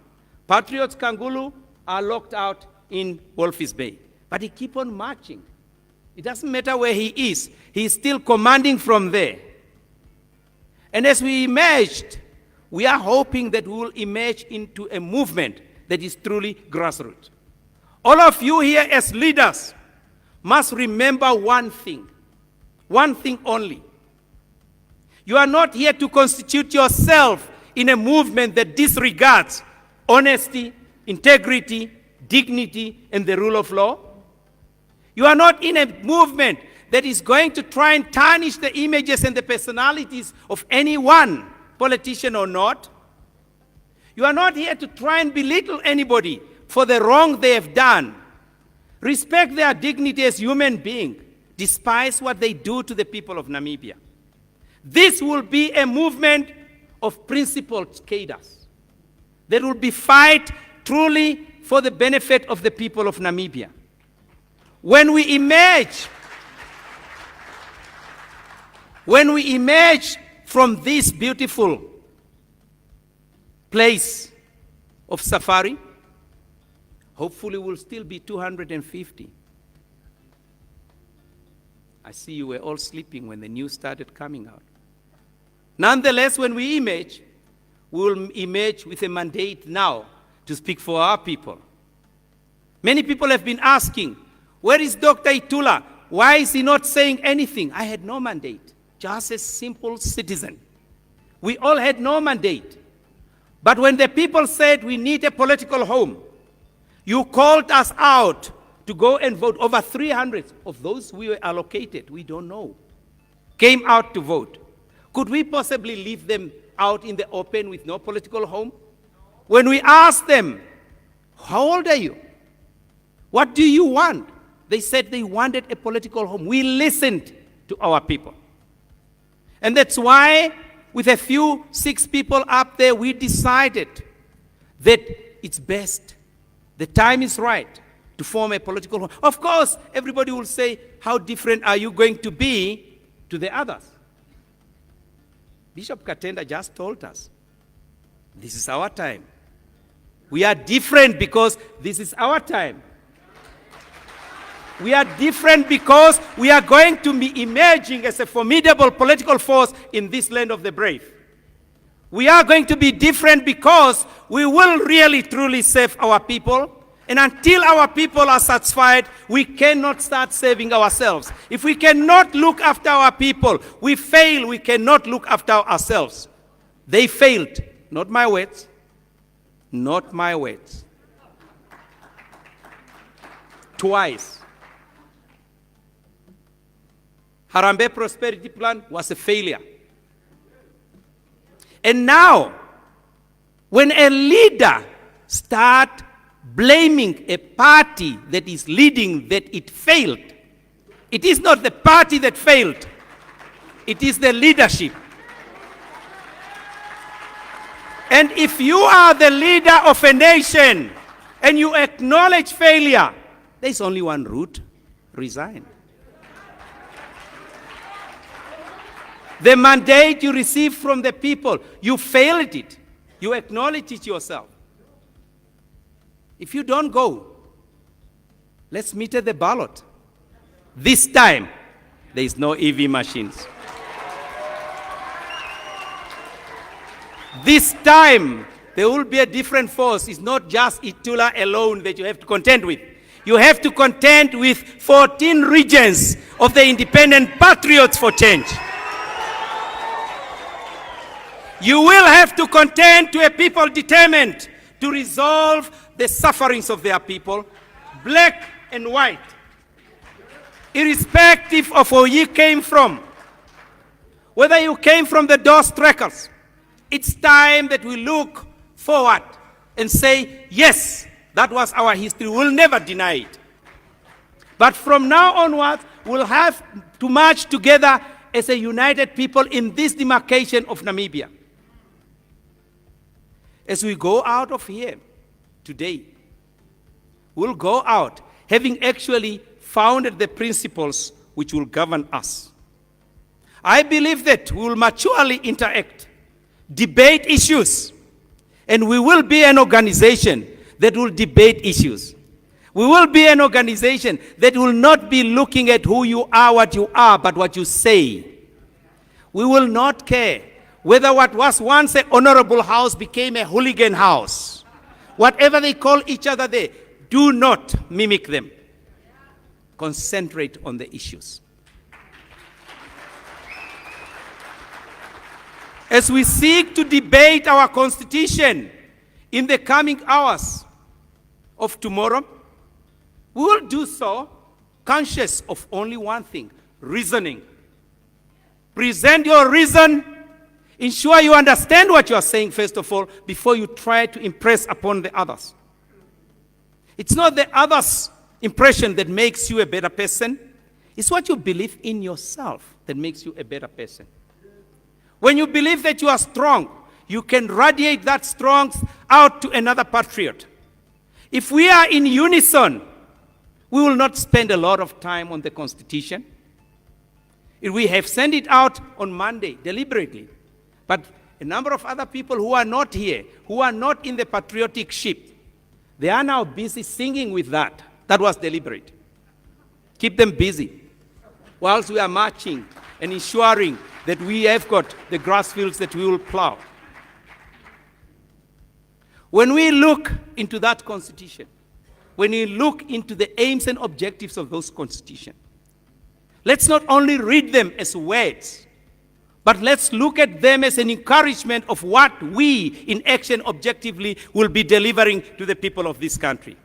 Speaker 8: Patriots Kangulu are locked out in Walvis Bay, but he keep on marching. It doesn't matter where he is still commanding from there. And as we emerged, we are hoping that we will emerge into a movement that is truly grassroots. All of you here as leaders must remember one thing only. You are not here to constitute yourself in a movement that disregards honesty, integrity, dignity, and the rule of law. You are not in a movement that is going to try and tarnish the images and the personalities of anyone, politician or not. You are not here to try and belittle anybody for the wrong they have done. Respect their dignity as human beings, despise what they do to the people of Namibia. This will be a movement of principled cadres that will be fight truly for the benefit of the people of Namibia. When we emerge from this beautiful place of safari, hopefully we'll still be 250. I see you were all sleeping when the news started coming out. Nonetheless, when we emerge, we will emerge with a mandate now to speak for our people. Many people have been asking, where is Dr. Itula? Why is he not saying anything? I had no mandate, just a simple citizen. We all had no mandate. But when the people said we need a political home, you called us out to go and vote. Over 300 of those we were allocated, we don't know, came out to vote. Could we possibly leave them out in the open with no political home? When we asked them, how old are you? What do you want? They said they wanted a political home. We listened to our people. And that's why, with a few 6 people up there, we decided that it's best, the time is right to form a political home. Of course, everybody will say, how different are you going to be to the others? Bishop Katenda just told us, this is our time. We are different because this is our time. We are different because we are going to be emerging as a formidable political force in this land of the brave. We are going to be different because we will really truly serve our people. And until our people are satisfied, we cannot start serving ourselves. If we cannot look after our people, we fail. We cannot look after ourselves. They failed. Not my words. Not my words. Twice. Harambee Prosperity Plan was a failure. And now, when a leader starts blaming a party that is leading that it failed, it is not the party that failed, it is the leadership. And if you are the leader of a nation and you acknowledge failure, there's only one route: resign. The mandate you receive from the people, you failed it. You acknowledge it yourself. If you don't go, let's meet at the ballot. This time, there is no EV machines. This time, there will be a different force. It's not just Itula alone that you have to contend with. You have to contend with 14 regions of the Independent Patriots for change. You will have to contend to a people determined to resolve the sufferings of their people, black and white, irrespective of where you came from. Whether you came from the door strikers, it's time that we look forward and say, yes, that was our history. We'll never deny it. But from now onwards, we'll have to march together as a united people in this demarcation of Namibia. As we go out of here today, we'll go out having actually founded the principles which will govern us. I believe that we will maturely interact, debate issues, and we will be an organization that will debate issues. We will be an organization that will not be looking at who you are, what you are, but what you say. We will not care whether what was once an honorable house became a hooligan house. Whatever they call each other there, do not mimic them. Concentrate on the issues. As we seek to debate our constitution in the coming hours of tomorrow, we will do so conscious of only one thing: reasoning. Present your reason. Ensure you understand what you are saying, first of all, before you try to impress upon the others. It's not the others' impression that makes you a better person. It's what you believe in yourself that makes you a better person. When you believe that you are strong, you can radiate that strength out to another patriot. If we are in unison, we will not spend a lot of time on the Constitution. We have sent it out on Monday deliberately. But a number of other people who are not here, who are not in the patriotic ship, they are now busy singing with that. That was deliberate. Keep them busy whilst we are marching and ensuring that we have got the grass fields that we will plow. When we look into that Constitution, when we look into the aims and objectives of those Constitution, let's not only read them as words, but let's look at them as an encouragement of what we, in action objectively, will be delivering to the people of this country.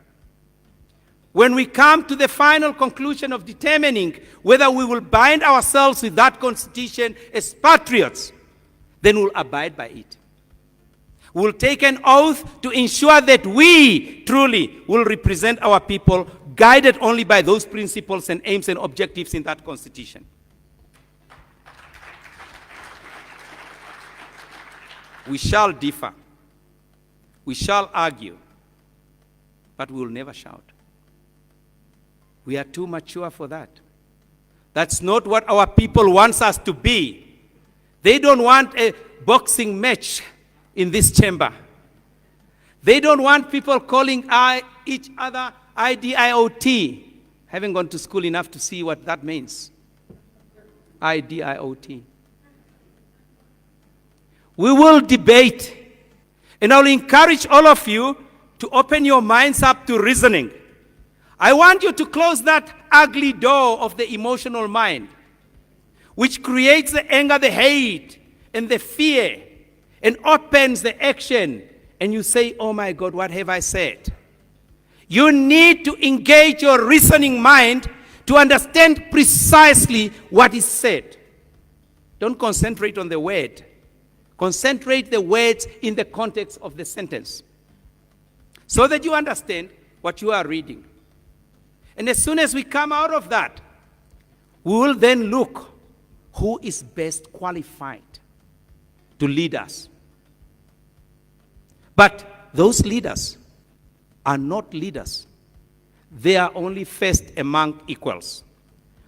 Speaker 8: When we come to the final conclusion of determining whether we will bind ourselves with that Constitution as patriots, then we'll abide by it. We'll take an oath to ensure that we truly will represent our people, guided only by those principles and aims and objectives in that Constitution. We shall differ. We shall argue. But we will never shout. We are too mature for that. That's not what our people want us to be. They don't want a boxing match in this chamber. They don't want people calling each other IDIOT. Haven't gone to school enough to see what that means. IDIOT. We will debate, and I'll encourage all of you to open your minds up to reasoning. I want you to close that ugly door of the emotional mind, which creates the anger, the hate, and the fear, and opens the action, and you say, oh my God, what have I said? You need to engage your reasoning mind to understand precisely what is said. Don't concentrate on the word. Concentrate the words in the context of the sentence, so that you understand what you are reading. And as soon as we come out of that, we will then look who is best qualified to lead us. But those leaders are not leaders. They are only first among equals.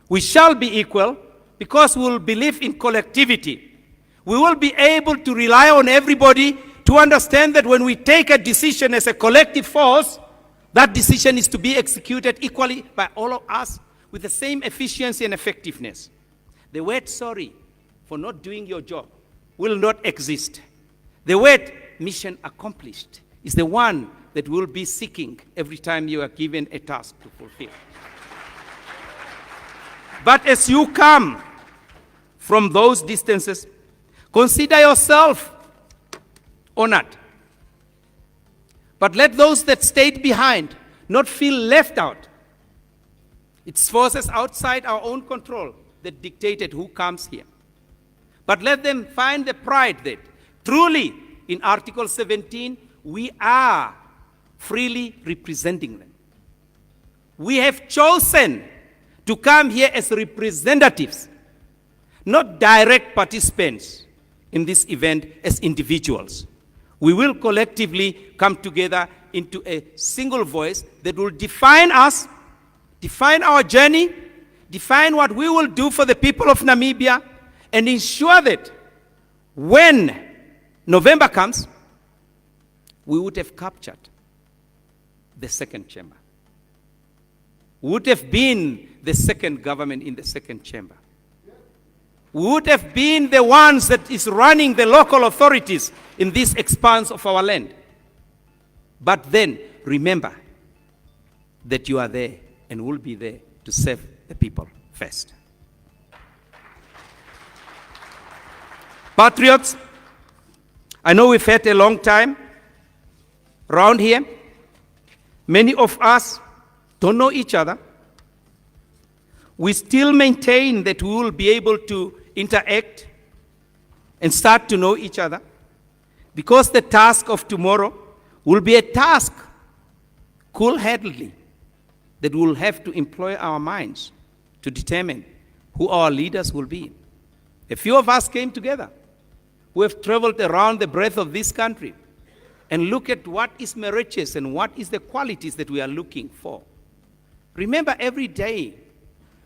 Speaker 8: We shall be equal because we will believe in collectivity. We will be able to rely on everybody to understand that when we take a decision as a collective force, that decision is to be executed equally by all of us with the same efficiency and effectiveness. The word sorry for not doing your job will not exist. The word mission accomplished is the one that we'll be seeking every time you are given a task to fulfill. But as you come from those distances, consider yourself honored. But let those that stayed behind not feel left out. It's forces outside our own control that dictated who comes here. But let them find the pride that truly in Article 17, we are freely representing them. We have chosen to come here as representatives, not direct participants in this event as individuals. We will collectively come together into a single voice that will define us, define our journey, define what we will do for the people of Namibia, and ensure that when November comes, we would have captured the second chamber. We would have been the second government in the second chamber. We would have been the ones that is running the local authorities in this expanse of our land. But then, remember that you are there and will be there to serve the people first. Patriots, I know we've had a long time around here. Many of us don't know each other. We still maintain that we will be able to interact and start to know each other, because the task of tomorrow will be a task cool-headedly that we'll have to employ our minds to determine who our leaders will be. A few of us came together. We have traveled around the breadth of this country and look at what is meritorious and what is the qualities that we are looking for. Remember, every day,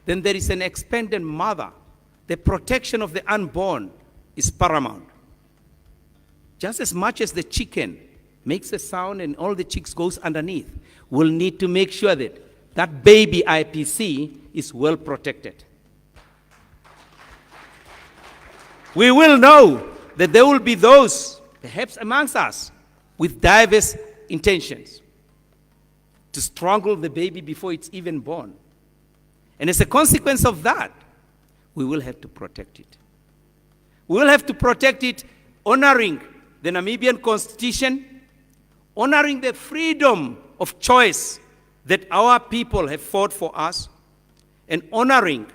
Speaker 8: then there is an expectant mother. The protection of the unborn is paramount. Just as much as the chicken makes a sound and all the chicks goes underneath, we'll need to make sure that that baby IPC is well protected. We will know that there will be those, perhaps amongst us, with diverse intentions to strangle the baby before it's even born. And as a consequence of that, we will have to protect it. We will have to protect it honoring the Namibian Constitution, honoring the freedom of choice that our people have fought for us, and honoring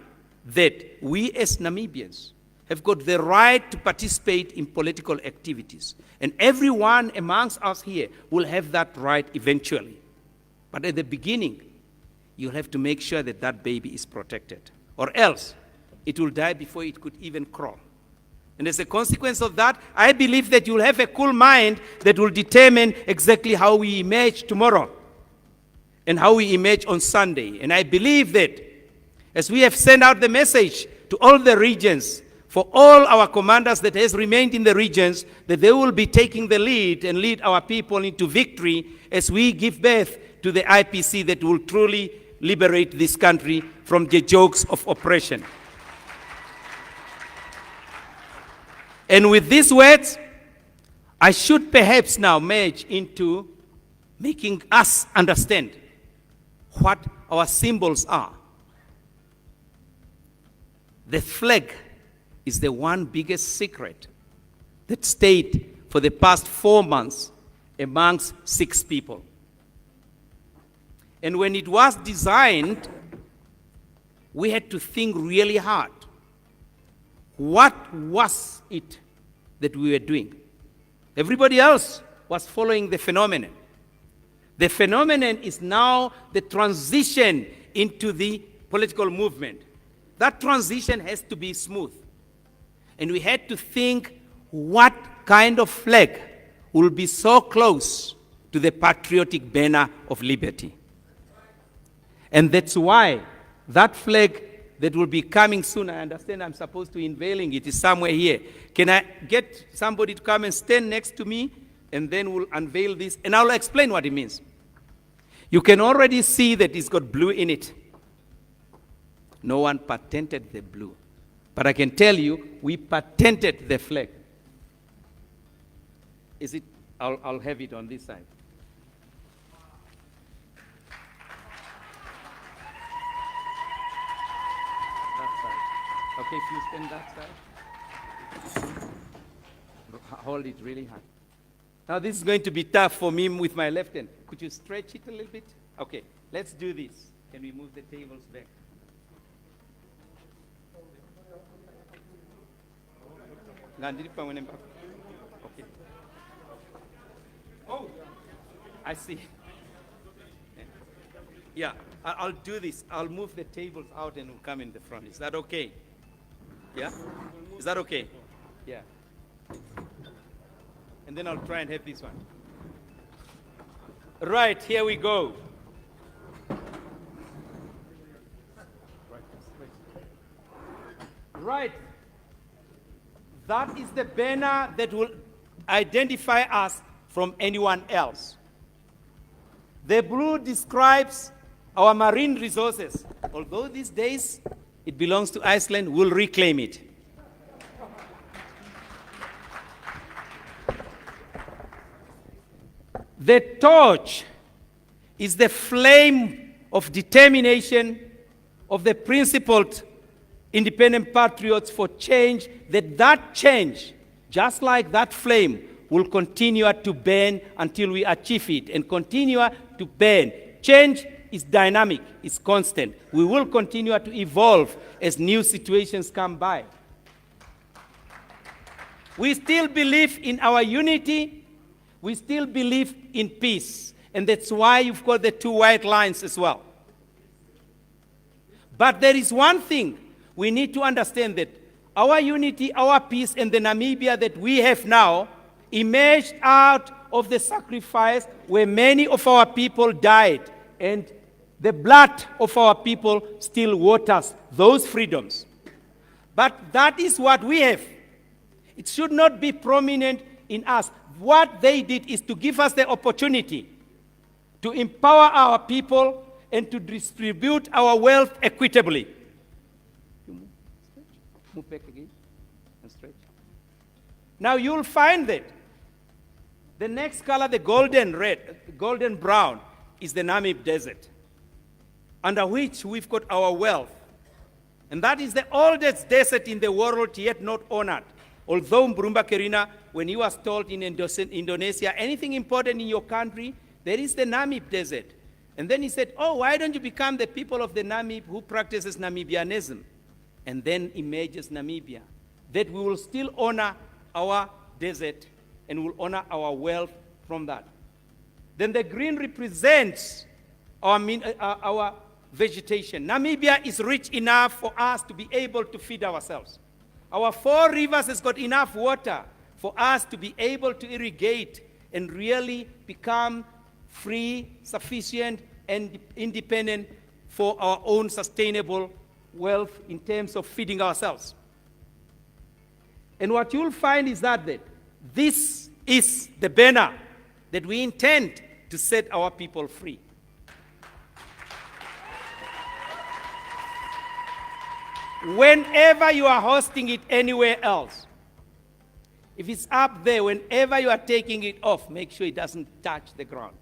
Speaker 8: that we as Namibians have got the right to participate in political activities. And everyone amongst us here will have that right eventually. But at the beginning, you'll have to make sure that that baby is protected, or else it will die before it could even crawl. And as a consequence of that, I believe that you'll have a cool mind that will determine exactly how we emerge tomorrow and how we emerge on Sunday. And I believe that as we have sent out the message to all the regions, for all our commanders that has remained in the regions, that they will be taking the lead and lead our people into victory as we give birth to the IPC that will truly liberate this country from the yokes of oppression. And with these words, I should perhaps now merge into making us understand what our symbols are. The flag is the one biggest secret that stayed for the past 4 months amongst 6 people. And when it was designed, we had to think really hard. What was it that we were doing? Everybody else was following the phenomenon. The phenomenon is now the transition into the political movement. That transition has to be smooth. And we had to think what kind of flag will be so close to the patriotic banner of liberty. And that's why that flag that will be coming soon, I understand I'm supposed to unveiling it, is somewhere here. Can I get somebody to come and stand next to me, and then we'll unveil this, and I'll explain what it means. You can already see that it's got blue in it. No one patented the blue. But I can tell you, we patented the flag. Is it? I'll have it on this side. That side. Okay, if you stand that side. Hold it really hard. Now this is going to be tough for me with my left hand. Could you stretch it a little bit? Okay, let's do this. Can we move the tables back? Okay. Oh, I see. Yeah, I'll do this. I'll move the tables out and we'll come in the front. Is that okay? Yeah? Is that okay? Yeah. And then I'll try and have this one. Right, here we go. Right. That is the banner that will identify us from anyone else. The blue describes our marine resources. Although these days it belongs to Iceland, we'll reclaim it. The torch is the flame of determination of the principled independent patriots for change, that change, just like that flame, will continue to burn until we achieve it and continue to burn. Change is dynamic, it's constant. We will continue to evolve as new situations come by. We still believe in our unity. We still believe in peace. And that's why you've got the two white lines as well. But there is one thing we need to understand, that our unity, our peace, and the Namibia that we have now emerged out of the sacrifice where many of our people died, and the blood of our people still waters those freedoms. But that is what we have. It should not be prominent in us. What they did is to give us the opportunity to empower our people and to distribute our wealth equitably. Move back again and stretch. Now you'll find that the next color, the golden red, golden brown, is the Namib Desert, under which we've got our wealth. And that is the oldest desert in the world yet not honored. Although Mbrumba Kerina, when he was told in Indonesia, anything important in your country, there is the Namib Desert. And then he said, oh, why don't you become the people of the Namib who practices Namibianism? And then emerges Namibia, that we will still honor our desert and will honor our wealth from that. Then the green represents our vegetation. Namibia is rich enough for us to be able to feed ourselves. Our 4 rivers has got enough water for us to be able to irrigate and really become free, sufficient, and independent for our own sustainable wealth in terms of feeding ourselves. And what you'll find is that this is the banner that we intend to set our people free. Whenever you are hosting it anywhere else, if it's up there, whenever you are taking it off, make sure it doesn't touch the ground.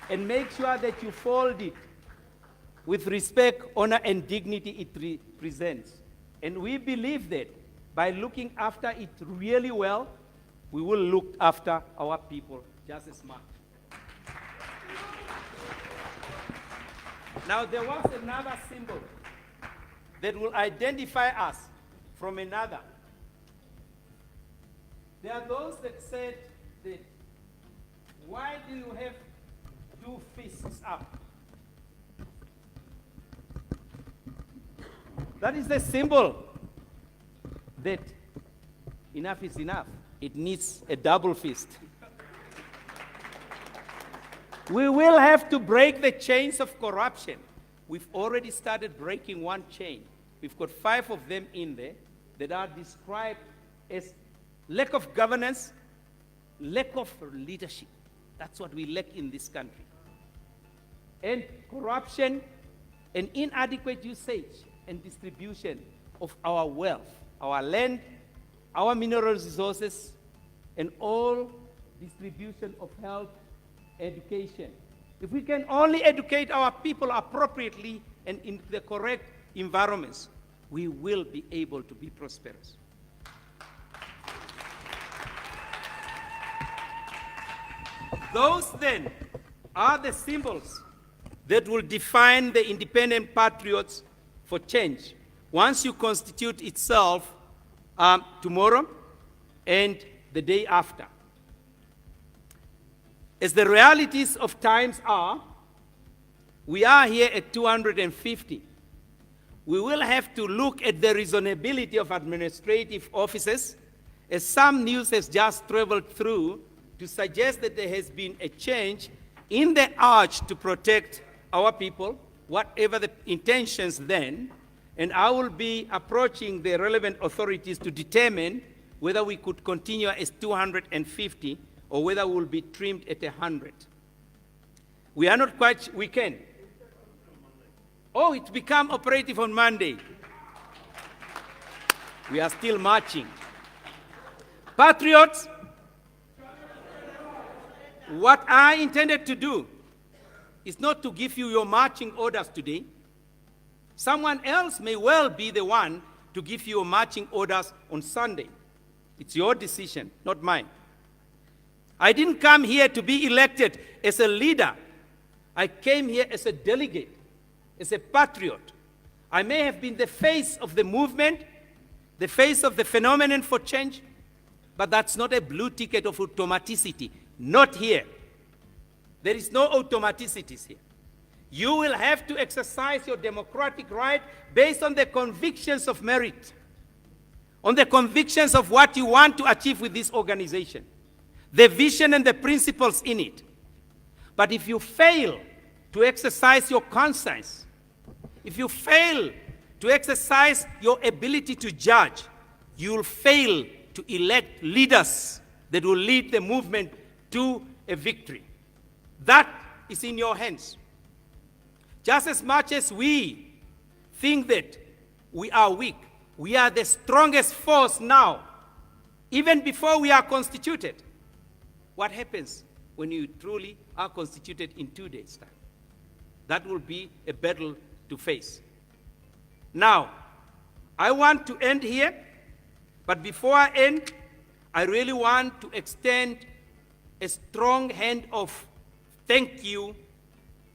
Speaker 8: And make sure that you fold it with respect, honor, and dignity it represents. And we believe that by looking after it really well, we will look after our people just as much. Now, there was another symbol that will identify us from another. There are those that said that, why do you have 2 fists up? That is the symbol that enough is enough. it needs a double fist. We will have to break the chains of corruption. We've already started breaking one chain. We've got 5 of them in there that are described as lack of governance, lack of leadership. That's what we lack in this country. And corruption and inadequate usage and distribution of our wealth, our land, our mineral resources, and all distribution of health, education. If we can only educate our people appropriately and in the correct environments, we will be able to be prosperous. Those then are the symbols that will define the Independent Patriots for change once you constitute itself tomorrow and the day after. As the realities of times are, we are here at 250. We will have to look at the reasonability of administrative offices, as some news has just traveled through to suggest that there has been a change in the urge to protect our people, whatever the intentions then, and I will be approaching the relevant authorities to determine whether we could continue as 250 or whether we will be trimmed at 100. We are not quite, we can. Oh, it became operative on Monday. We are still marching. Patriots, what I intended to do is not to give you your marching orders today. Someone else may well be the one to give you your marching orders on Sunday. It's your decision, not mine. I didn't come here to be elected as a leader. I came here as a delegate, as a patriot. I may have been the face of the movement, the face of the phenomenon for change, but that's not a blue ticket of automaticity. Not here. There is no automaticities here. You will have to exercise your democratic right based on the convictions of merit, on the convictions of what you want to achieve with this organization, the vision and the principles in it. But if you fail to exercise your conscience, if you fail to exercise your ability to judge, you will fail to elect leaders that will lead the movement to a victory. That is in your hands. Just as much as we think that we are weak, we are the strongest force now, even before we are constituted. What happens when you truly are constituted in 2 days' time? That will be a battle to face. Now, I want to end here, but before I end, I really want to extend a strong hand of thank you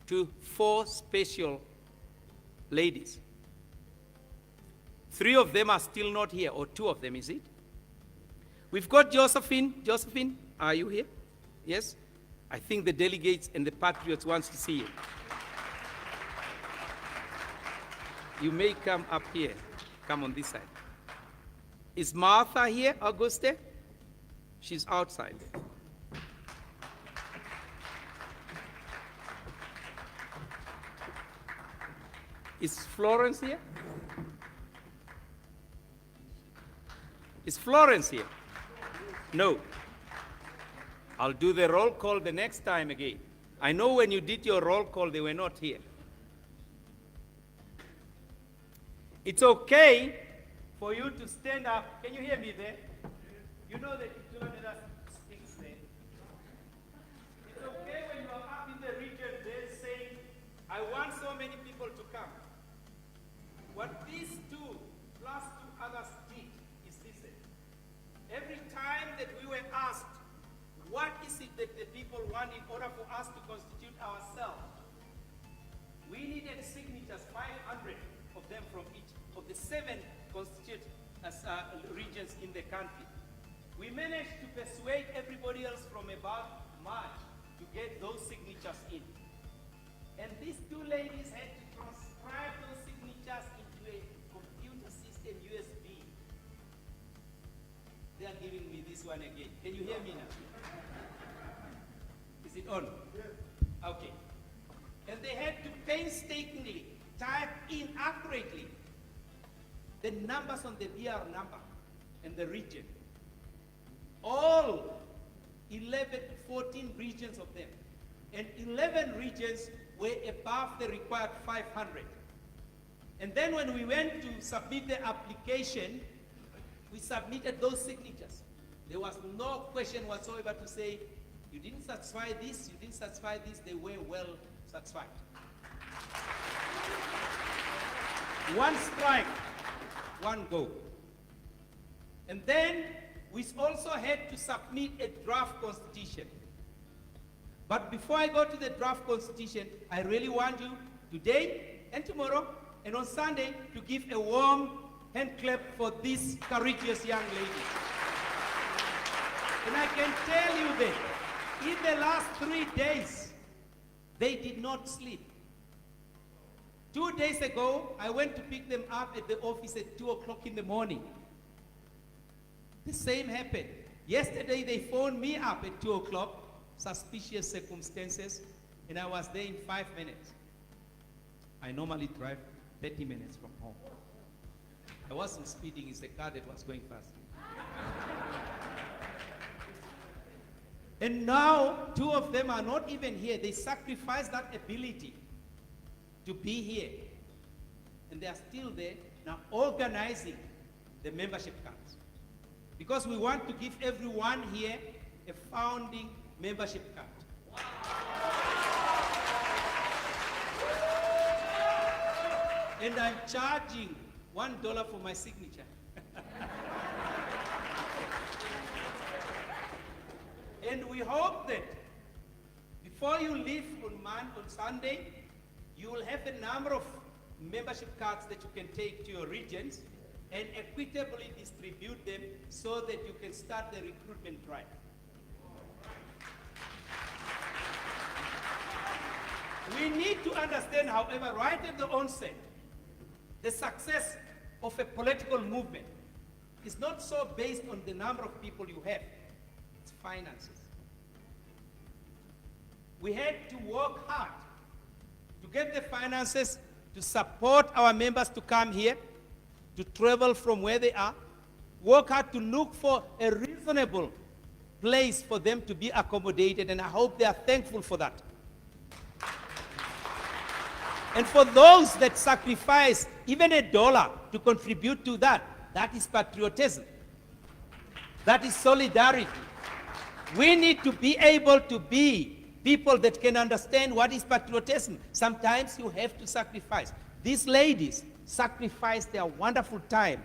Speaker 8: to 4 special ladies. 3 of them are still not here, or 2 of them, is it? We've got Josephine. Josephine, are you here? Yes? I think the delegates and the patriots want to see you. You may come up here. Come on this side. Is Martha here, Auguste? She's outside. Is Florence here? Is Florence here? No. I'll do the roll call the next time again. I know when you did your roll call, they were not here. It's okay for you to stand up. Can you hear me there? You know that Itula speaks there. It's okay when you are up in the region there saying, I want so many people to come. What these 2 plus 2 others did is listen. Every time that we were asked, what is it that the people want in order for us to constitute ourselves? We needed signatures, 500 of them from each of the 7 constituent regions in the country. We managed to persuade everybody else from about March to get those signatures in. And these 2 ladies had to transcribe those signatures into a computer system USB. They are giving me this this one again. Can you hear me now? Is it on? Okay. And they had to painstakingly type in accurately the numbers on the VR number and the region. All 14 regions of them. And 11 regions were above the required 500. And then when we went to submit the application, we submitted those signatures. There was no question whatsoever to say, you didn't satisfy this, you didn't satisfy this. They were well satisfied. One strike, one go. And then we also had to submit a draft constitution. But before I go to the draft constitution, I really want you today and tomorrow and on Sunday to give a warm hand clap for this courageous young lady. And I can tell you that in the last 3 days, they did not sleep. 2 days ago, I went to pick them up at the office at 2 o'clock in the morning. The same happened. Yesterday, they phoned me up at 2 o'clock, suspicious circumstances, and I was there in 5 minutes. I normally drive 30 minutes from home. I wasn't speeding, it's a car that was going fast. And now, 2 of them are not even here. They sacrificed that ability to be here. And they are still there, now organizing the membership cards. Because we want to give everyone here a founding membership card. And I'm charging $1 for my signature. And we hope that before you leave on Sunday, you will have a number of membership cards that you can take to your regions and equitably distribute them so that you can start the recruitment drive. We need to understand, however, right at the onset, the success of a political movement is not so based on the number of people you have, it's finances. We had to work hard to get the finances to support our members to come here, to travel from where they are, work hard to look for a reasonable place for them to be accommodated, and I hope they are thankful for that. And for those that sacrifice even $1 to contribute to that, that is patriotism. That is solidarity. We need to be able to be people that can understand what is patriotism. Sometimes you have to sacrifice. These ladies sacrificed their wonderful time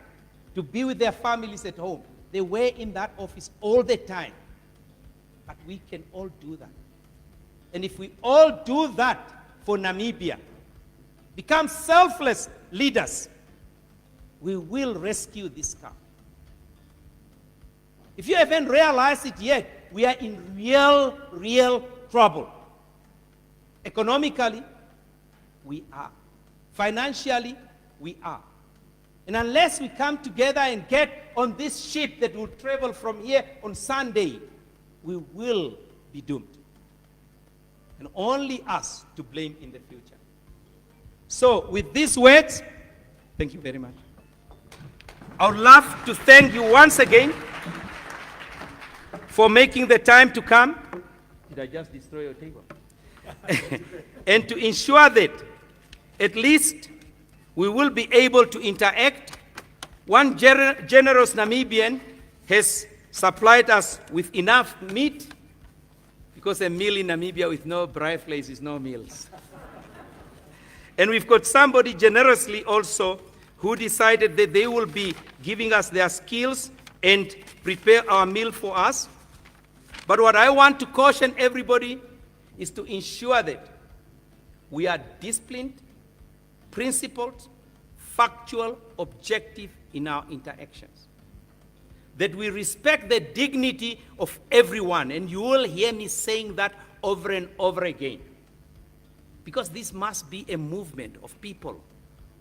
Speaker 8: to be with their families at home. They were in that office all the time. But we can all do that. And if we all do that for Namibia, become selfless leaders, we will rescue this country. If you haven't realized it yet, we are in real trouble. Economically, we are. Financially, we are. And unless we come together and get on this ship that will travel from here on Sunday, we will be doomed. And only us to blame in the future. So, with these words, thank you very much. I would love to thank you once again for making the time to come. Did I just destroy your table? And to ensure that at least we will be able to interact. One generous Namibian has supplied us with enough meat, because a meal in Namibia with no braai vleis is no meals. And we've got somebody generously also who decided that they will be giving us their skills and prepare our meal for us. But what I want to caution everybody is to ensure that we are disciplined, principled, factual, objective in our interactions. That we respect the dignity of everyone. And you will hear me saying that over and over again. Because this must be a movement of people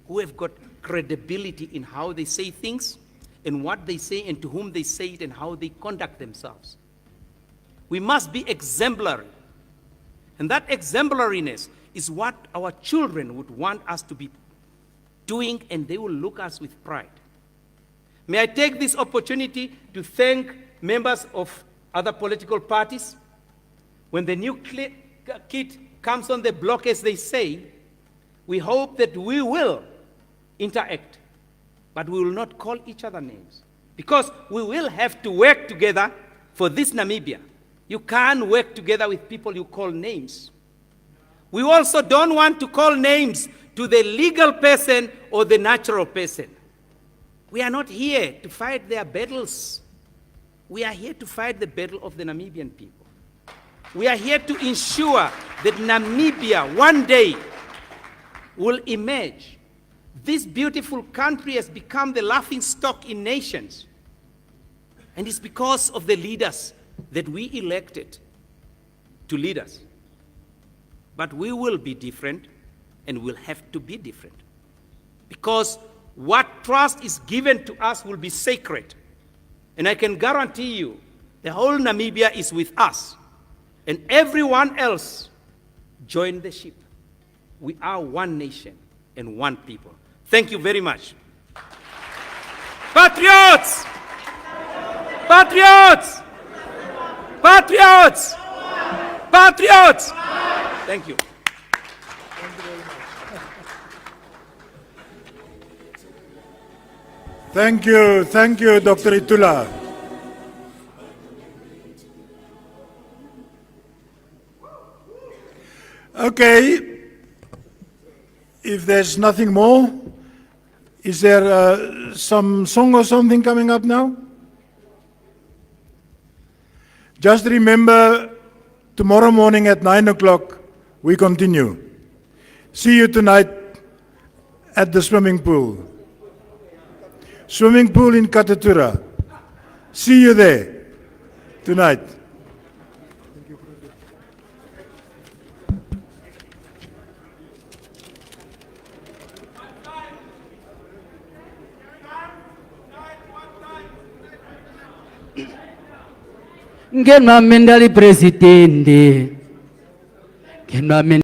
Speaker 8: who have got credibility in how they say things and what they say and to whom they say it and how they conduct themselves. We must be exemplary. And that exemplariness is what our children would want us to be doing, and they will look at us with pride. May I take this opportunity to thank members of other political parties. When the new kid comes on the block, as they say, we hope that we will interact, but we will not call each other names, because we will have to work together for this Namibia. You can't work together with people you call names. We also don't want to call names to the legal person or the natural person. We are not here to fight their battles. We are here to fight the battle of the Namibian people. We are here to ensure that Namibia one day will emerge. This beautiful country has become the laughing stock in nations. And it's because of the leaders that we elected to lead us. But we will be different, and we'll have to be different. Because what trust is given to us will be sacred. And I can guarantee you, the whole Namibia is with us. And everyone else join the ship. We are one nation and one people. Thank you very much. Patriots! Patriots! Patriots! Patriots! Thank you.
Speaker 1: Thank you, Dr. Itula. Okay, if there's nothing more, is there some song or something coming up now? Just remember, tomorrow morning at 9 o'clock, we continue. See you tonight at the swimming pool. Swimming pool in Katatura. See you there tonight.
Speaker 4: Ngenwa mendali presidente. Ngenwa